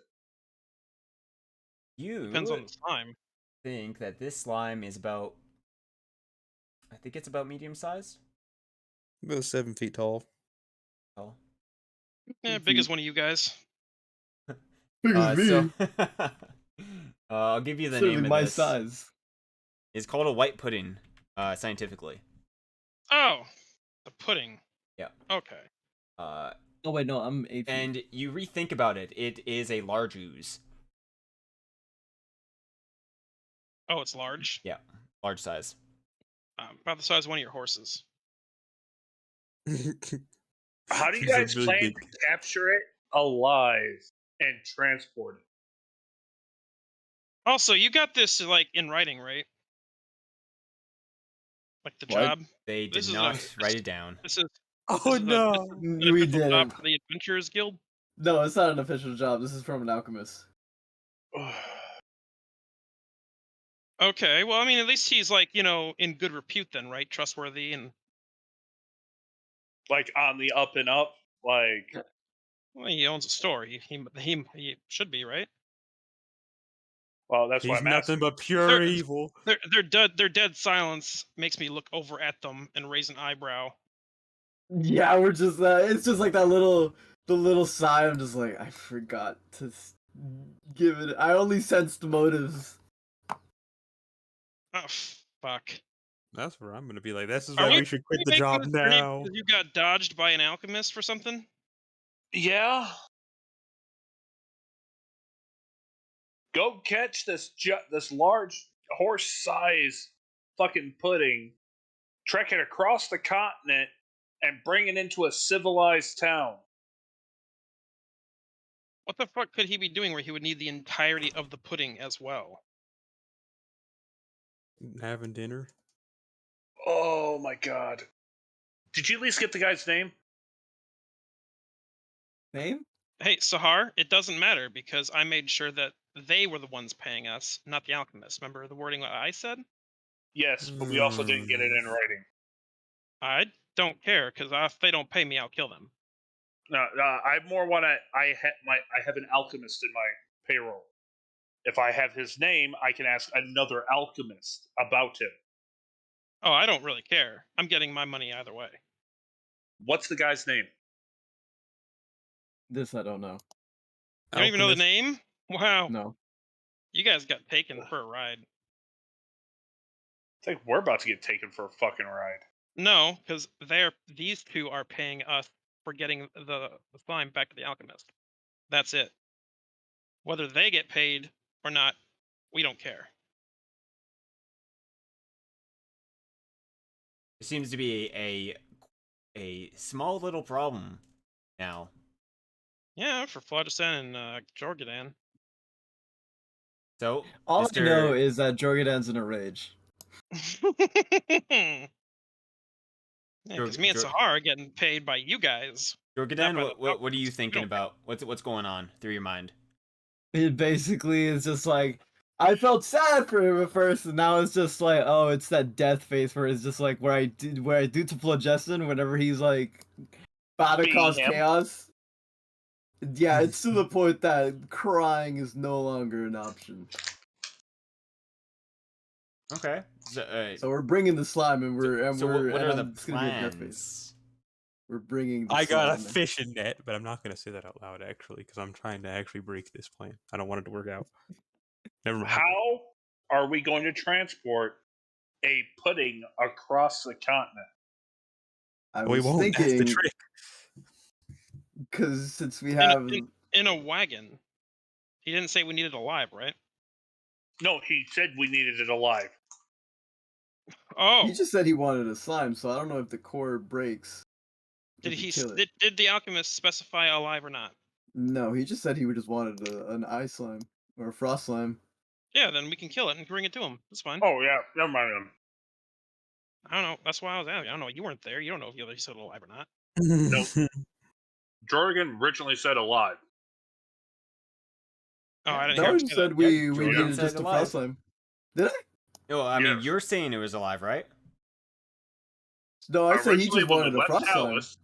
You Depends on the slime. think that this slime is about. I think it's about medium size. About 7 feet tall. Oh. Yeah, big as one of you guys. Big as me. So, I'll give you the Certainly name of my this. size. It's called a white pudding, scientifically. Oh, the pudding. Yeah. Okay. Uh, Oh wait, no, I'm 8 feet. and you rethink about it, it is a large ooze. Oh, it's large. Yeah, large size. About the size of one of your horses. How do you He's a guys really plan big- to capture it alive and transport it? Also, you got this like in writing, right? Like the What? job. They This did is not a- write it down. This is Oh this is no! this is an We official job didn't. for the Adventurers Guild. No, it's not an official job. This is from an alchemist. Okay, well, I mean, at least he's like, in good repute then, right? Trustworthy and Like on the up and up, like well, he owns a store. He should be, right? well, that's He's what I'm nothing asking. but pure They're- evil. Their dead silence makes me look over at them and raise an eyebrow. Yeah, we're just it's just like the little sigh. I'm just like I forgot to give it. I only sensed motives. Oh fuck! That's where I'm gonna be like, this is Are why we- we should quit Are you the making job this journey now. because you got dodged by an alchemist for something? Yeah. Go catch this this large horse-size fucking pudding, trek it across the continent, and bring it into a civilized town. What the fuck could he be doing where he would need the entirety of the pudding as well? Having dinner. Oh my god. Did you at least get the guy's name? Name? Hey, Sahar, it doesn't matter because I made sure that they were the ones paying us, not the alchemist. Remember the wording I said? Yes, but we also didn't get it in writing. I don't care because if they don't pay me, I'll kill them. No, I more want to. I have an alchemist in my payroll. If I have his name, I can ask another alchemist about him. Oh, I don't really care. I'm getting my money either way. What's the guy's name? This I don't know. You don't even know the Alchemist. name? Wow. No. You guys got taken for a ride. I think we're about to get taken for a fucking ride. No, because these two are paying us for getting the slime back to the alchemist. That's it. Whether they get paid or not, we don't care. There seems to be a small little problem now. Yeah, for Phlogiston and Jorgadan. So, All Mr. I know is that Jorgadan's in a rage. Yeah, because me and Jor- Sahar are getting paid by you guys. Jorgadan, Not by the what are you thinking don't- about? What's going on through your mind? It basically is just like I felt sad for him at first, and now it's just like, oh, it's that death face where it's just like where I do to Phlogiston whenever he's like about to Being cause him? chaos. Yeah, it's to the point that crying is no longer an option. Okay. So we're bringing the slime, and what are the it's gonna be a death face. plans? We're bringing the I got a slime. fishing net, but I'm not going to say that out loud, actually, because I'm trying to actually break this plan. I don't want it to work out. Never mind. How are we going to transport a pudding across the continent? I We was won't. That's the thinking, trick. because since we In have, in a wagon. He didn't say we needed it alive, right? No, he said we needed it alive. Oh, he just said he wanted a slime, so I don't know if the core breaks. did if you he? kill it. Did the alchemist specify alive or not? No, he just said he just wanted an ice slime or a frost slime. Yeah, then we can kill it and bring it to him. That's fine. Oh yeah, never mind him. I don't know. That's why I was asking. I don't know. You weren't there. You don't know if he said alive or not. Jorgen originally said alive. Oh, I didn't No, hear I him just say said that. we Jordan needed said just a alive. frost slime. Did I? No, I mean, Yes. you're saying it was alive, right? No, I said he Originally, just when wanted we a left frost slime. Talus,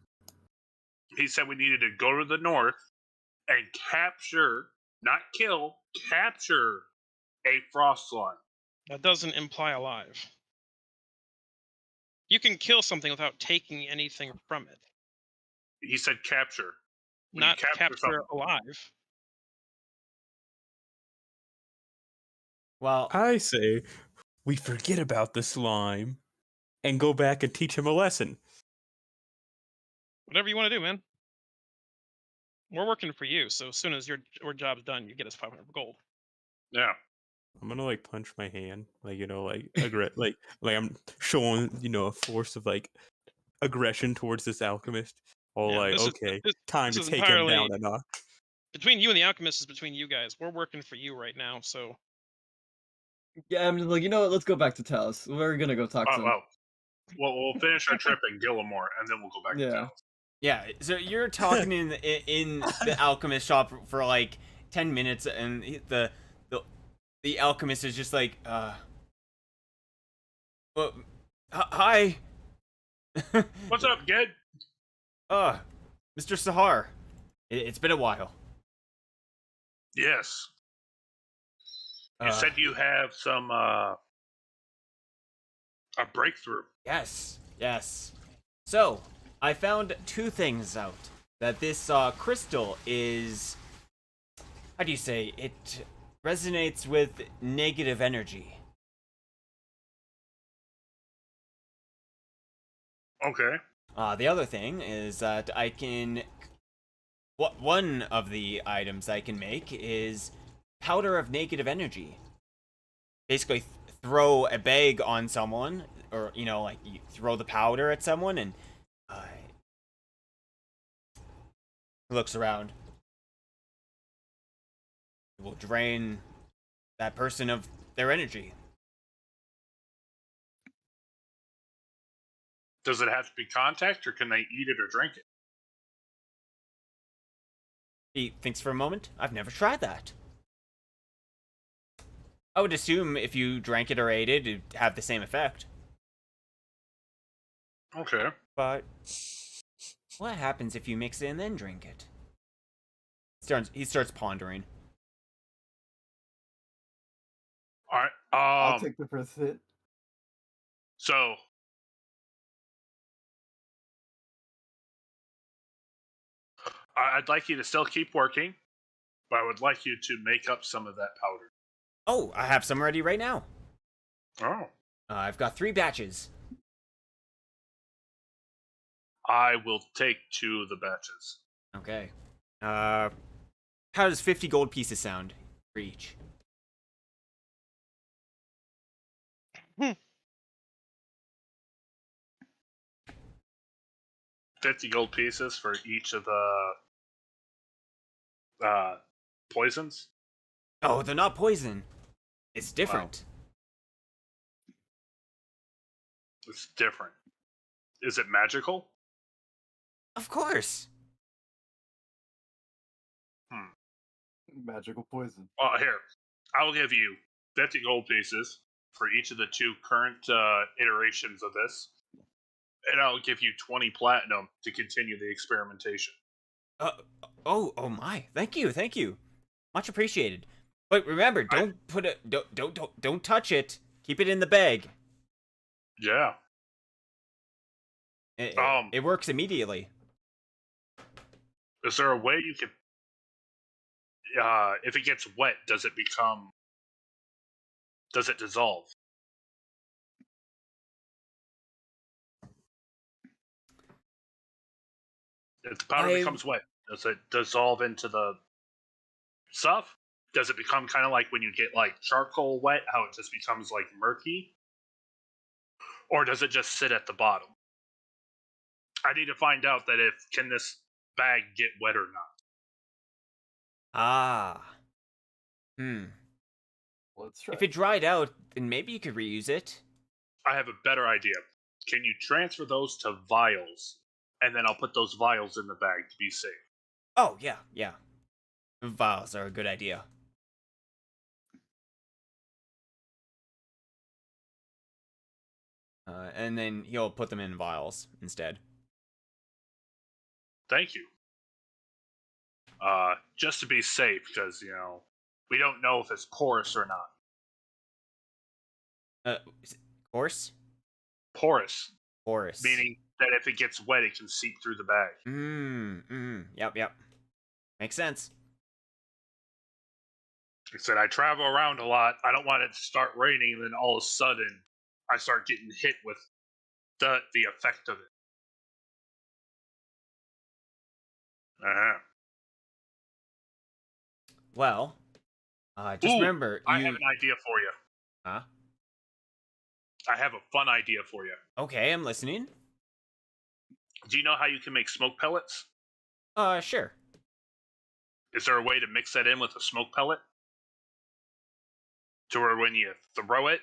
he said we needed to go to the north and capture, not kill, capture a frost slime. That doesn't imply alive. You can kill something without taking anything from it. He said capture. When you Not capture something. alive. Well, I say we forget about the slime and go back and teach him a lesson. Whatever you want to do, man. We're working for you, so as soon as your job's done, you get us 500 gold. Yeah. I'm gonna like punch my hand, like like I'm showing a force of like aggression towards this alchemist. All Yeah, like, this is- okay, this- time this to is take him down entirely- a notch. Between you and the alchemist is between you guys. We're working for you right now, so Yeah, I'm just like, you know what? Let's go back to Talus. We're gonna go talk to him. Oh. Well, we'll finish our trip in Gillimore, and then we'll go back to Yeah. Talus. yeah. So you're talking in the alchemist shop for like 10 minutes, and the alchemist is just like, well, hi. What's up, kid? Mr. Sahar. It's been a while. Yes. You said you have some a breakthrough. Yes. So, I found two things out. That this crystal is, how do you say, it resonates with negative energy. Okay. The other thing is that I can, one of the items I can make is powder of negative energy. Basically, throw a bag on someone, or like you throw the powder at someone, and looks around. It will drain that person of their energy. Does it have to be contact, or can they eat it or drink it? He thinks for a moment. I've never tried that. I would assume if you drank it or ate it, it'd have the same effect. Okay. But what happens if you mix it and then drink it? He starts pondering. All right. I'll take the first hit. So I'd like you to still keep working, but I would like you to make up some of that powder. Oh, I have some ready right now. Oh. I've got 3 batches. I will take 2 of the batches. Okay. How does 50 gold pieces sound for each? 50 gold pieces for each of the poisons. Oh, they're not poison. It's different. It's different. Is it magical? Of course. Magical poison. Here, I'll give you 50 gold pieces for each of the 2 current iterations of this, and I'll give you 20 platinum to continue the experimentation. Oh my! Thank you. Much appreciated. But remember, don't put it. Don't touch it. Keep it in the bag. Yeah. It works immediately. Is there a way you can? If it gets wet, does it dissolve? If the powder becomes wet, does it dissolve into the stuff? Does it become kind of like when you get like charcoal wet, how it just becomes like murky? Or does it just sit at the bottom? I need to find out that can this bag get wet or not. Ah. Let's try. If it dried out, then maybe you could reuse it. I have a better idea. Can you transfer those to vials? And then I'll put those vials in the bag to be safe. Oh, yeah. Vials are a good idea. And then he'll put them in vials instead. Thank you. Just to be safe, because, we don't know if it's porous or not. Porous? Porous. Porous. Meaning that if it gets wet, it can seep through the bag. Yep. Makes sense. I said, I travel around a lot. I don't want it to start raining, and then all of a sudden, I start getting hit with the effect of it. Well, just remember, I have an idea for you. Huh? I have a fun idea for you. Okay, I'm listening. Do you know how you can make smoke pellets? Sure. Is there a way to mix that in with a smoke pellet? To where when you throw it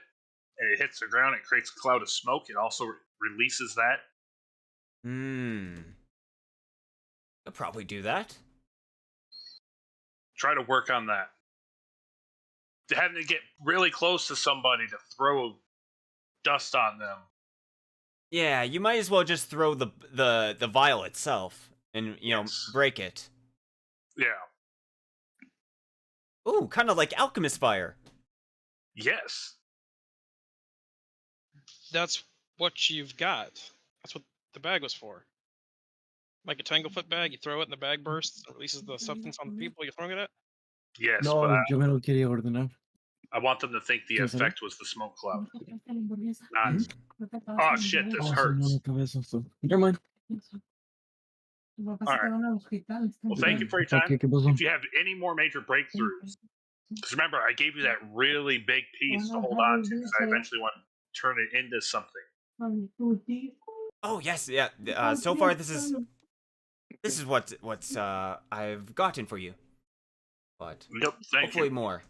and it hits the ground, it creates a cloud of smoke. It also releases that. I'll probably do that. Try to work on that. Having to get really close to somebody to throw dust on them. Yeah, you might as well just throw the vial itself and break it. Yeah. Ooh, kind of like alchemist fire. Yes. That's what you've got. That's what the bag was for. Like a Tanglefoot bag, you throw it and the bag bursts and releases the substance on the people you're throwing it at? Yes, No, but yo me lo quería ordenar. I want them to think the ¿Quieres effect was the smoke cloud. Not. Oh shit! This hurts. Never mind. All right. Well, thank you for your time. If you have any more major breakthroughs, because remember, I gave you that really big piece to hold on to, because I eventually want to turn it into something. Oh yes, yeah. So far, this is what I've gotten for you. But Yep, thank hopefully you. more.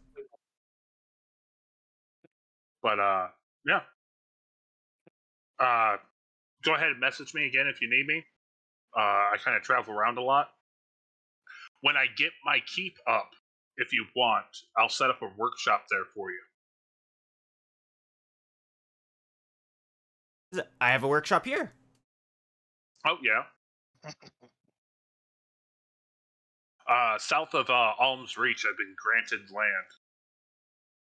But yeah. Go ahead and message me again if you need me. I kind of travel around a lot. When I get my keep up, if you want, I'll set up a workshop there for you. I have a workshop here. Oh yeah. South of Alm's Reach, I've been granted land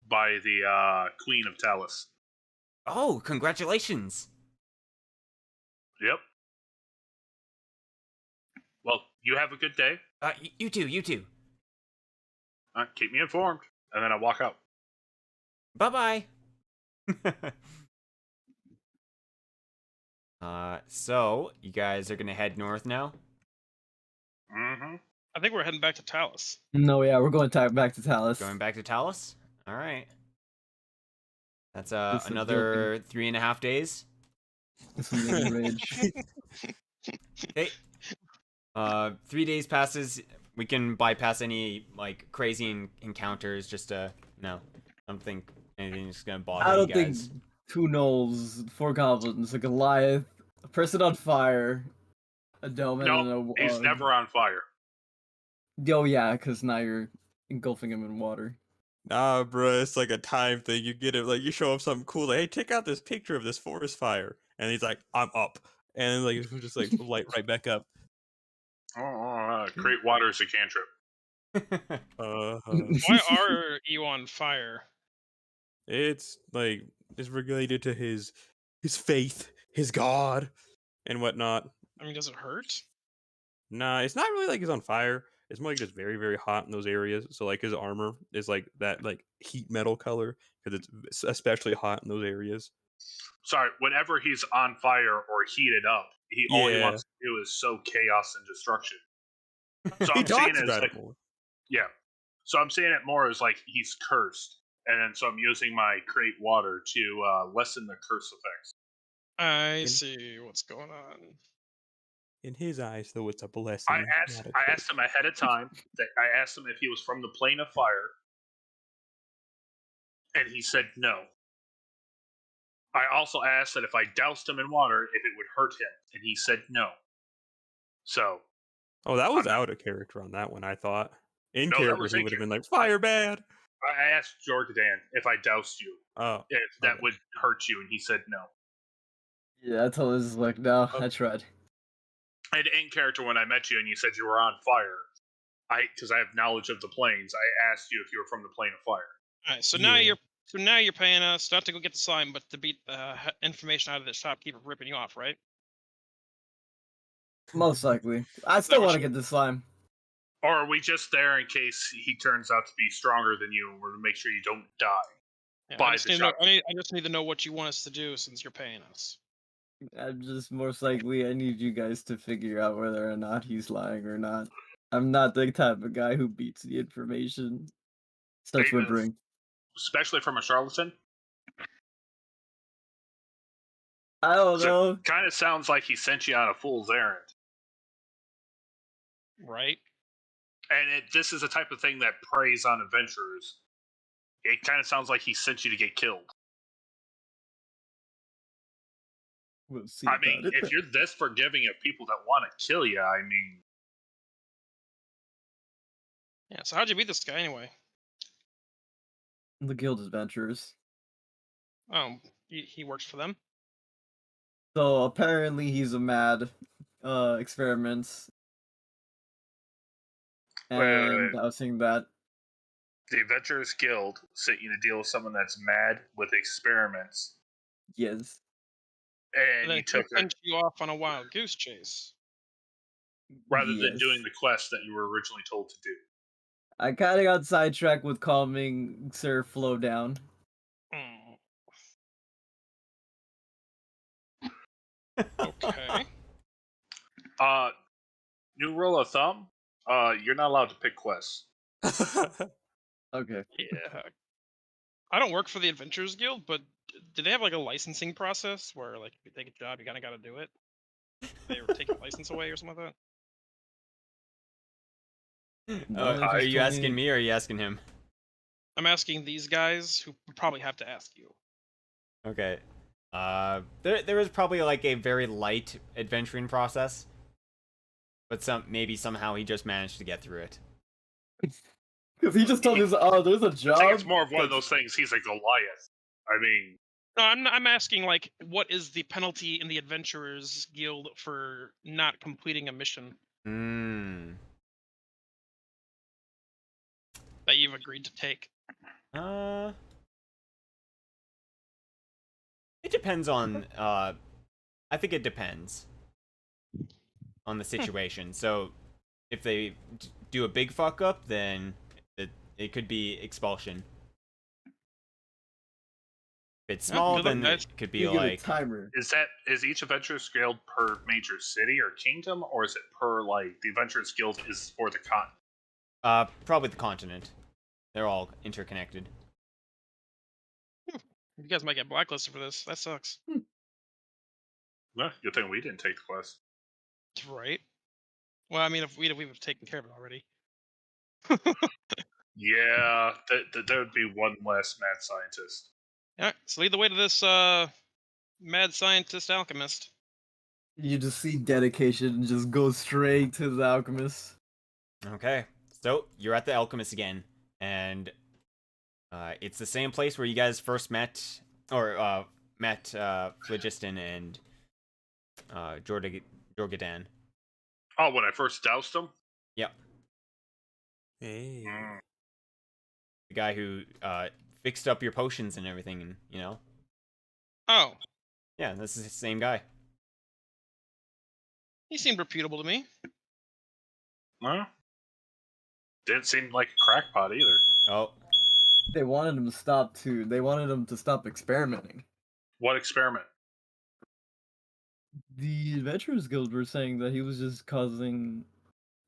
by the Queen of Talus. Oh, congratulations. Yep. Well, you have a good day. You too. Keep me informed. And then I walk out. Bye-bye. So, you guys are gonna head north now? Mm-hmm. I think we're heading back to Talus. No, yeah, we're going back to Talus. Going back to Talus? Alright. That's This is another 3.5 days. This is a rage. Okay. 3 days passes. We can bypass any crazy encounters. Just I don't think anything's gonna bother I don't you think guys. 2 gnolls, 4 goblins, a Goliath, a person on fire, a dome, and No, he's never on fire. Oh yeah, because now you're engulfing him in water. Nah, bro, it's like a time thing. You get it, you show him something cool, hey, check out this picture of this forest fire, and he's like, I'm up, and it's just light right back up. Create water is a cantrip. Why are you on fire? It's like it's related to his faith, his god, and whatnot. I mean, does it hurt? Nah, it's not really like he's on fire. It's more like just very, very hot in those areas. So like his armor is like that like heat metal color because it's especially hot in those areas. Sorry, whenever he's on fire or heated up, all he Yeah. wants to do is sow chaos and destruction. So He I'm seeing talks it as about like, it more. yeah. So I'm seeing it more as like he's cursed, and then so I'm using my create water to lessen the curse effects. I see what's going on. In his eyes, though, it's a blessing. I asked him ahead of time that I asked him if he was from the plane of fire, and he said no. I also asked that if I doused him in water, if it would hurt him, and he said no. So. Oh, that was out of character on that one, I thought. In No, that character, was he in would have been character. like, fire bad. I asked Jordan if I doused you, Oh, if that okay. would hurt you, and he said no. Yeah, I told us like, no, Oh. I tried. And in character, when I met you and you said you were on fire, because I have knowledge of the planes, I asked you if you were from the plane of fire. All right, so Yeah. now you're paying us not to go get the slime, but to beat the information out of the shopkeeper ripping you off, right? Most likely. I still what want to you- get the slime. Or are we just there in case he turns out to be stronger than you, or to make sure you don't die? Yeah, By I just the need to know, shopkeeper. I just need to know what you want us to do since you're paying us. I'm just most likely I need you guys to figure out whether or not he's lying or not. I'm not the type of guy who beats the information. Starts Even- whimpering. Especially from a charlatan. I don't know. Kind of sounds like he sent you on a fool's errand. Right? And this is a type of thing that preys on adventurers. It kind of sounds like he sent you to get killed. We'll see. I mean, about it. if you're this forgiving of people that want to kill you, I mean, Yeah, so how'd you beat this guy anyway? The Guild Adventurers. Oh, he works for them? So apparently he's a mad experiments. Wait. And I was saying that the Adventurers Guild sent you to deal with someone that's mad with experiments, yes. and then you took sent you off on a wild goose chase. rather than Yes. doing the quest that you were originally told to do. I kinda got sidetracked with calming Sir Flow down. Hmm. Okay. New rule of thumb: you're not allowed to pick quests. Okay. Yeah. I don't work for the Adventurers Guild, but do they have like a licensing process where like if you take a job, you kind of got to do it? They were taking a license away or something like that? No, they Are just you told asking me or are you asking him? I'm asking these guys who probably have to ask you. Okay. There is probably like a very light adventuring process, but maybe somehow he just managed to get through it. Because he just told us, oh, there's a I job. think it's more of one of those things. He's a Goliath. I mean, No, I'm asking like, what is the penalty in the Adventurers Guild for not completing a mission Hmm. that you've agreed to take? It depends on. I think it depends on the situation. So, if they do a big fuck up, then it could be expulsion. If it's Yeah, small, good luck, then guys. it could be You get a like. timer. is each Adventurers Guild per major city or kingdom, or is it per like the Adventurers Guild is for the continent? Probably the continent. They're all interconnected. You guys might get blacklisted for this. That sucks. Well, good thing we didn't take the quest. Right? Well, I mean, if we would have taken care of it already. Yeah, there would be one less mad scientist. Alright, so lead the way to this mad scientist alchemist. You just see dedication and just go straight to the alchemist. Okay, so you're at the alchemist again, and it's the same place where you guys first met, or met Phlogiston and Jorgadan. Oh, when I first doused him? Yep. Hey. Mm. The guy who fixed up your potions and everything, and Oh, yeah, this is the same guy. he seemed reputable to me. Well, didn't seem like a crackpot either. Oh, They wanted him to stop too. They wanted him to stop experimenting. What experiment? The Adventurers Guild were saying that he was just causing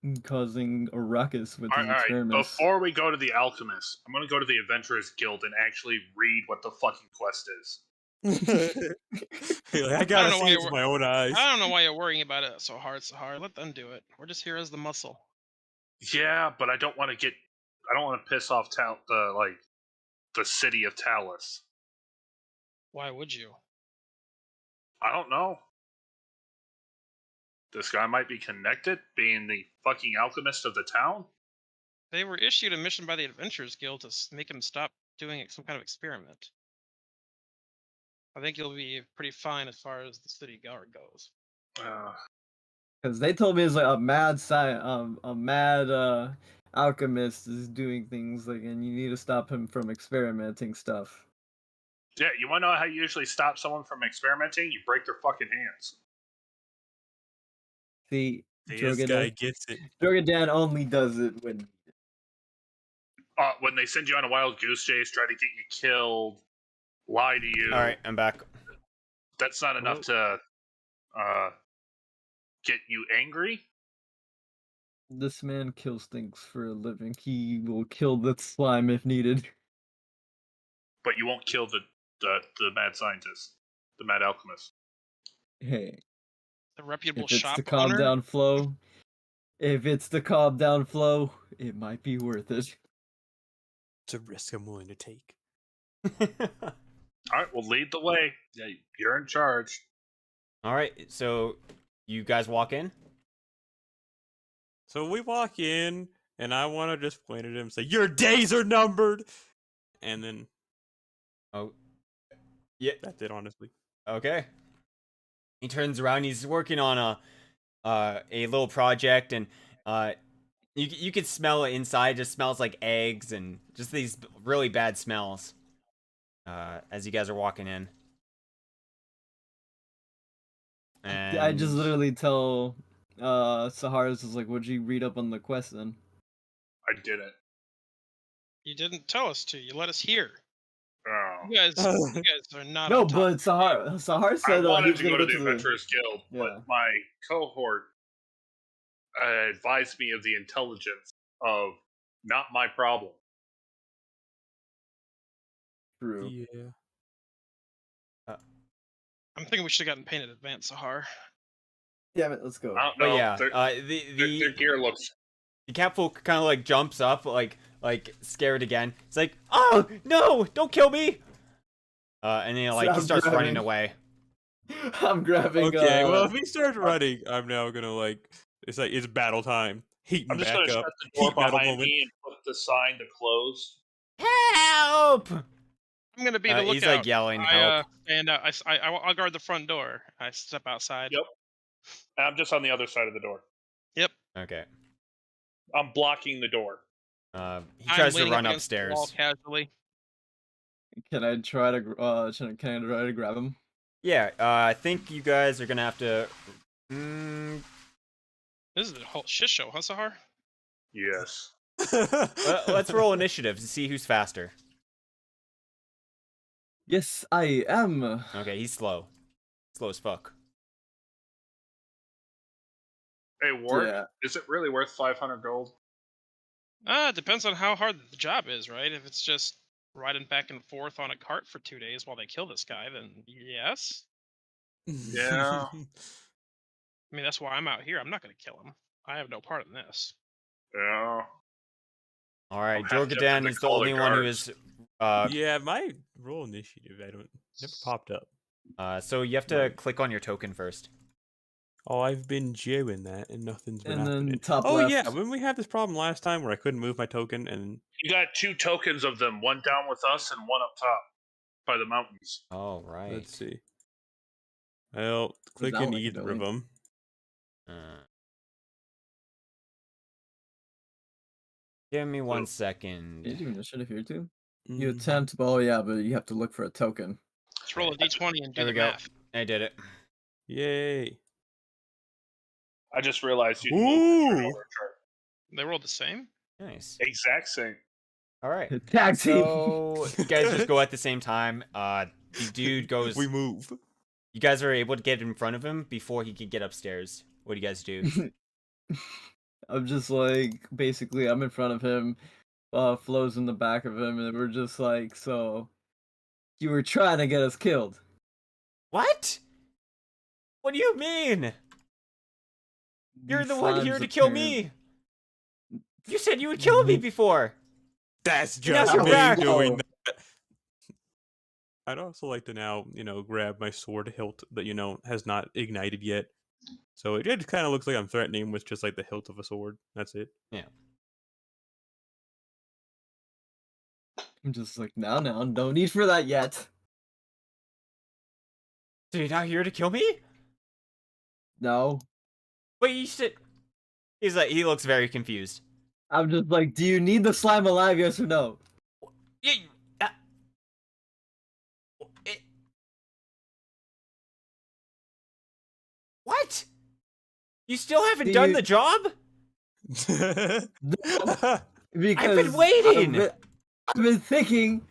a ruckus with his All right. experiments. Before we go to the Alchemist, I'm going to go to the Adventurers Guild and actually read what the fucking quest is. I gotta see it with my own eyes. I don't know why you're worrying about it so hard, Sahar. Let them do it. We're just here as the muscle. Yeah, but I don't want to piss off the city of Talus. Why would you? I don't know. This guy might be connected, being the fucking alchemist of the town. They were issued a mission by the Adventurers Guild to make him stop doing some kind of experiment. I think you'll be pretty fine as far as the city guard goes. Because they told me it's like a mad alchemist is doing things like, and you need to stop him from experimenting stuff. Yeah, you want to know how you usually stop someone from experimenting? You break their fucking hands. See, This guy gets it. Drogodan only does it when When they send you on a wild goose chase, try to get you killed, lie to you. all right, I'm back. That's not enough to get you angry. this man kills things for a living. He will kill the slime if needed. But you won't kill the mad scientist, the mad alchemist. Hey, The reputable if it's shop the calm owner. down flow, it might be worth it. It's a risk I'm willing to take. All right, we'll lead the way. Yeah, you're in charge. All right, so you guys walk in. So we walk in, and I want to just point at him and say, "Your days are numbered," and then Oh, yeah. that's it. Honestly, Okay. He turns around. He's working on a little project, and you can smell it inside. It just smells like eggs and just these really bad smells. As you guys are walking in, and I just literally tell Sahara's is like, "What'd you read up on the quest then?" I did it. You didn't tell us to. You let us hear. Oh. You guys are not. No, on top but of the Sahar I said he wanted was to gonna go to the the Adventurers Guild, Yeah. but my cohort advised me of the intelligence of not my problem. True. yeah. I'm thinking we should have gotten paid in advance, Sahar. Damn it, let's go. I don't but know. yeah, Their gear looks. the catfolk kind of like jumps up, like scared again. It's like, oh no, don't kill me! And then like he Stop starts running grabbing. away. I'm grabbing. Okay, well, if he starts running, I'm now gonna it's battle time. Heating I'm just back gonna up. shut the door Heat battle behind moment. me and put the sign to close. Help! I'm gonna be the lookout. He's like yelling help. Stand out. I'll guard the front door. I step outside. Yep. I'm just on the other side of the door. Yep. Okay. I'm blocking the door. He I'm tries to leaning run up against the wall upstairs. casually. Can I try to grab him? Yeah, I think you guys are gonna have to. This is a whole shit show, huh, Sahar? Yes. Let's roll initiative to see who's faster. Yes, I am. Okay, he's slow. Slow as fuck. Hey, Ward, Yeah. is it really worth 500 gold? It depends on how hard the job is, right? If it's just riding back and forth on a cart for 2 days while they kill this guy, then yes. Yeah. I mean, that's why I'm out here. I'm not going to kill him. I have no part in this. Yeah. All right, I'll have to Jorgadan is the call the only one who guards. is. Yeah, my roll initiative, never popped up. So you have to click on your token first. Oh, I've been doing that, and nothing's been And then happening. top Oh left. yeah, when we had this problem last time where I couldn't move my token, and You got 2 tokens of them, one down with us and one up top by the mountains. Oh right. let's see. Well, click that in like either of doing? them. Uh, Give me one So- second. You do initiative here too. Mm. You attempt. Oh yeah, but you have to look for a token. Let's roll a d20 and do There we the go. math. I did it. Yay. I just realized you can move the turn Ooh. over a chart. They rolled the same? Nice. Exact same. All right. Tag team. So you guys just go at the same time. The dude goes. We move. You guys are able to get in front of him before he could get upstairs. What do you guys do? I'm just like, basically, I'm in front of him. Flo's in the back of him, and we're just like, so you were trying to get us killed. What? What do you mean? You're the one here Slime's to kill apparent- me. You said you would kill me before. That's And now just you're me back. doing that. I'd also like to now, grab my sword hilt that, has not ignited yet. So it just kind of looks like I'm threatening with just like the hilt of a sword. That's it. Yeah. I'm just like, no, no need for that yet. So you're not here to kill me? No. Wait, you should. He's like, he looks very confused. I'm just like, do you need the slime alive, yes or no? Yeah. It... What? You still haven't Do done you- the job? Because been waiting. I've been thinking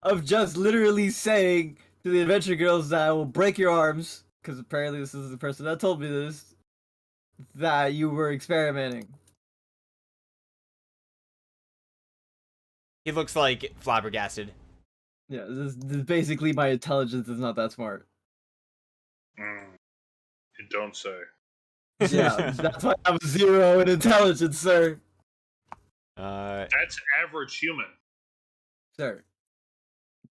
of just literally saying to the adventure girls that I will break your arms, because apparently this is the person that told me this, that you were experimenting. He looks like flabbergasted. Yeah, this basically my intelligence is not that smart. You don't say. Yeah, that's why I'm 0 in intelligence, sir. That's average human. Sir.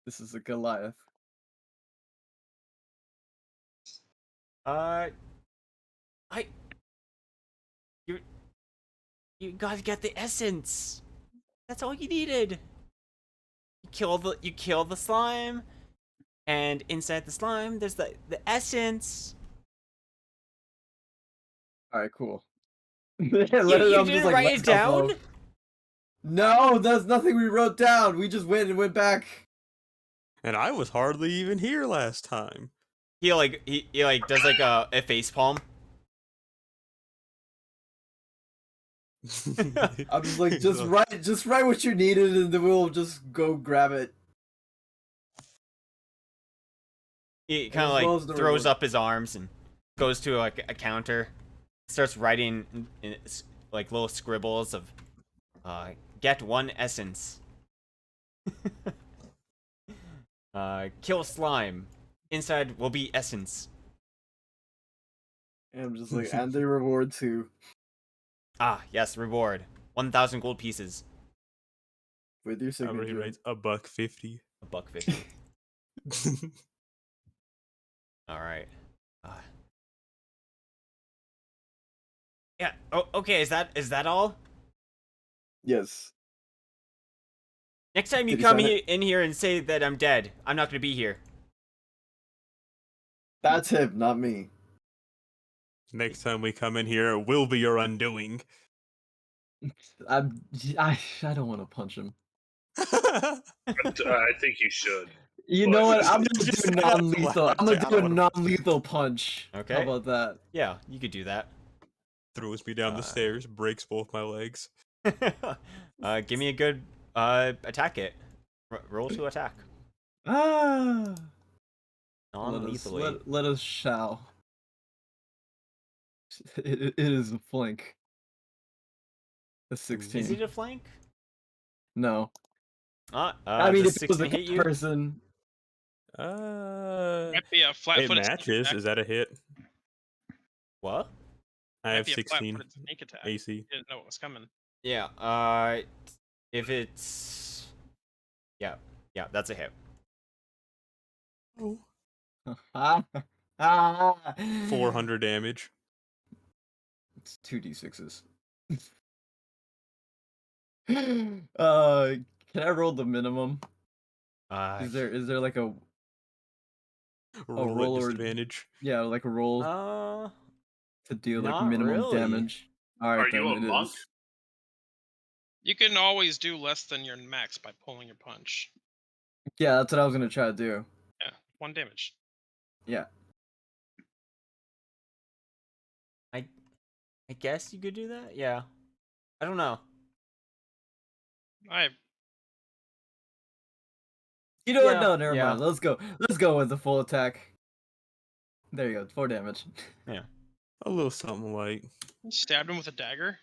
This is a Goliath. You gotta get the essence. That's all you needed. You kill the slime, and inside the slime there's the essence. Alright, cool. You didn't write it down? No, that's nothing we wrote down. We just went and went back. And I was hardly even here last time. He does like a face palm. I'm just like, just write what you needed, and then we'll just go grab it. He kind of As well like as the throws reward. up his arms and goes to like a counter, starts writing in like little scribbles of, get 1 essence. Kill slime. Inside will be essence. And I'm just like, and the reward too. Ah, yes, reward. 1,000 gold pieces. With your However, he signature. writes $1.50. $1.50. All right. Yeah. Oh, okay. Is that all? Yes. Next time you Did he come sign it? in here and say that I'm dead, I'm not gonna be here. That's him, not me. Next time we come in here, it will be your undoing. I don't want to punch him. I think you should. You Well, know what? just- I'm gonna just do say that out non-lethal. loud. I'm I gonna do don't a wanna- non-lethal punch. Okay. How about that? Yeah, you could do that. Throws me down the stairs, breaks both my legs. Give me a good attack it. Roll to attack. Ah. Non-lethally. Let us shall. It is a flank. A 16. Is it a flank? No. I mean, does if it was 16 a hit you? person. Might be a It flat-footed matches. sneak attack. Is that a hit? What? I Might have be a 16 flat-footed sneak attack. AC. Didn't know it was coming. Yeah. If it's yeah, that's a hit. Ah. Ah. 400 damage. It's 2d6s. Can I roll the minimum? Is there like a Roll roll at or- disadvantage. like a roll to deal like not minimum really. damage? All right, Are you then a it monk? is. You can always do less than your max by pulling your punch. Yeah, that's what I was gonna try to do. Yeah, 1 damage. Yeah. I guess you could do that. Yeah. I don't know. You know what? Yeah, No, never yeah. mind. Let's go. Let's go with the full attack. There you go. 4 damage. Yeah. A little something like. You stabbed him with a dagger.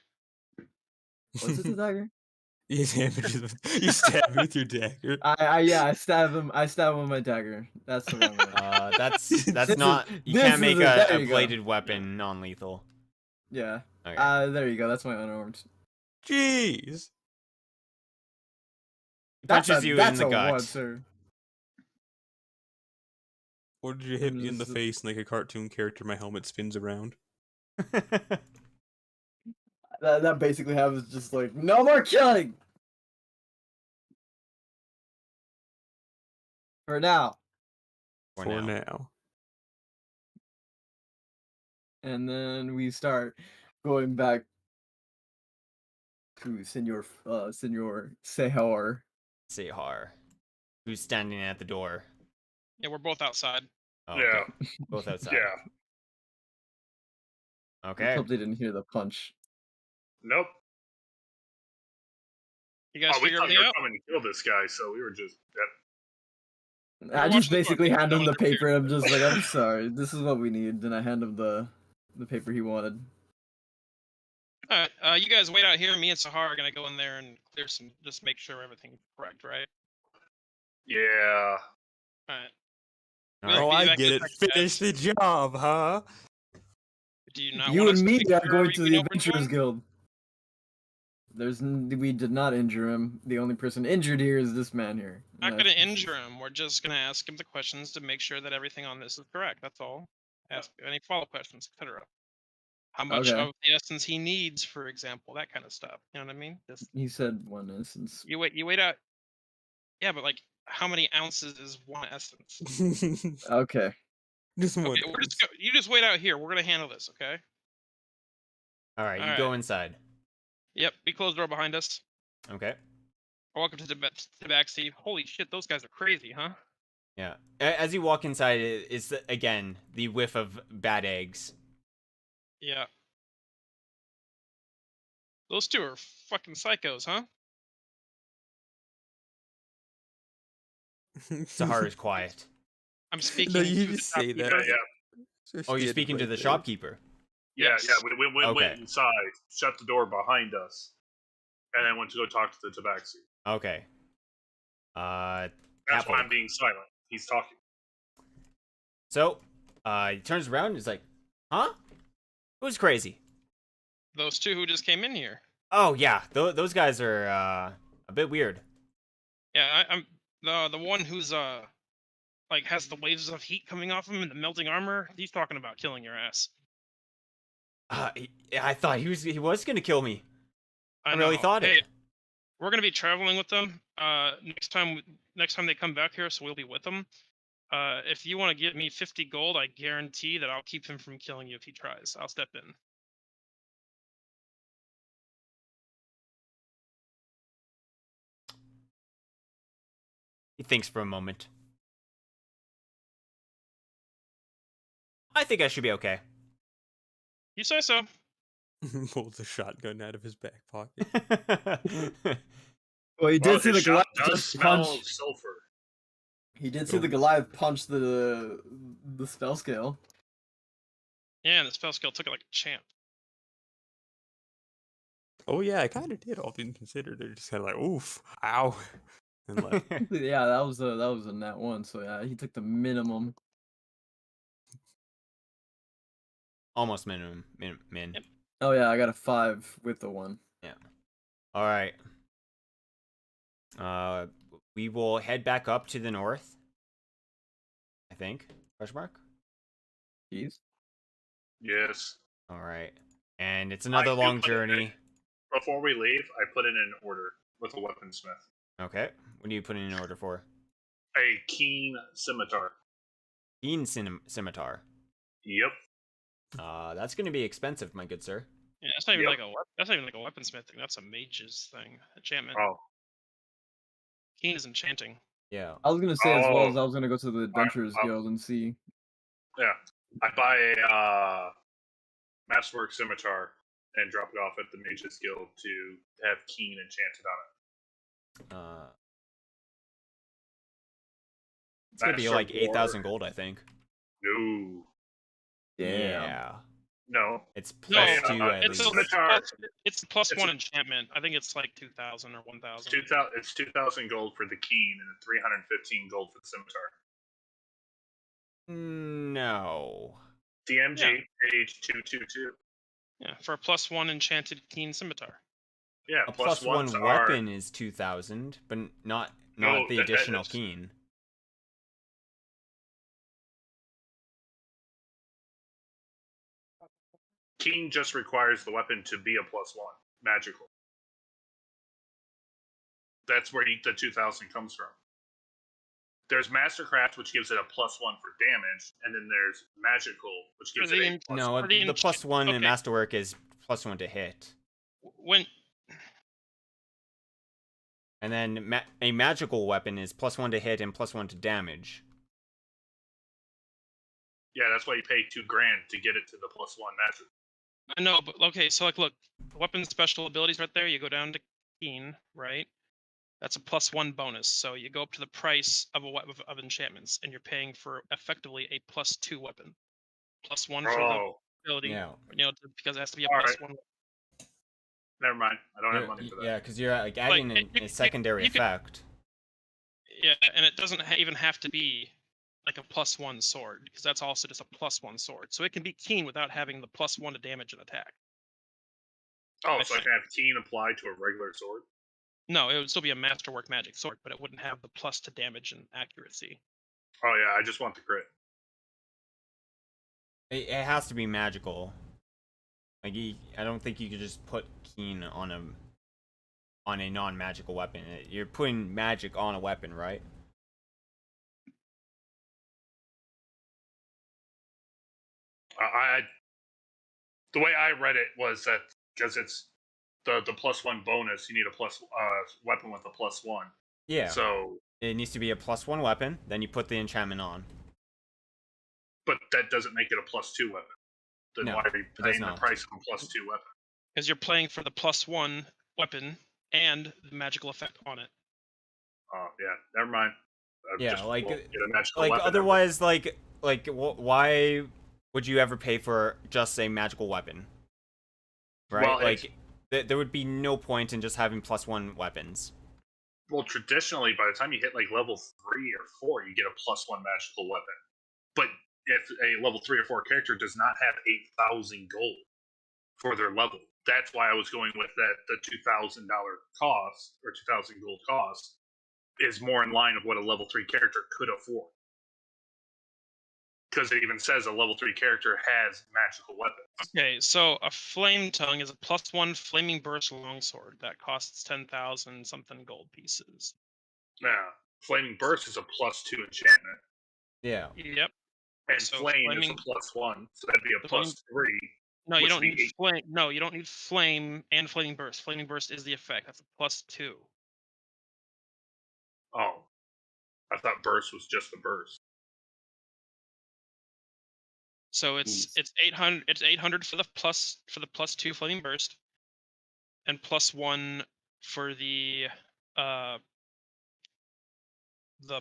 Was it the dagger? You stab me with your dagger. I stab him. I stab him with my dagger. That's the wrong one. That's This is- not. You this can't is make a- there a you go. bladed weapon non-lethal. Yeah. Okay. There you go. That's my unarmed. Jeez. He punches you in that's the a gut. one, sir. Or did you hit me in the face like a cartoon character? My helmet spins around. That basically happens. Just like no more killing. For now. For now. And then we start going back to Senor Sehar. Sehar, who's standing at the door. Yeah, we're both outside. Oh, Yeah. okay. Both outside. Yeah. Okay. Hope they didn't hear the punch. Nope. You guys Oh, we figure thought you everything were out? coming to kill this guy, so we were just. I watching just the basically movie, hand him no the one paper. And I'm just like, I'm sorry. This is what we need. Then I hand him the paper he wanted. Alright, you guys wait out here. Me and Sahar are gonna go in there and clear some, just make sure everything's correct, right? Yeah. Alright. All right. Oh, Be I back get in it. a second, Finish guys. the job, huh? Do you not You want and us to me make are sure going to we the know what we're Adventurers doing? Guild. We did not injure him. The only person injured here is this man here. We're not gonna injure him. We're just gonna ask him the questions to make sure that everything on this is correct. That's all. Ask any follow-up questions, etc. How much Okay. of the essence he needs, for example, that kind of stuff. You know what I mean? Just He said one instance. you wait out. Yeah, but like, how many ounces is 1 essence? Okay. Just one. Okay, you just wait out here. We're gonna handle this, okay? All right. You All go right. inside. Yep. We close the door behind us. Okay. Welcome to the backseat. Holy shit, those guys are crazy, huh? Yeah. As you walk inside, it's again the whiff of bad eggs. Yeah. Those two are fucking psychos, huh? Sahar is quiet. I'm speaking. No, you to the just say that. shopkeeper. Yeah. Oh, you're speaking to the shopkeeper. Yeah. Yes. Yeah. We Okay. went inside, shut the door behind us, and then went to go talk to the tabaxi. Okay. That's Apple. why I'm being silent. He's talking. So, he turns around and is like, "Huh? Who's crazy?" Those two who just came in here. Oh yeah, those guys are a bit weird. Yeah, I'm the one who's like has the waves of heat coming off him and the melting armor. He's talking about killing your ass. I thought he was gonna kill me. I really know. thought Hey, it. we're gonna be traveling with them. Next time they come back here, so we'll be with them. If you want to give me 50 gold, I guarantee that I'll keep him from killing you if he tries. I'll step in. He thinks for a moment. I think I should be okay. You say so. Pulls a shotgun out of his back pocket. Well, he did see the his shot Goliath does just smell punch. of sulfur. He did see the Goliath punch the spell scale. Yeah, and the spell skill took it like a champ. Oh yeah, I kind of did. All things considered, they're just kind of like, oof, ow, and like, Yeah, that was a nat one. So yeah, he took the minimum. Almost minimum. Min. Yep. Oh yeah, I got a 5 with the 1. Yeah. All right. We will head back up to the north. I think. Question mark. Jeez. Yes. All right. And it's another do long put it in. journey. Before we leave, I put in an order with a weaponsmith. Okay. What are you putting in order for? A keen scimitar. Keen scimitar. Yep. That's going to be expensive, my good sir. Yeah, that's not even Yep. like a that's not even like a weaponsmith thing. That's a mage's thing. Enchantment. Oh, Keen is enchanting. Yeah. I was gonna say as well as Oh. I was gonna go to the Adventurers Guild and see. yeah. I buy a Masterwork Scimitar and drop it off at the Mage's Guild to have Keen enchanted on it. It's gonna be Master like of War. 8,000 gold, I think. No. Yeah. No. It's No, plus 2 at it's least. it's plus It's one a- enchantment. I think it's like 2,000 or 1,000. It's 2,000 gold for the Keen and 315 gold for the Scimitar. No. DMG, Yeah. page 222. Yeah, for a plus one enchanted Keen scimitar. Yeah, A plus one ones weapon is 2,000, but not No, the additional keen. Keen just requires the weapon to be a plus one, magical. That's where the 2,000 comes from. There's Mastercraft, which gives it a plus one for damage, and then there's Magical, which gives it a plus No, one. the plus one in okay. Masterwork is plus one to hit. When And then a magical weapon is plus one to hit and plus one to damage. Yeah, that's why you pay $2,000 to get it to the plus one magic. I know, but okay, so like, look, weapon special abilities right there. You go down to Keen, right? That's a plus one bonus. So you go up to the price of of enchantments, and you're paying for effectively a plus two weapon, plus one for the ability. Yeah. You know, because it has to be a All plus right. one. Never mind. I don't have money for that. Yeah, because you're like adding a secondary effect. Yeah, and it doesn't even have to be like a plus one sword, because that's also just a plus one sword. So it can be Keen without having the plus one to damage and attack. Oh, so I can have Keen applied to a regular sword? No, it would still be a masterwork magic sword, but it wouldn't have the plus to damage and accuracy. Oh yeah, I just want the crit. It has to be magical. Like I don't think you could just put Keen on a non-magical weapon. You're putting magic on a weapon, right? The way I read it was that because it's the plus one bonus, you need a plus weapon with a plus one. Yeah. So it needs to be a plus one weapon. Then you put the enchantment on. But that doesn't make it a plus two weapon. Then No, why are you paying the price of a plus two weapon? Because you're playing for the plus one weapon and the magical effect on it. Oh yeah, never mind. Yeah, like weapon otherwise, why would you ever pay for just a magical weapon? Right? Well, like there would be no point in just having plus one weapons. Well, traditionally, by the time you hit like level 3 or 4, you get a plus one magical weapon. But if a level 3 or 4 character does not have 8,000 gold for their level, that's why I was going with that. The $2,000 cost or 2,000 gold cost is more in line of what a level 3 character could afford. Because it even says a level 3 character has magical weapons. Okay, so a flame tongue is a plus one flaming burst longsword that costs 10,000 something gold pieces. Yeah, flaming burst is a plus 2 enchantment. Yeah. Yep. And so flame is a plus 1, so that'd be a plus 3. No, you don't need flame. No, you don't need flame and flaming burst. Flaming burst is the effect. That's a plus 2. Oh, I thought burst was just the burst. So it's 800. It's 800 for the plus 2 flaming burst, and plus 1 for the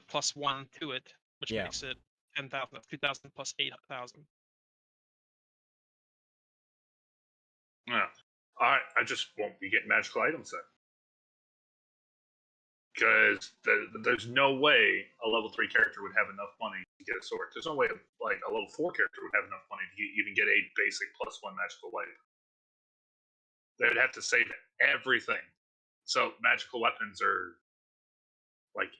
plus 1 to it, which makes it 10,000. 2,000 plus 8,000. Yeah, I just won't be getting magical items then. Because there's no way a level 3 character would have enough money to get a sword. There's no way like a level 4 character would have enough money to even get a basic plus 1 magical weapon. They would have to save everything. So magical weapons are like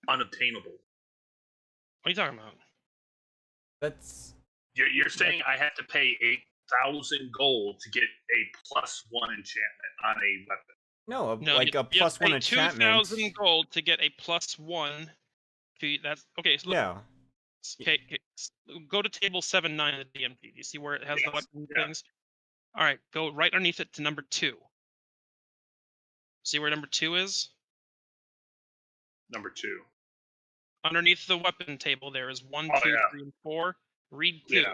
unobtainable. What are you talking about? That's you're saying I have to pay 8,000 gold to get a plus 1 enchantment on a weapon. No, a plus 1 enchantment. 2,000 gold to get a plus 1 to that's okay. So yeah. Okay, go to table 7-9 of the DMT. Do you see where it has the weapon things? All right, go right underneath it to number 2. See where number 2 is? Number 2. Underneath the weapon table, there is 1, Oh, 2, yeah. 3, and 4. Read 2. Yeah.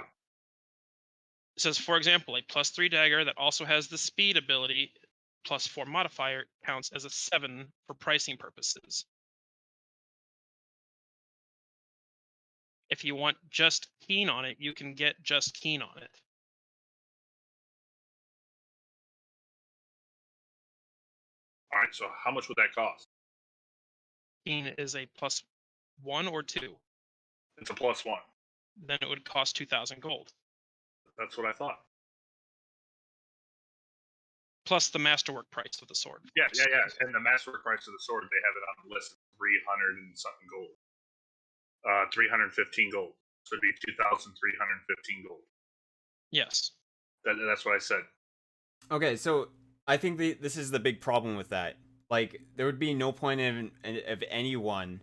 It says, for example, a +3 dagger that also has the speed ability +4 modifier counts as a 7 for pricing purposes. If you want just keen on it, you can get just keen on it. All right. So how much would that cost? Keen is a +1 or 2. It's a +1. Then it would cost 2,000 gold. That's what I thought. Plus the masterwork price of the sword. Yeah. And the masterwork price of the sword, they have it on the list of 300 and something gold. 315 gold. So it'd be 2,315 gold. Yes. That's what I said. Okay, so I think this is the big problem with that. Like, there would be no point of anyone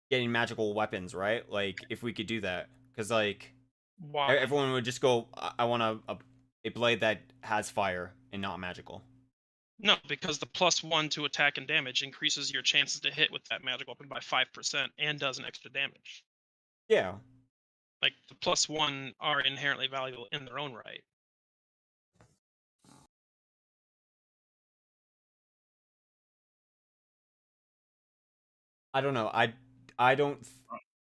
getting magical weapons, right? Like, if we could do that, because like, Why? everyone would just go, I want a blade that has fire and not magical. No, because the +1 to attack and damage increases your chances to hit with that magic weapon by 5% and does an extra damage. Yeah. Like, the +1 are inherently valuable in their own right. I don't know. I don't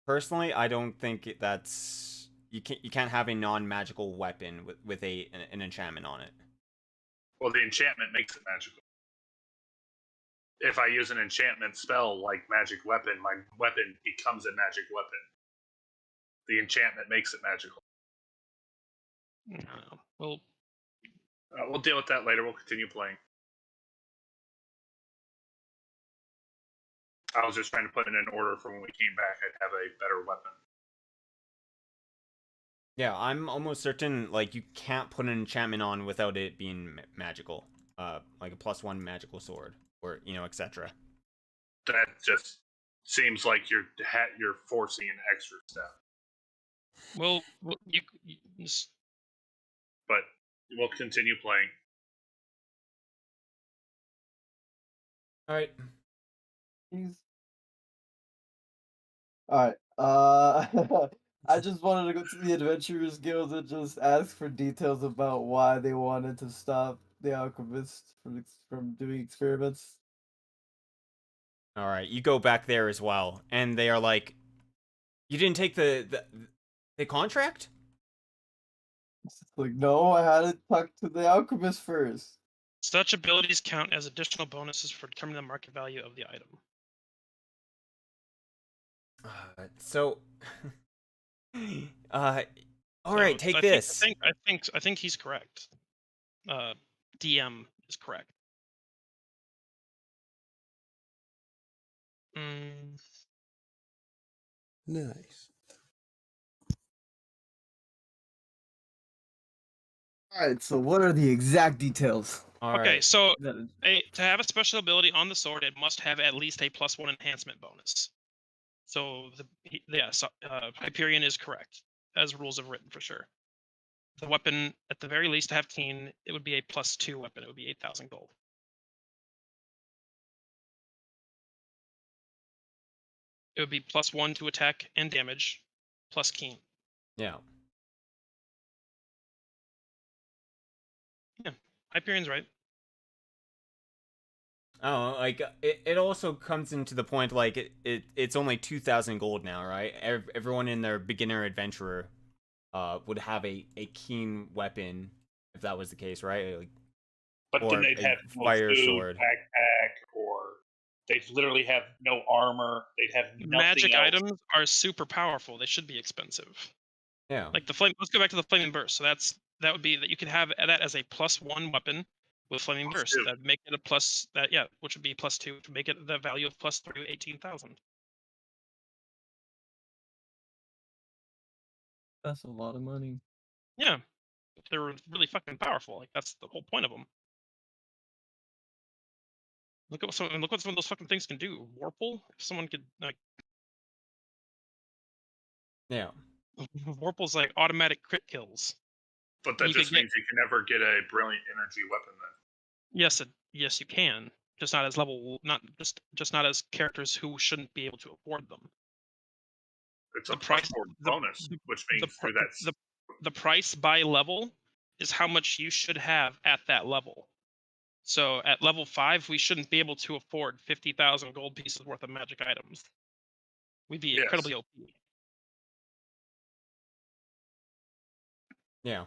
personally. I don't think that's you can't have a non-magical weapon with an enchantment on it. Well, the enchantment makes it magical. If I use an enchantment spell like magic weapon, my weapon becomes a magic weapon. The enchantment makes it magical. I don't know. Well, We'll deal with that later. We'll continue playing. I was just trying to put it in order for when we came back. I'd have a better weapon. Yeah, I'm almost certain like you can't put an enchantment on without it being magical. Like a +1 magical sword, or etc. That just seems like you're forcing an extra step. well, you just, But we'll continue playing. All right. Alright, I just wanted to go to the Adventurers Guild and just ask for details about why they wanted to stop the alchemist from doing experiments. All right, you go back there as well, and they are like, "You didn't take the contract?" It's like, no, I had to talk to the alchemist first. such abilities count as additional bonuses for determining the market value of the item. So, all So right, take this. I think he's correct. DM is correct. Nice. Alright, so what are the exact details? All Okay, right. so to have a special ability on the sword, it must have at least a +1 enhancement bonus. So Hyperion is correct, as rules have written for sure. The weapon, at the very least, to have keen, it would be a +2 weapon. It would be 8,000 gold. It would be +1 to attack and damage, plus keen. Yeah. Yeah, Hyperion's right. Oh, like it also comes into the point like it's only 2,000 gold now, right? Everyone in their beginner adventurer would have a keen weapon if that was the case, right? Like, But then or they'd a have no fire food, sword. backpack, or they'd literally have no armor. They'd have nothing Magic else. items are super powerful. They should be expensive. Yeah. Like the flame. Let's go back to the flaming burst. So that would be that you could have that as a +1 weapon with flaming burst. +2. That'd make it a which would be +2 to make it the value of +3, 18,000. That's a lot of money. Yeah, they're really fucking powerful. Like that's the whole point of them. Look what some of those fucking things can do. Warple. If someone could like, Yeah. Warple's like automatic crit kills. But that You just could get means you can never get a brilliant energy weapon then. yes you can, just not as not as characters who shouldn't be able to afford them. It's The a plus price 4 the bonus, which the means pr- through that. the price by level is how much you should have at that level. So at level 5, we shouldn't be able to afford 50,000 gold pieces worth of magic items. We'd be Yes. incredibly OP. Yeah.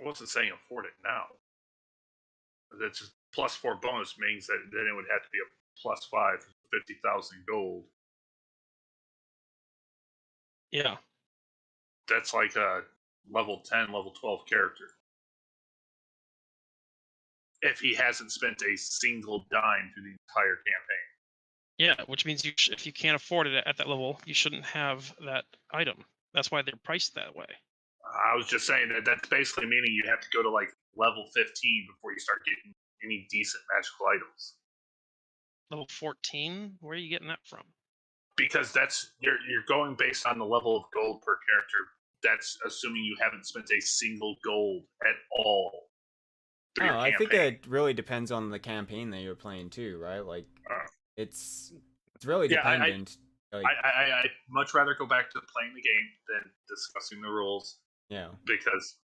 I wasn't saying afford it now. That's just plus 4 bonus means that then it would have to be a plus 5 for 50,000 gold. Yeah. That's like a level 10, level 12 character. If he hasn't spent a single dime through the entire campaign. Yeah, which means if you can't afford it at that level, you shouldn't have that item. That's why they're priced that way. I was just saying that's basically meaning you have to go to like level 15 before you start getting any decent magical items. Level 14? Where are you getting that from? Because that's you're going based on the level of gold per character. That's assuming you haven't spent a single gold at all. Through your I think campaign. it really depends on the campaign that you're playing too, right? Like, it's really yeah, dependent. I'd much rather go back to playing the game than discussing the rules. Yeah. Because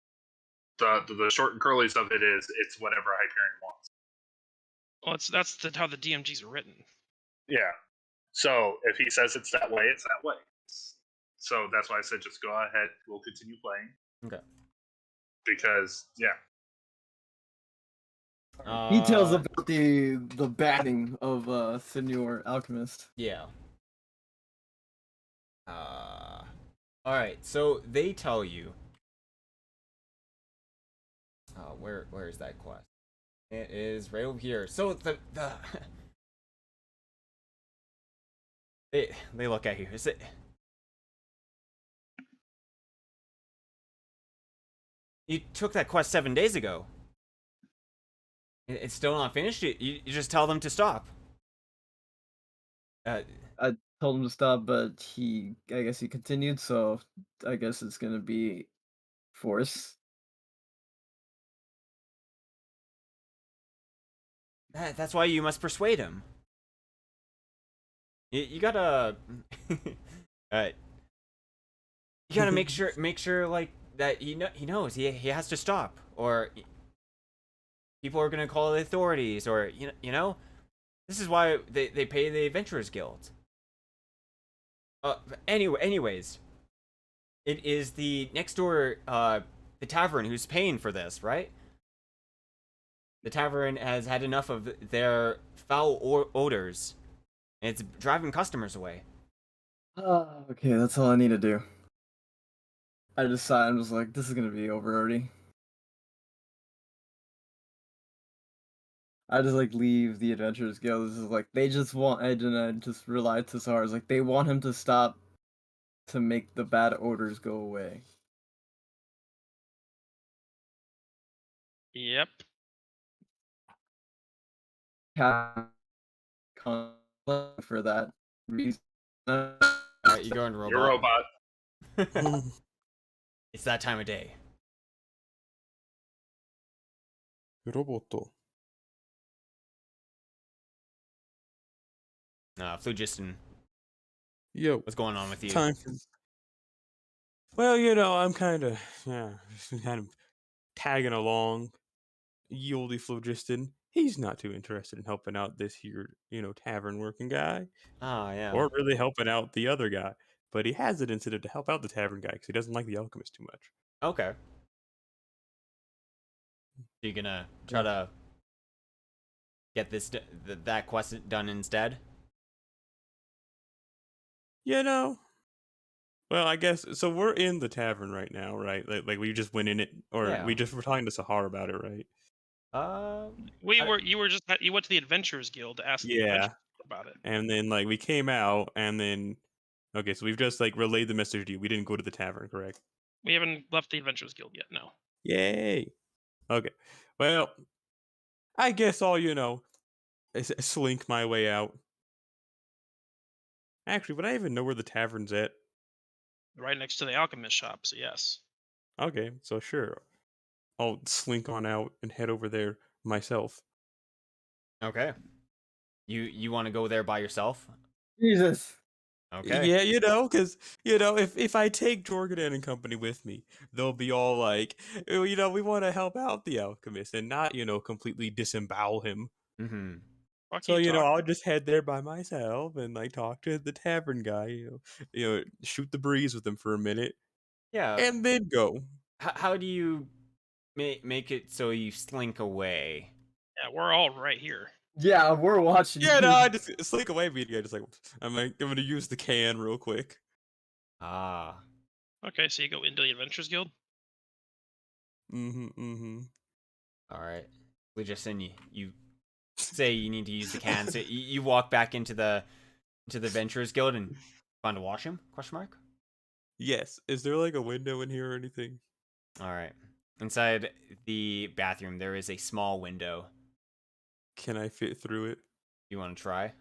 the short and curlies of it is it's whatever Hyperion wants. Well, that's how the DMGs are written. Yeah. So if he says it's that way, it's that way. So that's why I said just go ahead. We'll continue playing. Okay. Because yeah. Details about the batting of Senor Alchemist. Yeah. All right. So they tell you. Where is that quest? It is right over here. So the they look at you. Is it? You took that quest 7 days ago. It's still not finished. You just tell them to stop. I told him to stop, but I guess he continued, so I guess it's gonna be force. That's why you must persuade him. You gotta, you gotta make sure like that he knows he has to stop, or people are gonna call the authorities, or you know, this is why they pay the Adventurers Guild. Anyways, it is the next door the tavern who's paying for this, right? The tavern has had enough of their foul odors, and it's driving customers away. Okay, that's all I need to do. I decided, I was like, this is gonna be over already. I just like leave the Adventurers Guild. This is like they just want Edge, and I just relied to SARS. Like they want him to stop to make the bad odors go away. Yep. For that reason. Alright, you go in robot. You're a robot. It's that time of day. Roboto. Phlogiston, Yo, what's going on with you? time for. Well, you know, I'm kind of tagging along. Yoldy Phlogiston, he's not too interested in helping out this here, tavern working guy, Yeah. or really helping out the other guy. But he has an incentive to help out the tavern guy because he doesn't like the alchemist too much. Okay. You're gonna try to get that quest done instead? Well, I guess so. We're in the tavern right now, right? Like we just went in it, or Yeah. we just were talking to Sahar about it, right? You went to the Adventurers Guild to ask the Adventurers about it. And then like we came out, and then okay, so we've just like relayed the message to you. We didn't go to the tavern, correct? We haven't left the Adventurers Guild yet. No. Yay. Okay. Well, I guess I'll slink my way out. Actually, would I even know where the tavern's at? right next to the alchemist shop. So yes. Okay, so sure. I'll slink on out and head over there myself. Okay. You want to go there by yourself? Jesus. Okay. Yeah, because if I take Jorgadan and company with me, they'll be all like, "Oh, we want to help out the alchemist and not, completely disembowel him." Mm-hmm. Fuck So, you talking. I'll just head there by myself and like talk to the tavern guy, shoot the breeze with him for a minute, Yeah. and then go. How do you make it so you slink away? Yeah, we're all right here. Yeah, we're watching Yeah, no, you. I just slink away immediately. I just like I'm gonna use the can real quick. Ah. Okay, so you go into the Adventurers Guild. Mm-hmm. All right. We just send you say you need to use the can, so you walk back into the Venturers Guild and find a washroom? Question mark. Yes. Is there like a window in here or anything? All right. Inside the bathroom, there is a small window. Can I fit through it? You want to try?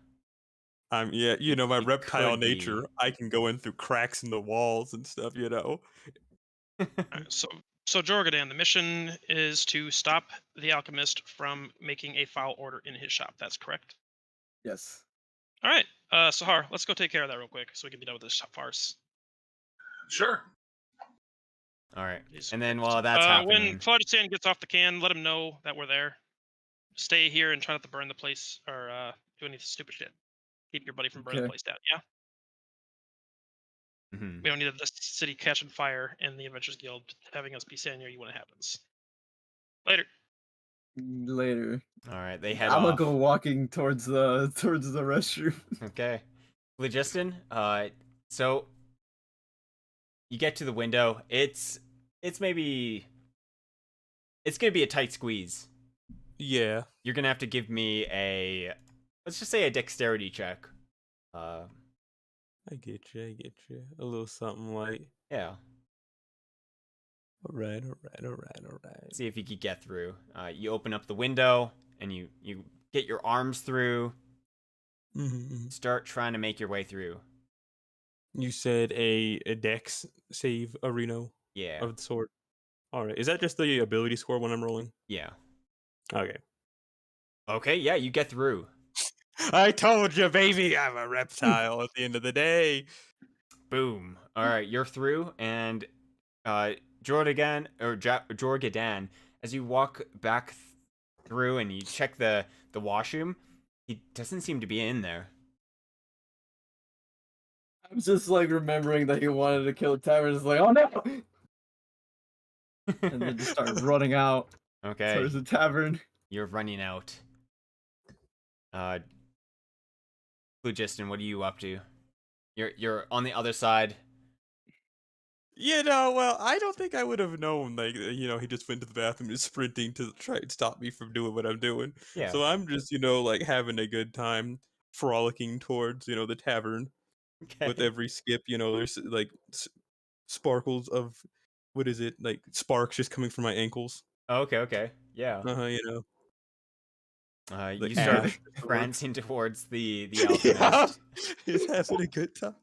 Yeah, my It reptile could nature. be. I can go in through cracks in the walls and stuff. Alright, so Jorgadan, the mission is to stop the alchemist from making a foul order in his shop. That's correct. Yes. All right, Sahar, let's go take care of that real quick so we can be done with this farce. Sure. All right. Please. And then while that's When happening, Claudius gets off the can, let him know that we're there. Stay here and try not to burn the place or do any stupid shit. Keep your buddy from burning the Okay. place down. Yeah, Mhm. we don't need this city catching fire and the Adventurers Guild having us be standing near you when it happens. Later. Later. All right, they head I'm gonna off. go walking towards the restroom. Okay. Phlogiston, so you get to the window. It's maybe it's gonna be a tight squeeze. Yeah. You're gonna have to give me let's just say a dexterity check. I get you. A little something like. Yeah. All right. All right. See if you could get through. You open up the window and you get your arms through. Mm-hmm. Start trying to make your way through. You said a dex save, Reno, Yeah. of the sword. All right. Is that just the ability score when I'm rolling? Yeah. Okay. Okay, yeah, you get through. I told you, baby, I'm a reptile at the end of the day. Boom. All right, you're through, and Jorgadan, as you walk back through and you check the washroom, he doesn't seem to be in there. I'm just like remembering that he wanted to kill Tavern. It's like, oh no! And then just start running out Okay, towards the tavern. you're running out. Phlogiston, what are you up to? You're on the other side. Well, I don't think I would have known. Like, he just went to the bathroom and is sprinting to try and stop me from doing what I'm doing. Yeah. So I'm just, like having a good time frolicking towards, the tavern. Okay. With every skip, there's like sparkles of, what is it? Like sparks just coming from my ankles. Okay. Yeah. The You start ash. prancing towards the Yeah, alchemist. he's having a good time.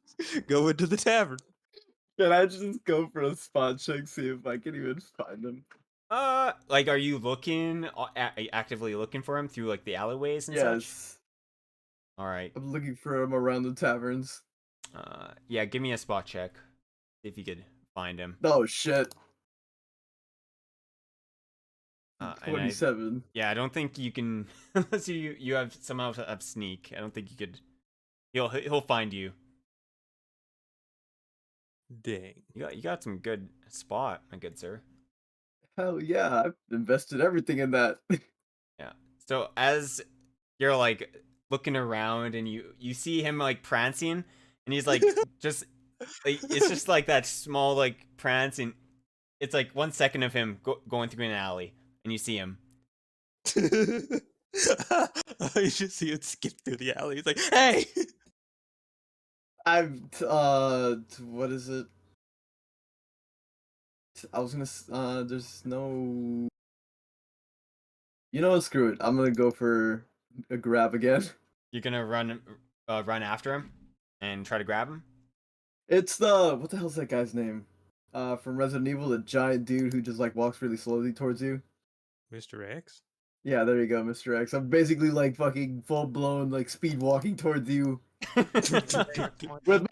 Go into the tavern. Can I just go for a spot check, see if I can even find him? Like, are you looking actively looking for him through like the alleyways and such? Yes. All right. I'm looking for him around the taverns. Yeah, give me a spot check. See if you could find him. Oh shit. And 27. I don't think you can unless you have somehow have sneak. I don't think you could. He'll find you. Dang. You got some good spot, my good sir. Hell yeah, I've invested everything in that. Yeah. So as you're like looking around and you see him like prancing and he's like just like it's just like that small like prance and it's like 1 second of him going through an alley and you see him. You just see it skip through the alley. He's like, hey! I've what is it? I was gonna there's no. You know what? Screw it. I'm gonna go for a grab again. You're gonna run after him and try to grab him. It's the what the hell's that guy's name? From Resident Evil, the giant dude who just like walks really slowly towards you. Mr. X? Yeah, there you go, Mr. X. I'm basically like fucking full blown like speed walking towards you with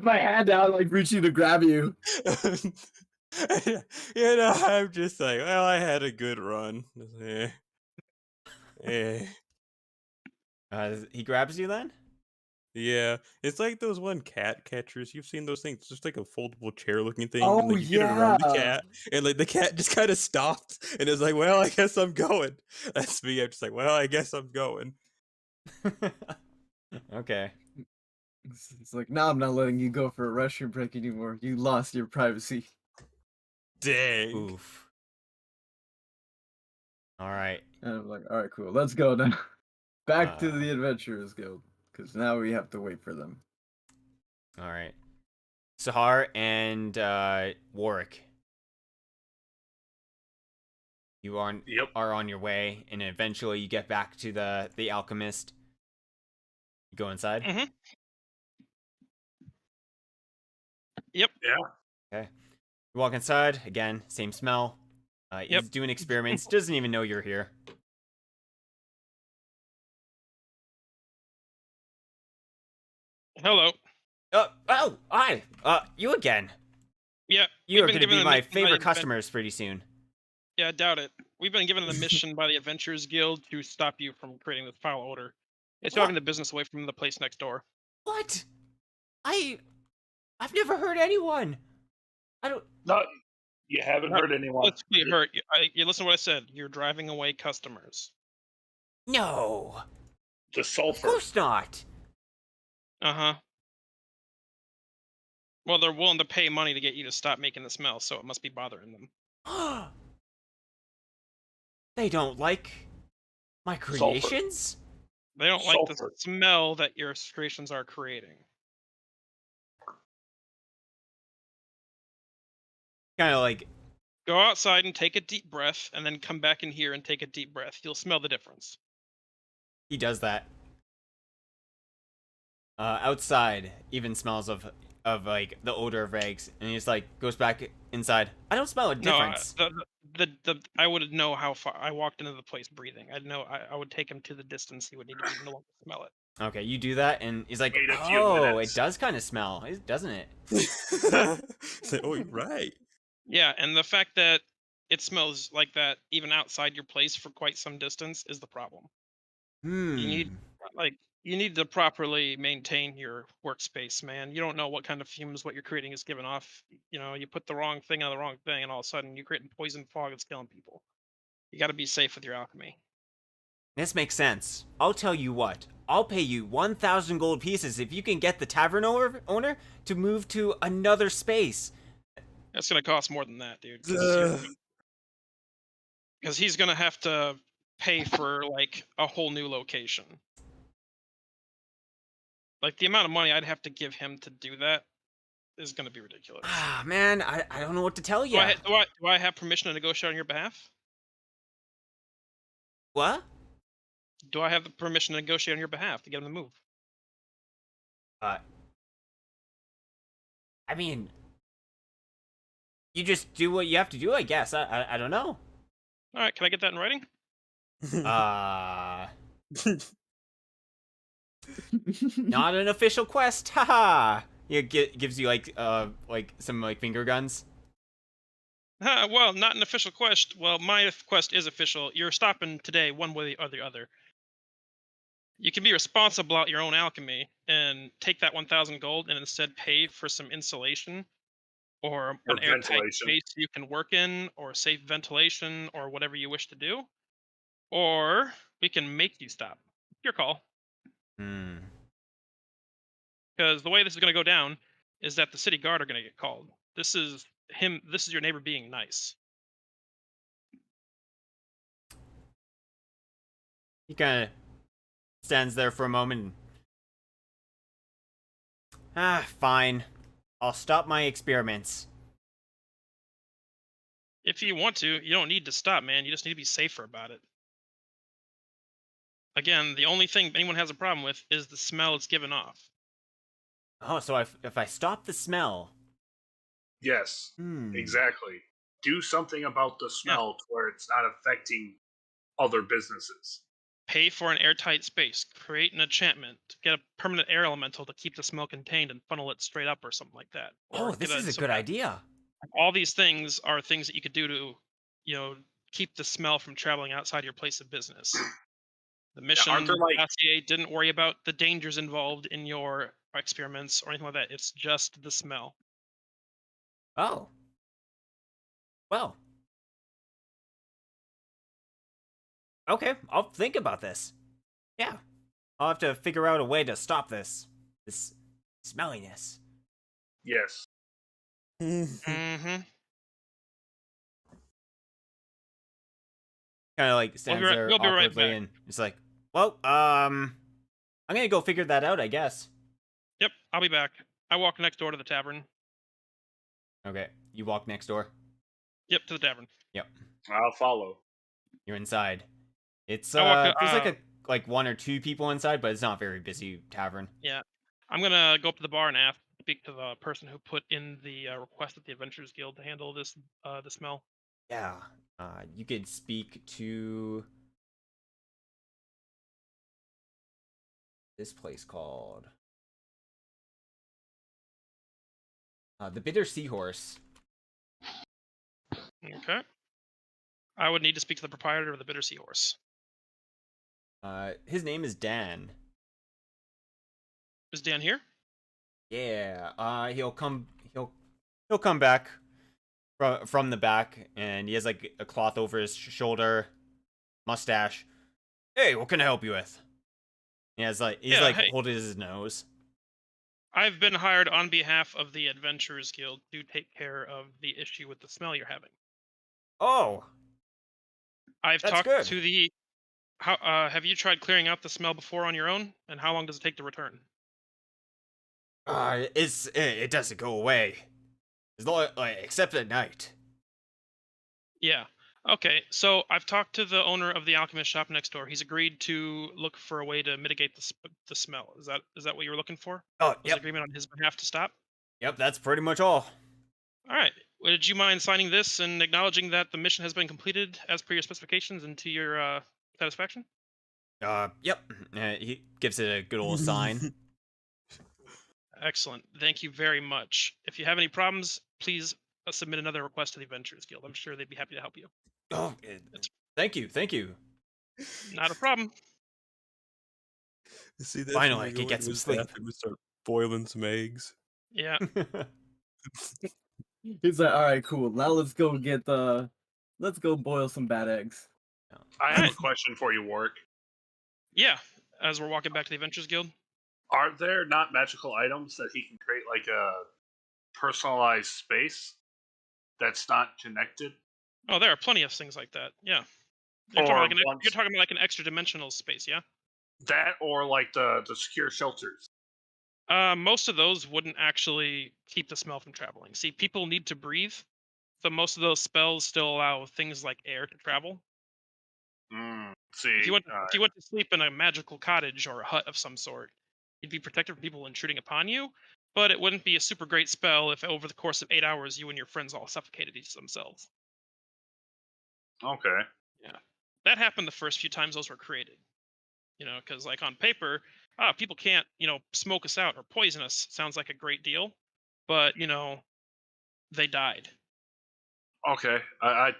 my hand out, like reaching to grab you. I'm just like, well, I had a good run. Eh. Eh. He grabs you then? Yeah, it's like those one cat catchers. You've seen those things. It's just like a foldable chair looking thing. Oh and, like, you get it around the yeah. cat, and like the cat just kind of stopped and is like, "Well, I guess I'm going." That's me. I'm just like, "Well, I guess I'm going." Okay. It's like, now I'm not letting you go for a restroom break anymore. You lost your privacy. Dang. Oof. All right. And I'm like, all right, cool. Let's go now. Back to the Adventurers Guild. Because now we have to wait for them. All right. Sahar and Warwick. You are on your way, and eventually you get back to the alchemist. You go inside. Mm-hmm. Yep. Yeah. Okay. You walk inside again. Same smell. Yep. He's doing experiments. Doesn't even know you're here. Hello. Oh, hi. You again. Yeah. You are we've been going to given be a my mission by favorite the customers pretty soon. Yeah, I doubt it. We've been given a mission by the Adventurers Guild to stop you from creating this foul odor. It's driving the business away from the place next door. What? I've never heard anyone. I don't. No, you haven't heard anyone. Let's get hurt. You listen to what I said. You're driving away customers. No. The Of sulfur. course not. Uh-huh. Well, they're willing to pay money to get you to stop making the smell, so it must be bothering them. They don't like my creations? They don't like the Sulfur. smell that your creations are creating. Kind of like, Go outside and take a deep breath, and then come back in here and take a deep breath. You'll smell the difference. he does that. Outside even smells of like the odor of eggs, and he's like goes back inside. I don't smell a difference. No, I would know how far I walked into the place breathing. I'd know. I would take him to the distance he would need to be no longer smell it. Okay, you do that, and he's like, Wait a few "Oh, minutes." it does kind of smell, doesn't it?" Say, oh, you're right. Yeah, and the fact that it smells like that even outside your place for quite some distance is the problem. You need to properly maintain your workspace, man. You don't know what kind of fumes what you're creating is giving off. You know, you put the wrong thing on the wrong thing, and all of a sudden you're creating poison fog that's killing people. You got to be safe with your alchemy. This makes sense. I'll tell you what. I'll pay you 1,000 gold pieces if you can get the tavern owner to move to another space. That's gonna cost more than that, dude. Because he's gonna have to pay for like a whole new location. Like the amount of money I'd have to give him to do that is gonna be ridiculous. Ah, man, I don't know what to tell you. Do I have permission to negotiate on your behalf? What? Do I have the permission to negotiate on your behalf to get him to move? I mean, you just do what you have to do, I guess. I don't know. All right, can I get that in writing? Not an official quest. Haha. It gives you like some like finger guns. Well, not an official quest. Well, my quest is official. You're stopping today, one way or the other. You can be responsible about your own alchemy and take that 1,000 gold and instead pay for some insulation or an airtight ventilation. space you can work in, or safe ventilation, or whatever you wish to do. Or we can make you stop. Your call. Because the way this is going to go down is that the city guard are going to get called. This is your neighbor being nice. He kind of stands there for a moment. Fine. I'll stop my experiments. If you want to, you don't need to stop, man. You just need to be safer about it. Again, the only thing anyone has a problem with is the smell it's given off. Oh, so if I stop the smell. Yes, Hmm. exactly. Do something about the smell to where it's not affecting other businesses. Pay for an airtight space. Create an enchantment. Get a permanent air elemental to keep the smell contained and funnel it straight up or something like that. Or Oh, this is a some good idea. all these things are things that you could do to, keep the smell from traveling outside your place of business. The Now, aren't mission there like dossier didn't worry about the dangers involved in your experiments or anything like that. It's just the smell. Oh. Well. Okay, I'll think about this. Yeah. I'll have to figure out a way to stop this smelliness. yes? Mm-hmm. Kind of like stands there We'll be right awkwardly back. and it's like, well, I'm gonna go figure that out, I guess. Yep, I'll be back. I walk next door to the tavern. Okay, you walk next door. Yep, to the tavern. Yep, I'll follow. you're inside. It's I walk. there's like one or two people inside, but it's not a very busy tavern. Yeah, I'm gonna go up to the bar and speak to the person who put in the request at the Adventurers Guild to handle this the smell. Yeah, you could speak to this place called the Bitter Seahorse. Okay. I would need to speak to the proprietor of the Bitter Seahorse. His name is Dan. Is Dan here? Yeah, he'll come back from the back, and he has like a cloth over his shoulder, mustache. Hey, what can I help you with? He has like he's Hey. holding his nose. I've been hired on behalf of the Adventurers Guild to take care of the issue with the smell you're having. Oh, I've that's talked good. to the. Have you tried clearing out the smell before on your own? And how long does it take to return? It doesn't go away, as long except at night. Yeah. Okay, so I've talked to the owner of the alchemist shop next door. He's agreed to look for a way to mitigate the smell. Is that what you were looking for? Oh, Was yep, agreement on his behalf to stop? yep. That's pretty much all. All right. Would you mind signing this and acknowledging that the mission has been completed as per your specifications and to your satisfaction? Yep. He gives it a good old sign. Excellent. Thank you very much. If you have any problems, please submit another request to the Adventurers Guild. I'm sure they'd be happy to help you. Oh, thank you. Not a problem. See, that's Finally, when I we can go get into some his sleep. bathroom and start boiling some eggs. Yeah. He's like, all right, cool. Now let's go boil some bad eggs. I have Alright. a question for you, Warwick. Yeah. As we're walking back to the Adventurers Guild. Are there not magical items that he can create like a personalized space that's not connected? Oh, there are plenty of things like that. Yeah. Or You're talking about like an extra dimensional space, yeah? that, or like the secure shelters. Most of those wouldn't actually keep the smell from traveling. See, people need to breathe, so most of those spells still allow things like air to travel. See, If you went to sleep in a magical cottage or a hut of some sort, you'd be protected from people intruding upon you, but it wouldn't be a super great spell if over the course of 8 hours you and your friends all suffocated each themselves. okay. Yeah. That happened the first few times those were created. Because like on paper, people can't, smoke us out or poison us. Sounds like a great deal, but they died. Okay. I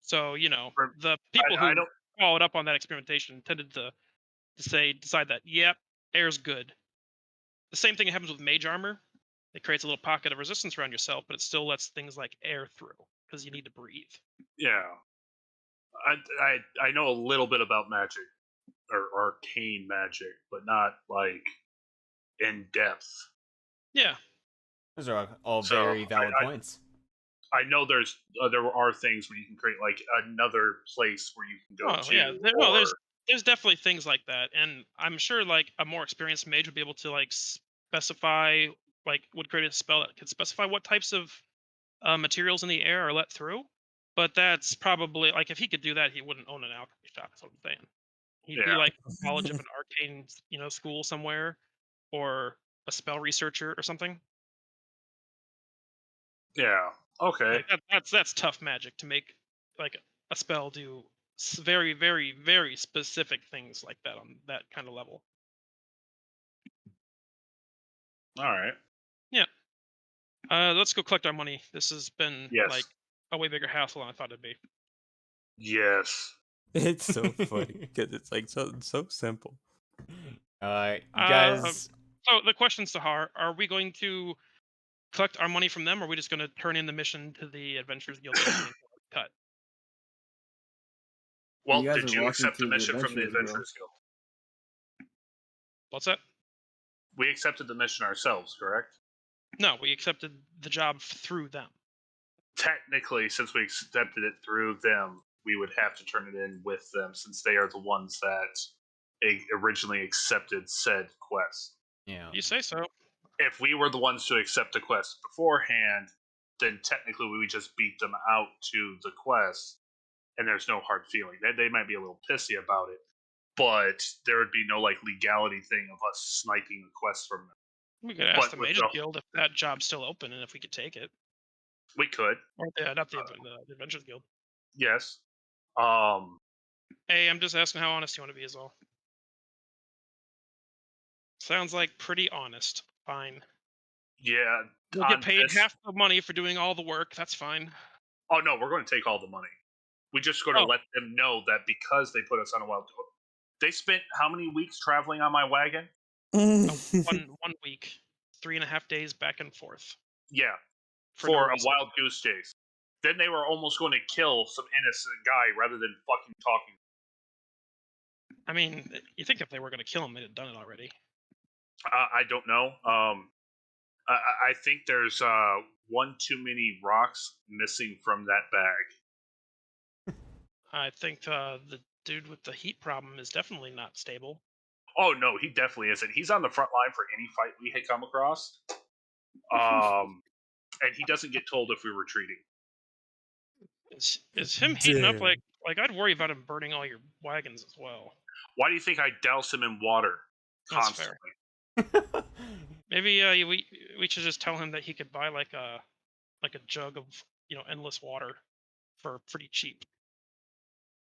So For- the people I who don't. followed up on that experimentation tended to decide that yep, air's good. The same thing happens with mage armor. It creates a little pocket of resistance around yourself, but it still lets things like air through because you need to breathe. Yeah. I know a little bit about magic or arcane magic, but not like in depth. Yeah. Those are all So, very valid points. I know there are things where you can create like another place where you can go Oh to. yeah. Or, There's definitely things like that, and I'm sure like a more experienced mage would be able to like specify would create a spell that could specify what types of materials in the air are let through. But that's probably like if he could do that, he wouldn't own an alchemy shop. That's what I'm saying. He'd be Yeah. like college of an arcane, school somewhere, or a spell researcher or something. Yeah. Okay. Like that's tough magic to make like a spell do very, very, very specific things like that on that kind of level. All right. Yeah. Let's go collect our money. This has been Yes. like a way bigger hassle than I thought it'd be. Yes. It's so funny because it's like so simple. You guys. So the question, Sahar, are we going to collect our money from them, or are we just going to turn in the mission to the Adventurers Guild and getting cut? Well, You guys did are you walking accept the to the mission from the Adventurers Guild. Adventurers Guild? What's that? We accepted the mission ourselves, correct? No, we accepted the job through them. Technically, since we accepted it through them, we would have to turn it in with them, since they are the ones that originally accepted said quest. Yeah. You say so. If we were the ones to accept the quest beforehand, then technically we would just beat them out to the quest, and there's no hard feeling. They might be a little pissy about it, but there would be no like legality thing of us sniping a quest from them. We could ask But the with Mages the- Guild if that job's still open and if we could take it. We could, Or not the Adventurers Guild. yes. Hey, I'm just asking how honest you want to be is all. Sounds like pretty honest. Fine. Yeah. We'll on get paid this- half the money for doing all the work. That's fine. Oh no, we're going to take all the money. We're just going to Oh. let them know that because they put us on a wild. They spent how many weeks traveling on my wagon? One week, 3.5 days back and forth. Yeah, For no for a reason. wild goose chase. Then they were almost going to kill some innocent guy rather than fucking talking. I mean, you think if they were going to kill him, they'd have done it already. I don't know. I think there's one too many rocks missing from that bag. I think the dude with the heat problem is definitely not stable. Oh no, he definitely isn't. He's on the front line for any fight we had come across. And he doesn't get told if we're retreating. Is him heating up Damn. like I'd worry about him burning all your wagons as well. Why do you think I douse him in water That's fair. constantly? Maybe we should just tell him that he could buy like a jug of endless water for pretty cheap.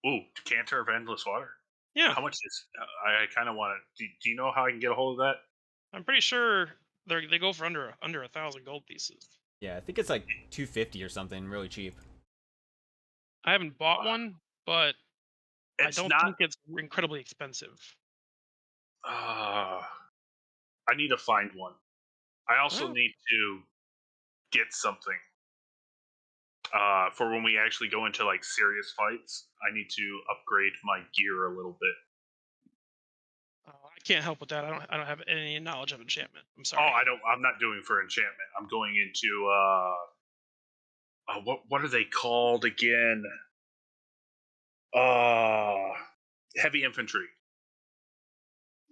Ooh, decanter of endless water. Yeah, How much is? I kind of want to. Do you know how I can get a hold of that? I'm pretty sure they go for under 1,000 gold pieces. Yeah, I think it's like 250 or something, really cheap. I haven't bought one, but It's I don't not. think it's incredibly expensive. I need to find one. I also Oh. need to get something. For when we actually go into like serious fights, I need to upgrade my gear a little bit. I can't help with that. I don't have any knowledge of enchantment. I'm sorry. I'm not doing for enchantment. I'm going into what are they called again? Heavy infantry.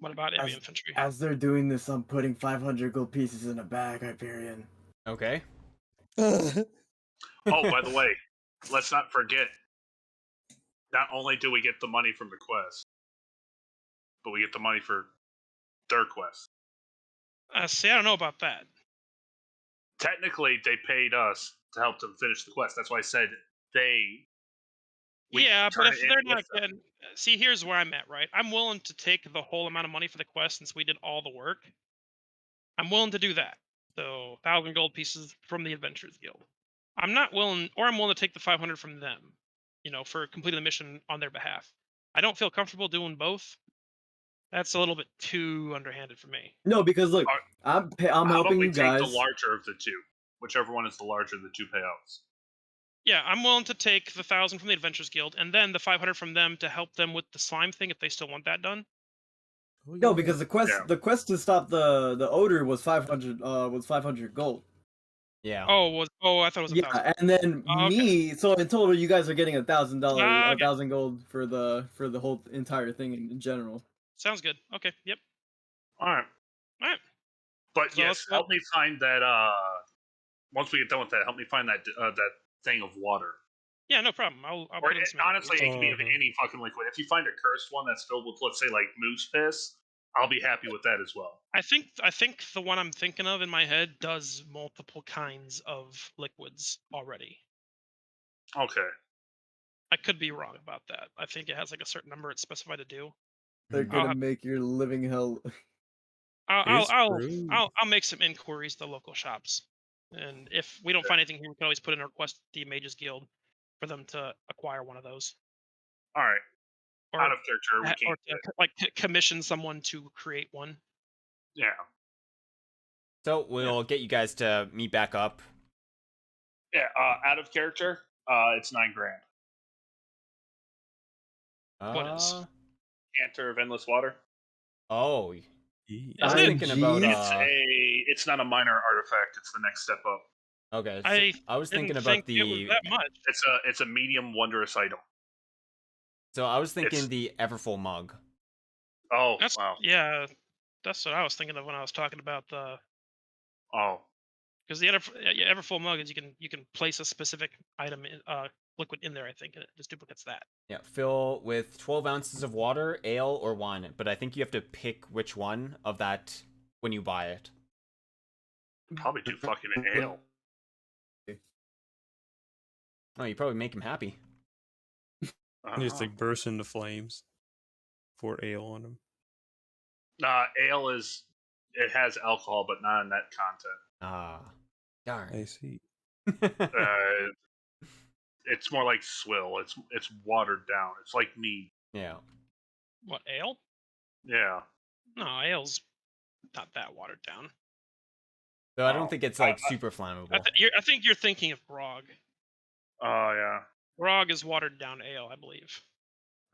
What about heavy infantry? As they're doing this, I'm putting 500 gold pieces in a bag, Hyperion. Okay. Oh, by the way, let's not forget. Not only do we get the money from the quest, but we get the money for their quest. See, I don't know about that. Technically, they paid us to help them finish the quest. That's why I said they. we Yeah, turn but if it in they're with not them. getting, see, here's where I'm at. Right, I'm willing to take the whole amount of money for the quest since we did all the work. I'm willing to do that. So 1,000 gold pieces from the Adventurers Guild. I'm willing to take the 500 from them, for completing the mission on their behalf. I don't feel comfortable doing both. That's a little bit too underhanded for me. No, because look, I'm How about helping we you take guys. the larger of the two, whichever one is the larger of the two payouts. Yeah, I'm willing to take the 1,000 from the Adventurers Guild and then the 500 from them to help them with the slime thing if they still want that done. No, because the quest Yeah. the quest to stop the odor was 500 gold. Yeah. I thought it was 1,000. Yeah, and then Oh, okay. me. So in total, you guys are getting $1,000, Okay. 1,000 gold for the whole entire thing in general. Sounds good. Okay, yep. All right. All right. But So yes, let's go. help me find that. Once we get done with that, help me find that that thing of water. Yeah, no problem. I'll Or put in some honestly, it can be of Mhm. any fucking liquid. If you find a cursed one that's filled with, let's say, like moose piss, I'll be happy with that as well. I think the one I'm thinking of in my head does multiple kinds of liquids already. Okay. I could be wrong about that. I think it has like a certain number it's specified to do. They're Mhm. gonna have- make your living hell. True. I'll make some inquiries to the local shops, and if we don't find anything here, we can always put in a request to the Mages Guild for them to acquire one of those, All right. or Out of character, we or can't. to, like commission someone to create one. Yeah. So we'll get you guys to meet back up. Yeah. Out of character, it's $9,000. What is? Canter of Endless Water. Oh, Ye- I was Is it? thinking about. It's not a minor artifact. It's the next step up. Okay, so I I was thinking didn't about think it was the. that much. It's a medium wondrous item. So I was thinking It's- the Everfull mug. Oh That's wow. yeah. That's what I was thinking of when I was talking about the Oh because the Everfull mug is you can place a specific item in, liquid in there. I think and it just duplicates that. Yeah, fill with 12 ounces of water, ale, or wine. But I think you have to pick which one of that when you buy it. probably do fucking ale. Oh, you probably make him happy. Just like burst into flames. For ale on him. Ale it has alcohol, but not in that content. Ah, darn. I see. It's more like swill. It's watered down. It's like mead. Yeah. What ale? Yeah. No, ale's not that watered down. So I don't think it's like super flammable. I think you're thinking of grog. Oh yeah. Grog is watered down ale, I believe.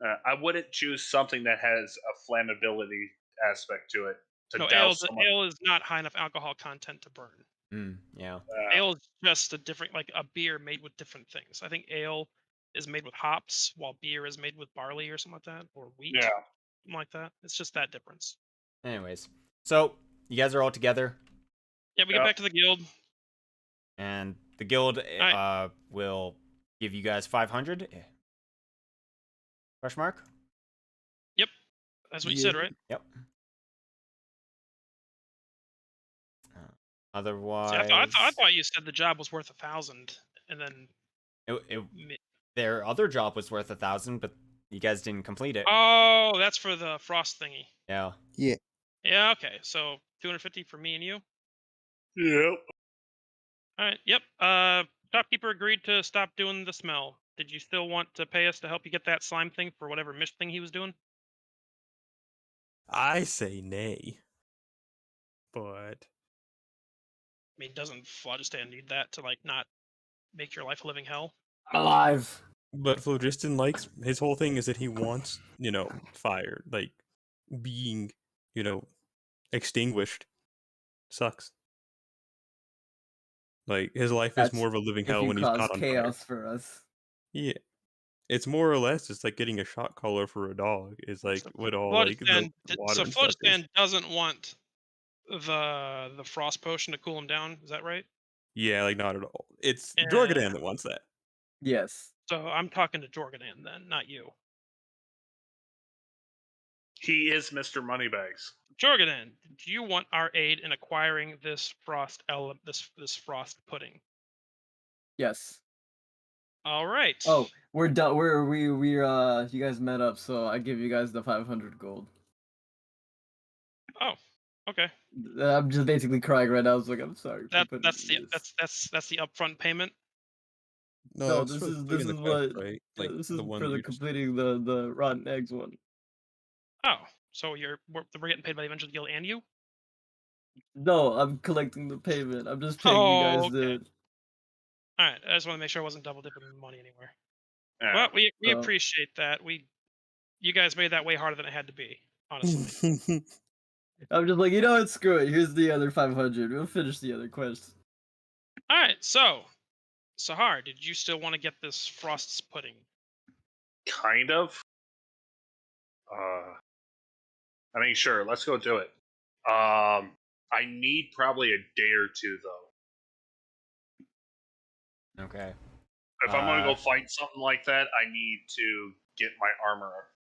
I wouldn't choose something that has a flammability aspect to it to No, douse someone. ale is not high enough alcohol content to burn. Yeah. Ale is just a different, like a beer made with different things. I think ale is made with hops, while beer is made with barley or something like that, or wheat, Yeah. something like that. It's just that difference. Anyways, so you guys are all together, Yeah, we get Yep. back to the guild. and the guild Alright. will give you guys 500. Question mark? That's what you said, right? Yep. See, Otherwise, I thought you said the job was worth 1,000, and then their other job was worth 1,000, but you guys didn't complete it. oh, that's for the frost thingy. Yeah. Yeah, okay. So 250 for me and you. Yep. All right. Yep. Shopkeeper agreed to stop doing the smell. Did you still want to pay us to help you get that slime thing for whatever mist thing he was doing? I say nay. But I mean, doesn't Phlogiston need that to like not make your life a living hell? Alive. Phlogiston likes his whole thing is that he wants, fire. Like being, extinguished sucks. Like his life is That's more of a living If hell you when he's cause not on fire. chaos for us. Yeah. It's more or less just like getting a shot collar for a dog. Is like what all like the water and stuff is. Phlogiston doesn't want the frost potion to cool him down. Is that right? Yeah, like not at all. It's Yeah. Jorgadan that wants that. Yes. So I'm talking to Jorgadan then, not you. He is Mr. Moneybags. Jorgadan, do you want our aid in acquiring this frost this frost pudding? Yes. All right. Oh, we're done. We're you guys met up, so I give you guys the 500 gold. Oh, okay. I'm just basically crying right now. I was like, I'm sorry. for putting That's you the this. upfront payment. No, that's this for is filling the quest, what right? yeah, Like this is the one for the you just- completing the rotten eggs one. Oh, so we're getting paid by the Adventure Guild and you? No, I'm collecting the payment. I'm just paying you guys okay. All right, I just want to make sure I wasn't double dipping money anywhere. Yeah. Well, we So- appreciate that. You guys made that way harder than it had to be, honestly. I'm just like, what? Screw it. Here's the other 500. We'll finish the other quest. All right, so Sahar, did you still want to get this frost's pudding? Kind of. I mean, sure. Let's go do it. I need probably a day or two though. Okay. If I'm gonna go fight something like that, I need to get my armor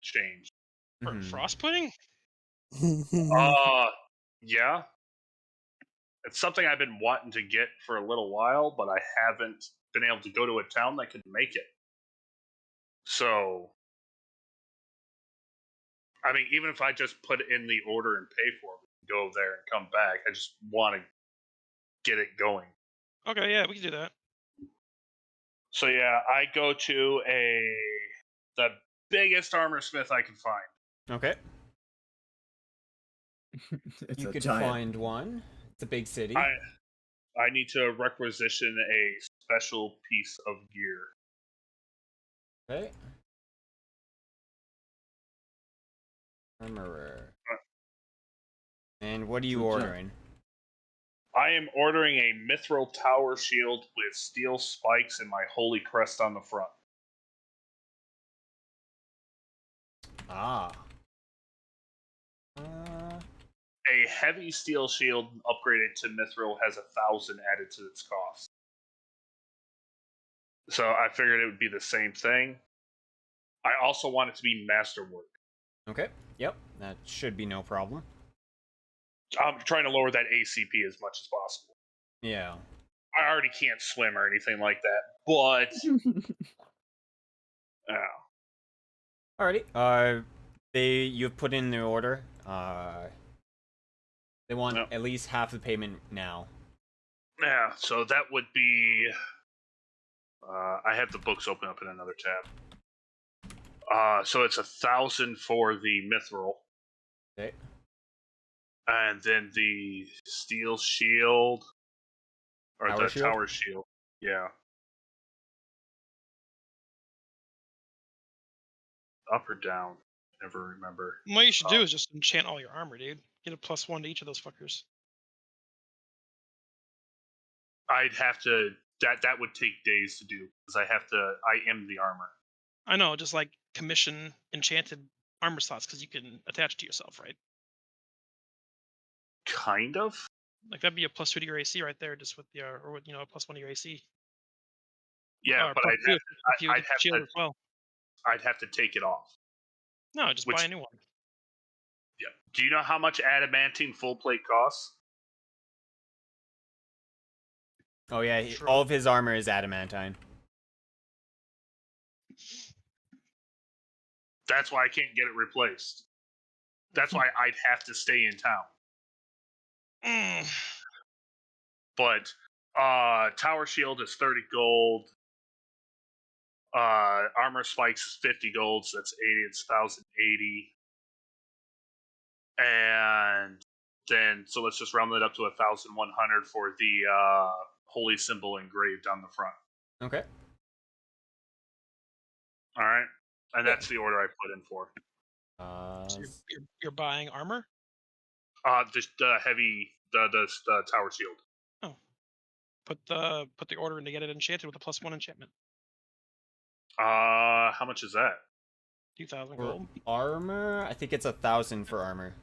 changed. For Mhm. frost pudding? Yeah. It's something I've been wanting to get for a little while, but I haven't been able to go to a town that could make it. So, I mean, even if I just put in the order and pay for it, go there and come back, I just want to get it going. Okay, yeah, we can do that. So yeah, I go to the biggest armor smith I can find. Okay. It's You a could giant. find one. It's a big city. I need to requisition a special piece of gear. Okay. Armorer. And what are you ordering? I am ordering a mithril tower shield with steel spikes and my holy crest on the front. Ah. A heavy steel shield upgraded to mithril has 1,000 added to its cost. So I figured it would be the same thing. I also want it to be masterwork. Okay. Yep. That should be no problem. I'm trying to lower that ACP as much as possible. Yeah. I already can't swim or anything like that, but Alrighty. You've put in the order. They want at least half the payment now. Yeah, so that would be. I have the books open up in another tab. So it's 1,000 for the mithril. Okay. And then the steel shield. Or Tower the shield? tower shield. Yeah. Up or down? Never remember. What you should do is just enchant all your armor, dude. Get a +1 to each of those fuckers. I'd have to. That would take days to do because I am the armor. I know, just like commission enchanted armor slots because you can attach to yourself, right? Kind of. Like that'd be a +2 to your AC right there, just with the or with, a +1 to your AC. Yeah, Or but +2 if you I'd get have shield to. as well. I'd have to take it off. No, just buy a new one. Yeah. Do you know how much adamantine full plate costs? Oh yeah, Sure. all of his armor is adamantine. That's why I can't get it replaced. That's why I'd have to stay in town. But tower shield is 30 gold. Armor spikes is 50 gold, so that's 80. It's 1,080. And then, so let's just round it up to 1,100 for the holy symbol engraved on the front. Okay. All right, and that's the order I put in for. So you're buying armor? The heavy, the tower shield. Oh, put the order in to get it enchanted with a +1 enchantment. How much is that? 2,000 For gold. armor, I think it's 1,000 for armor.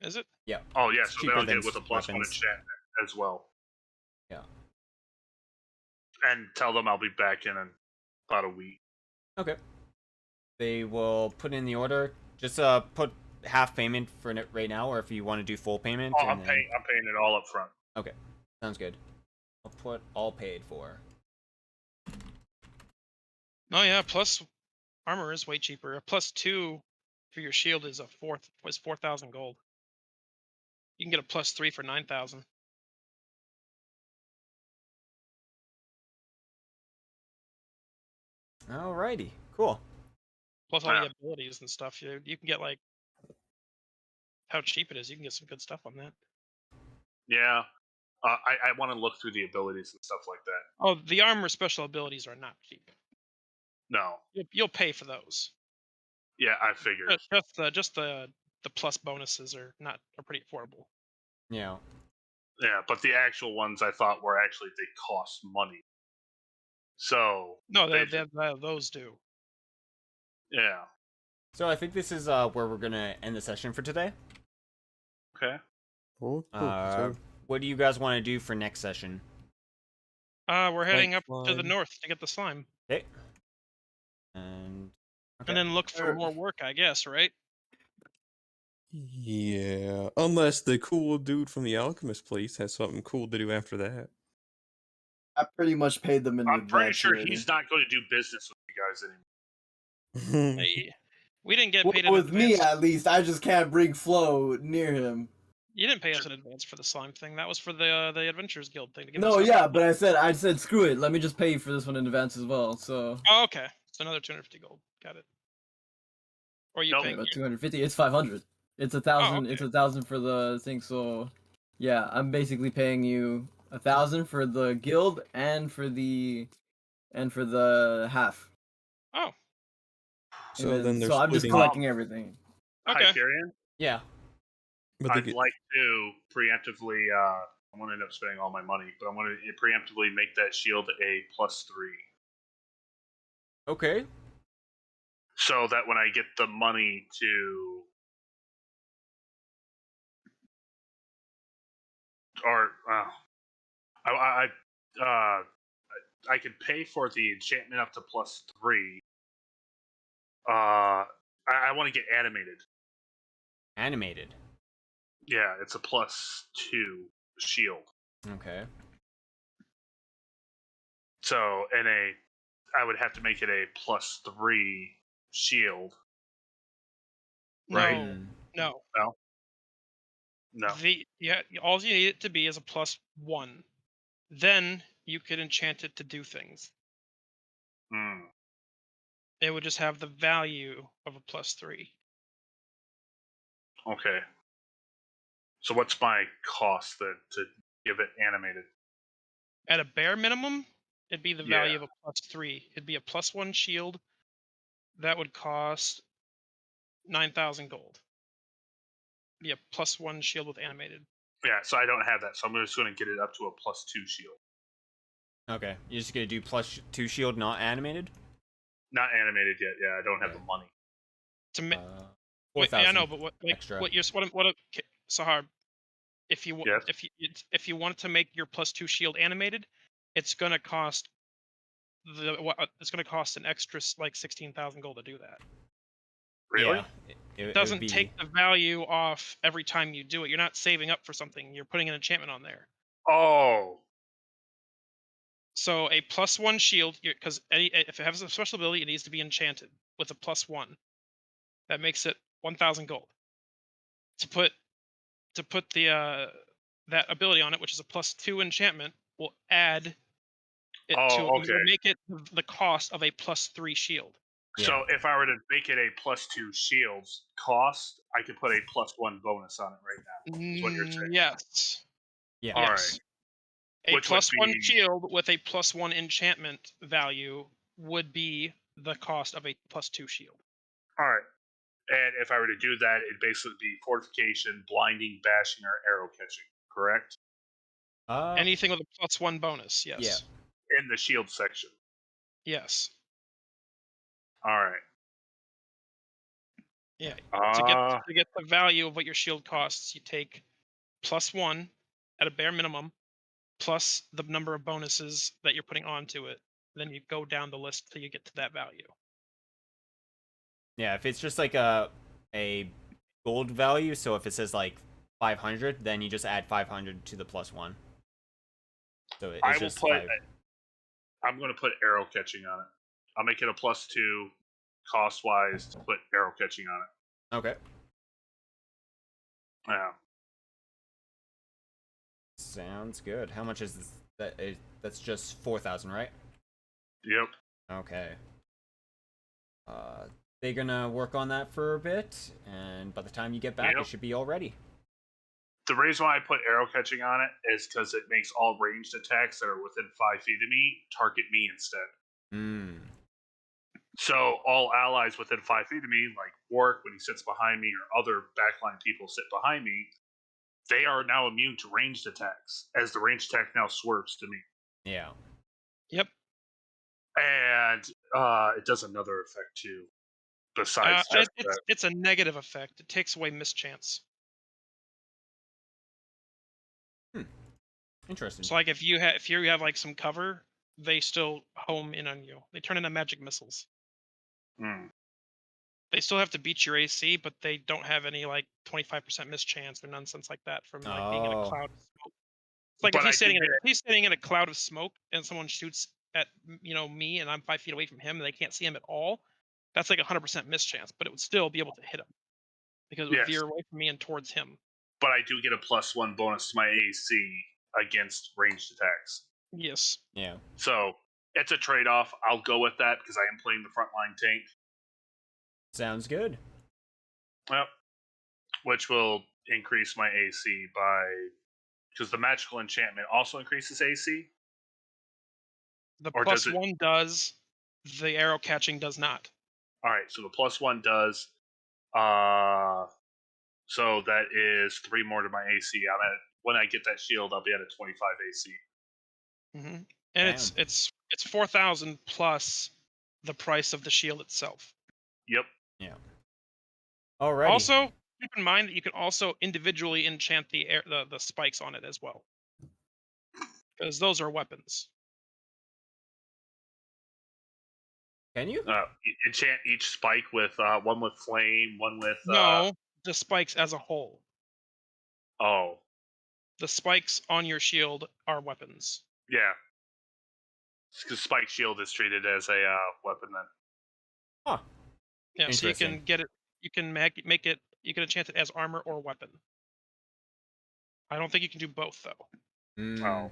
Is it? Yeah. Oh yeah, It's so cheaper then I'll get than it with a +1 weapons. enchantment as well. Yeah. And tell them I'll be back in about a week. Okay. They will put in the order. Just put half payment for it right now, or if you want to do full payment. Oh, I'm paying it all up front. Okay, sounds good. I'll put all paid for. Oh yeah, plus armor is way cheaper. A +2 for your shield is 4,000 gold. You can get a +3 for 9,000. Alrighty, cool. Plus all the abilities and stuff. You can get like how cheap it is. You can get some good stuff on that. Yeah. I want to look through the abilities and stuff like that. Oh, the armor special abilities are not cheap. No. You'll pay for those. Yeah, I figured. Just the plus bonuses are pretty affordable. Yeah. Yeah, but the actual ones I thought were actually they cost money. So no, those do. Yeah. So I think this is where we're gonna end the session for today. Okay. Cool. What do you guys want to do for next session? We're heading up to the north to get the slime. Okay. And then look for more work, I guess, right? Yeah, unless the cool dude from the alchemist place has something cool to do after that. I pretty much paid them in I'm pretty advance sure already. he's not going to do business with you guys anymore. Hey, we didn't get Well, paid in with me, advance. at least, I just can't bring Flo near him. You didn't pay us in advance for the slime thing. That was for the Adventurers Guild thing to give No, us. yeah, but I said screw it. Let me just pay you for this one in advance as well. So Oh, okay. So another 250 gold. Got it. Or you Nope. paying? but 250, it's 500. It's 1,000. It's 1,000 for the thing. So yeah, I'm basically paying you 1,000 for the guild and for the half. Oh, So then they're so I'm just splitting. collecting everything. okay. Hyperion, Yeah. But they I'd get, like to preemptively. I'm going to end up spending all my money, but I'm going to preemptively make that shield a +3, Okay. so that when I get the money to, or I could pay for the enchantment up to +3. I want to get animated. Animated. Yeah, it's a +2 shield. Okay. So I would have to make it a +3 shield. Right? Mm. No. No. All you need it to be is a +1. Then you could enchant it to do things. Hmm. It would just have the value of a +3. Okay. So what's my cost then to give it animated? At a bare minimum, it'd be the Yeah. value of a +3. It'd be a +1 shield. That would cost 9,000 gold. Be a +1 shield with animated. Yeah, so I don't have that, so I'm just going to get it up to a +2 shield. Okay. You're just gonna do +2 shield, not animated? Not animated yet. Yeah, I don't have the money. To ma- Wait, I know, but extra. Sahar, if you Yes. if you want to make your +2 shield animated, it's gonna cost it's gonna cost an extra like 16,000 gold to do that. Really? Yeah. It doesn't take the value off every time you do it. You're not saving up for something. You're putting an enchantment on there. Oh. So a +1 shield, because if it has a special ability, it needs to be enchanted with a +1. That makes it 1,000 gold. To put the that ability on it, which is a +2 enchantment, will add it to Oh, okay. will make it the cost of a +3 shield. So if I were to make it a +2 shields cost, I could put a +1 bonus on it right now. Is what you're saying? Yes. Yeah. All Yes. right. A Which would +1 be shield with a +1 enchantment value would be the cost of a +2 shield. all right. And if I were to do that, it'd basically be fortification, blinding, bashing, or arrow catching. Correct? Anything with a +1 bonus, yes. Yeah. In the shield section. Yes. All right. Yeah. To get the value of what your shield costs, you take +1 at a bare minimum, plus the number of bonuses that you're putting onto it. Then you go down the list till you get to that value. Yeah, if it's just like a gold value, so if it says like 500, then you just add 500 to the +1. So it's I will just put. 5. I'm going to put arrow catching on it. I'll make it a +2 cost wise to put arrow catching on it. Okay. Yeah. Sounds good. How much is this? That's just 4,000, right? Yep. Okay. They're gonna work on that for a bit, and by the time you get back, Yep. it should be all ready. The reason why I put arrow catching on it is because it makes all ranged attacks that are within 5 feet of me target me instead. Hmm. So all allies within 5 feet of me, like Warwick when he sits behind me, or other backline people sit behind me, they are now immune to ranged attacks, as the ranged attack now swerves to me. Yeah. Yep. And it does another effect too, besides just that. It's a negative effect. It takes away mischance. Interesting. So like if you have like some cover, they still home in on you. They turn into magic missiles. Hmm. They still have to beat your AC, but they don't have any like 25% mischance or nonsense like that from like being in a Oh. cloud of smoke. It's like But if I he's do standing in get if he's standing in a cloud of smoke and someone shoots at me and I'm 5 feet away from him and they can't see him at all, that's like 100% mischance, but it would still be able to hit him because it would Yes. veer away from me and towards him. but I do get a +1 bonus to my AC against ranged attacks. Yes. Yeah. So it's a trade-off. I'll go with that because I am playing the frontline tank. Sounds good. Well, which will increase my AC by because the magical enchantment also increases AC. The Or does it- +1 does, the arrow catching does not. All right, so the +1 does. So that is 3 more to my AC. When I get that shield, I'll be at a 25 AC. And Damn. it's 4,000 plus the price of the shield itself. Yep. Yeah. Alrighty. Also, keep in mind that you can also individually enchant the spikes on it as well, because those are weapons. Can you? Enchant each spike with one with flame, one with No, the spikes as a whole. Oh, The spikes on your shield are weapons. yeah. Because spike shield is treated as a weapon then. Huh. Yeah, so you can Interesting. get it. You can make it. You can enchant it as armor or weapon. I don't think you can do both though. Mm.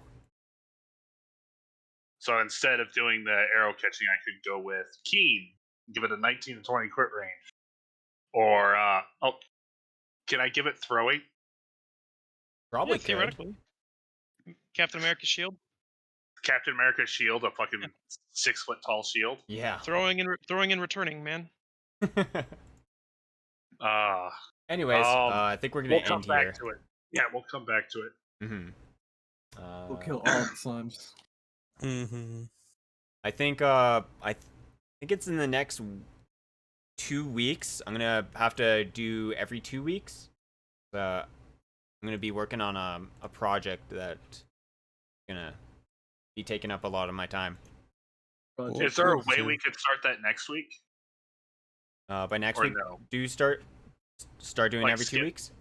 So instead of doing the arrow catching, I could go with keen, give it a 19 to 20 crit range, or can I give it throwing? Probably Yeah, theoretically. Captain America's shield. Captain America's shield, a fucking 6 foot tall shield. Yeah. Throwing and returning, man. Anyways, I think we're gonna We'll come end back here. to it. Yeah, we'll come back to it. Mm-hmm. We'll kill all the slimes. Mm-hmm. I think think it's in the next 2 weeks. I'm gonna have to do every 2 weeks. I'm gonna be working on a project that's gonna be taking up a lot of my time. Is there a way we could start that next week? By next Or week, no? do you start doing Like every 2 skip? weeks?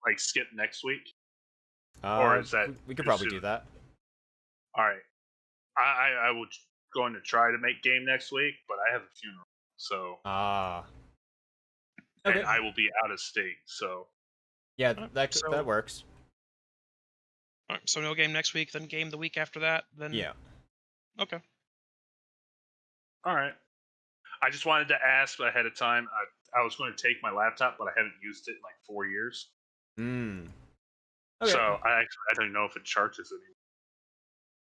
Like skip next week? Or is that we could too probably soon? do that. All right. I was going to try to make game next week, but I have a funeral, so Okay. and I will be out of state. So Yeah, Alright, so- that works. All right, so no game next week, then game the week after that. Then Yeah. Okay. all right. I just wanted to ask ahead of time. I was going to take my laptop, but I haven't used it in like 4 years. Hmm. Okay. So I don't know if it charges anymore.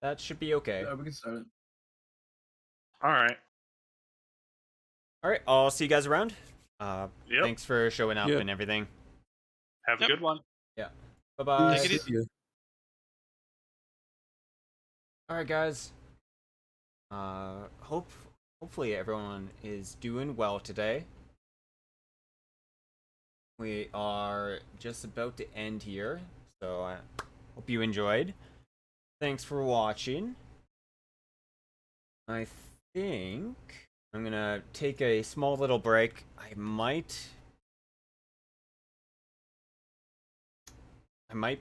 That should be okay. Yeah, we can start it. All right. All right, I'll see you guys around. Yep. Thanks for showing up Yep. and everything. Have a Yep. good one. Bye-bye. Take it easy. All right, guys. Hopefully everyone is doing well today. We are just about to end here, so I hope you enjoyed. Thanks for watching. I think I'm gonna take a small little break. I might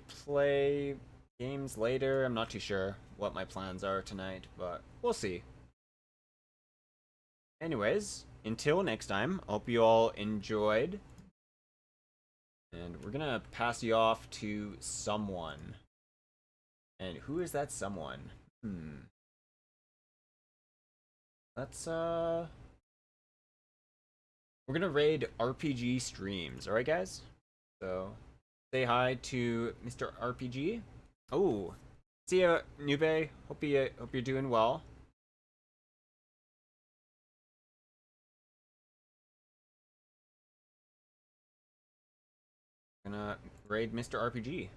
play games later. I'm not too sure what my plans are tonight, but we'll see. Anyways, until next time, I hope you all enjoyed. And we're gonna pass you off to someone. And who is that someone? Let's we're gonna raid RPG streams, alright guys? So say hi to Mr. RPG. Oh, see ya, Nube. Hope you're doing well. Gonna raid Mr. RPG.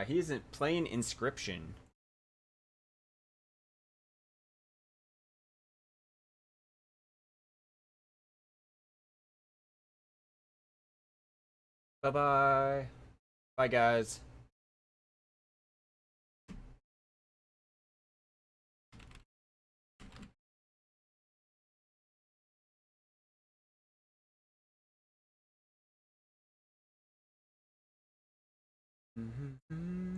He isn't playing Inscription. Bye-bye. Bye, guys. Mm-hmm.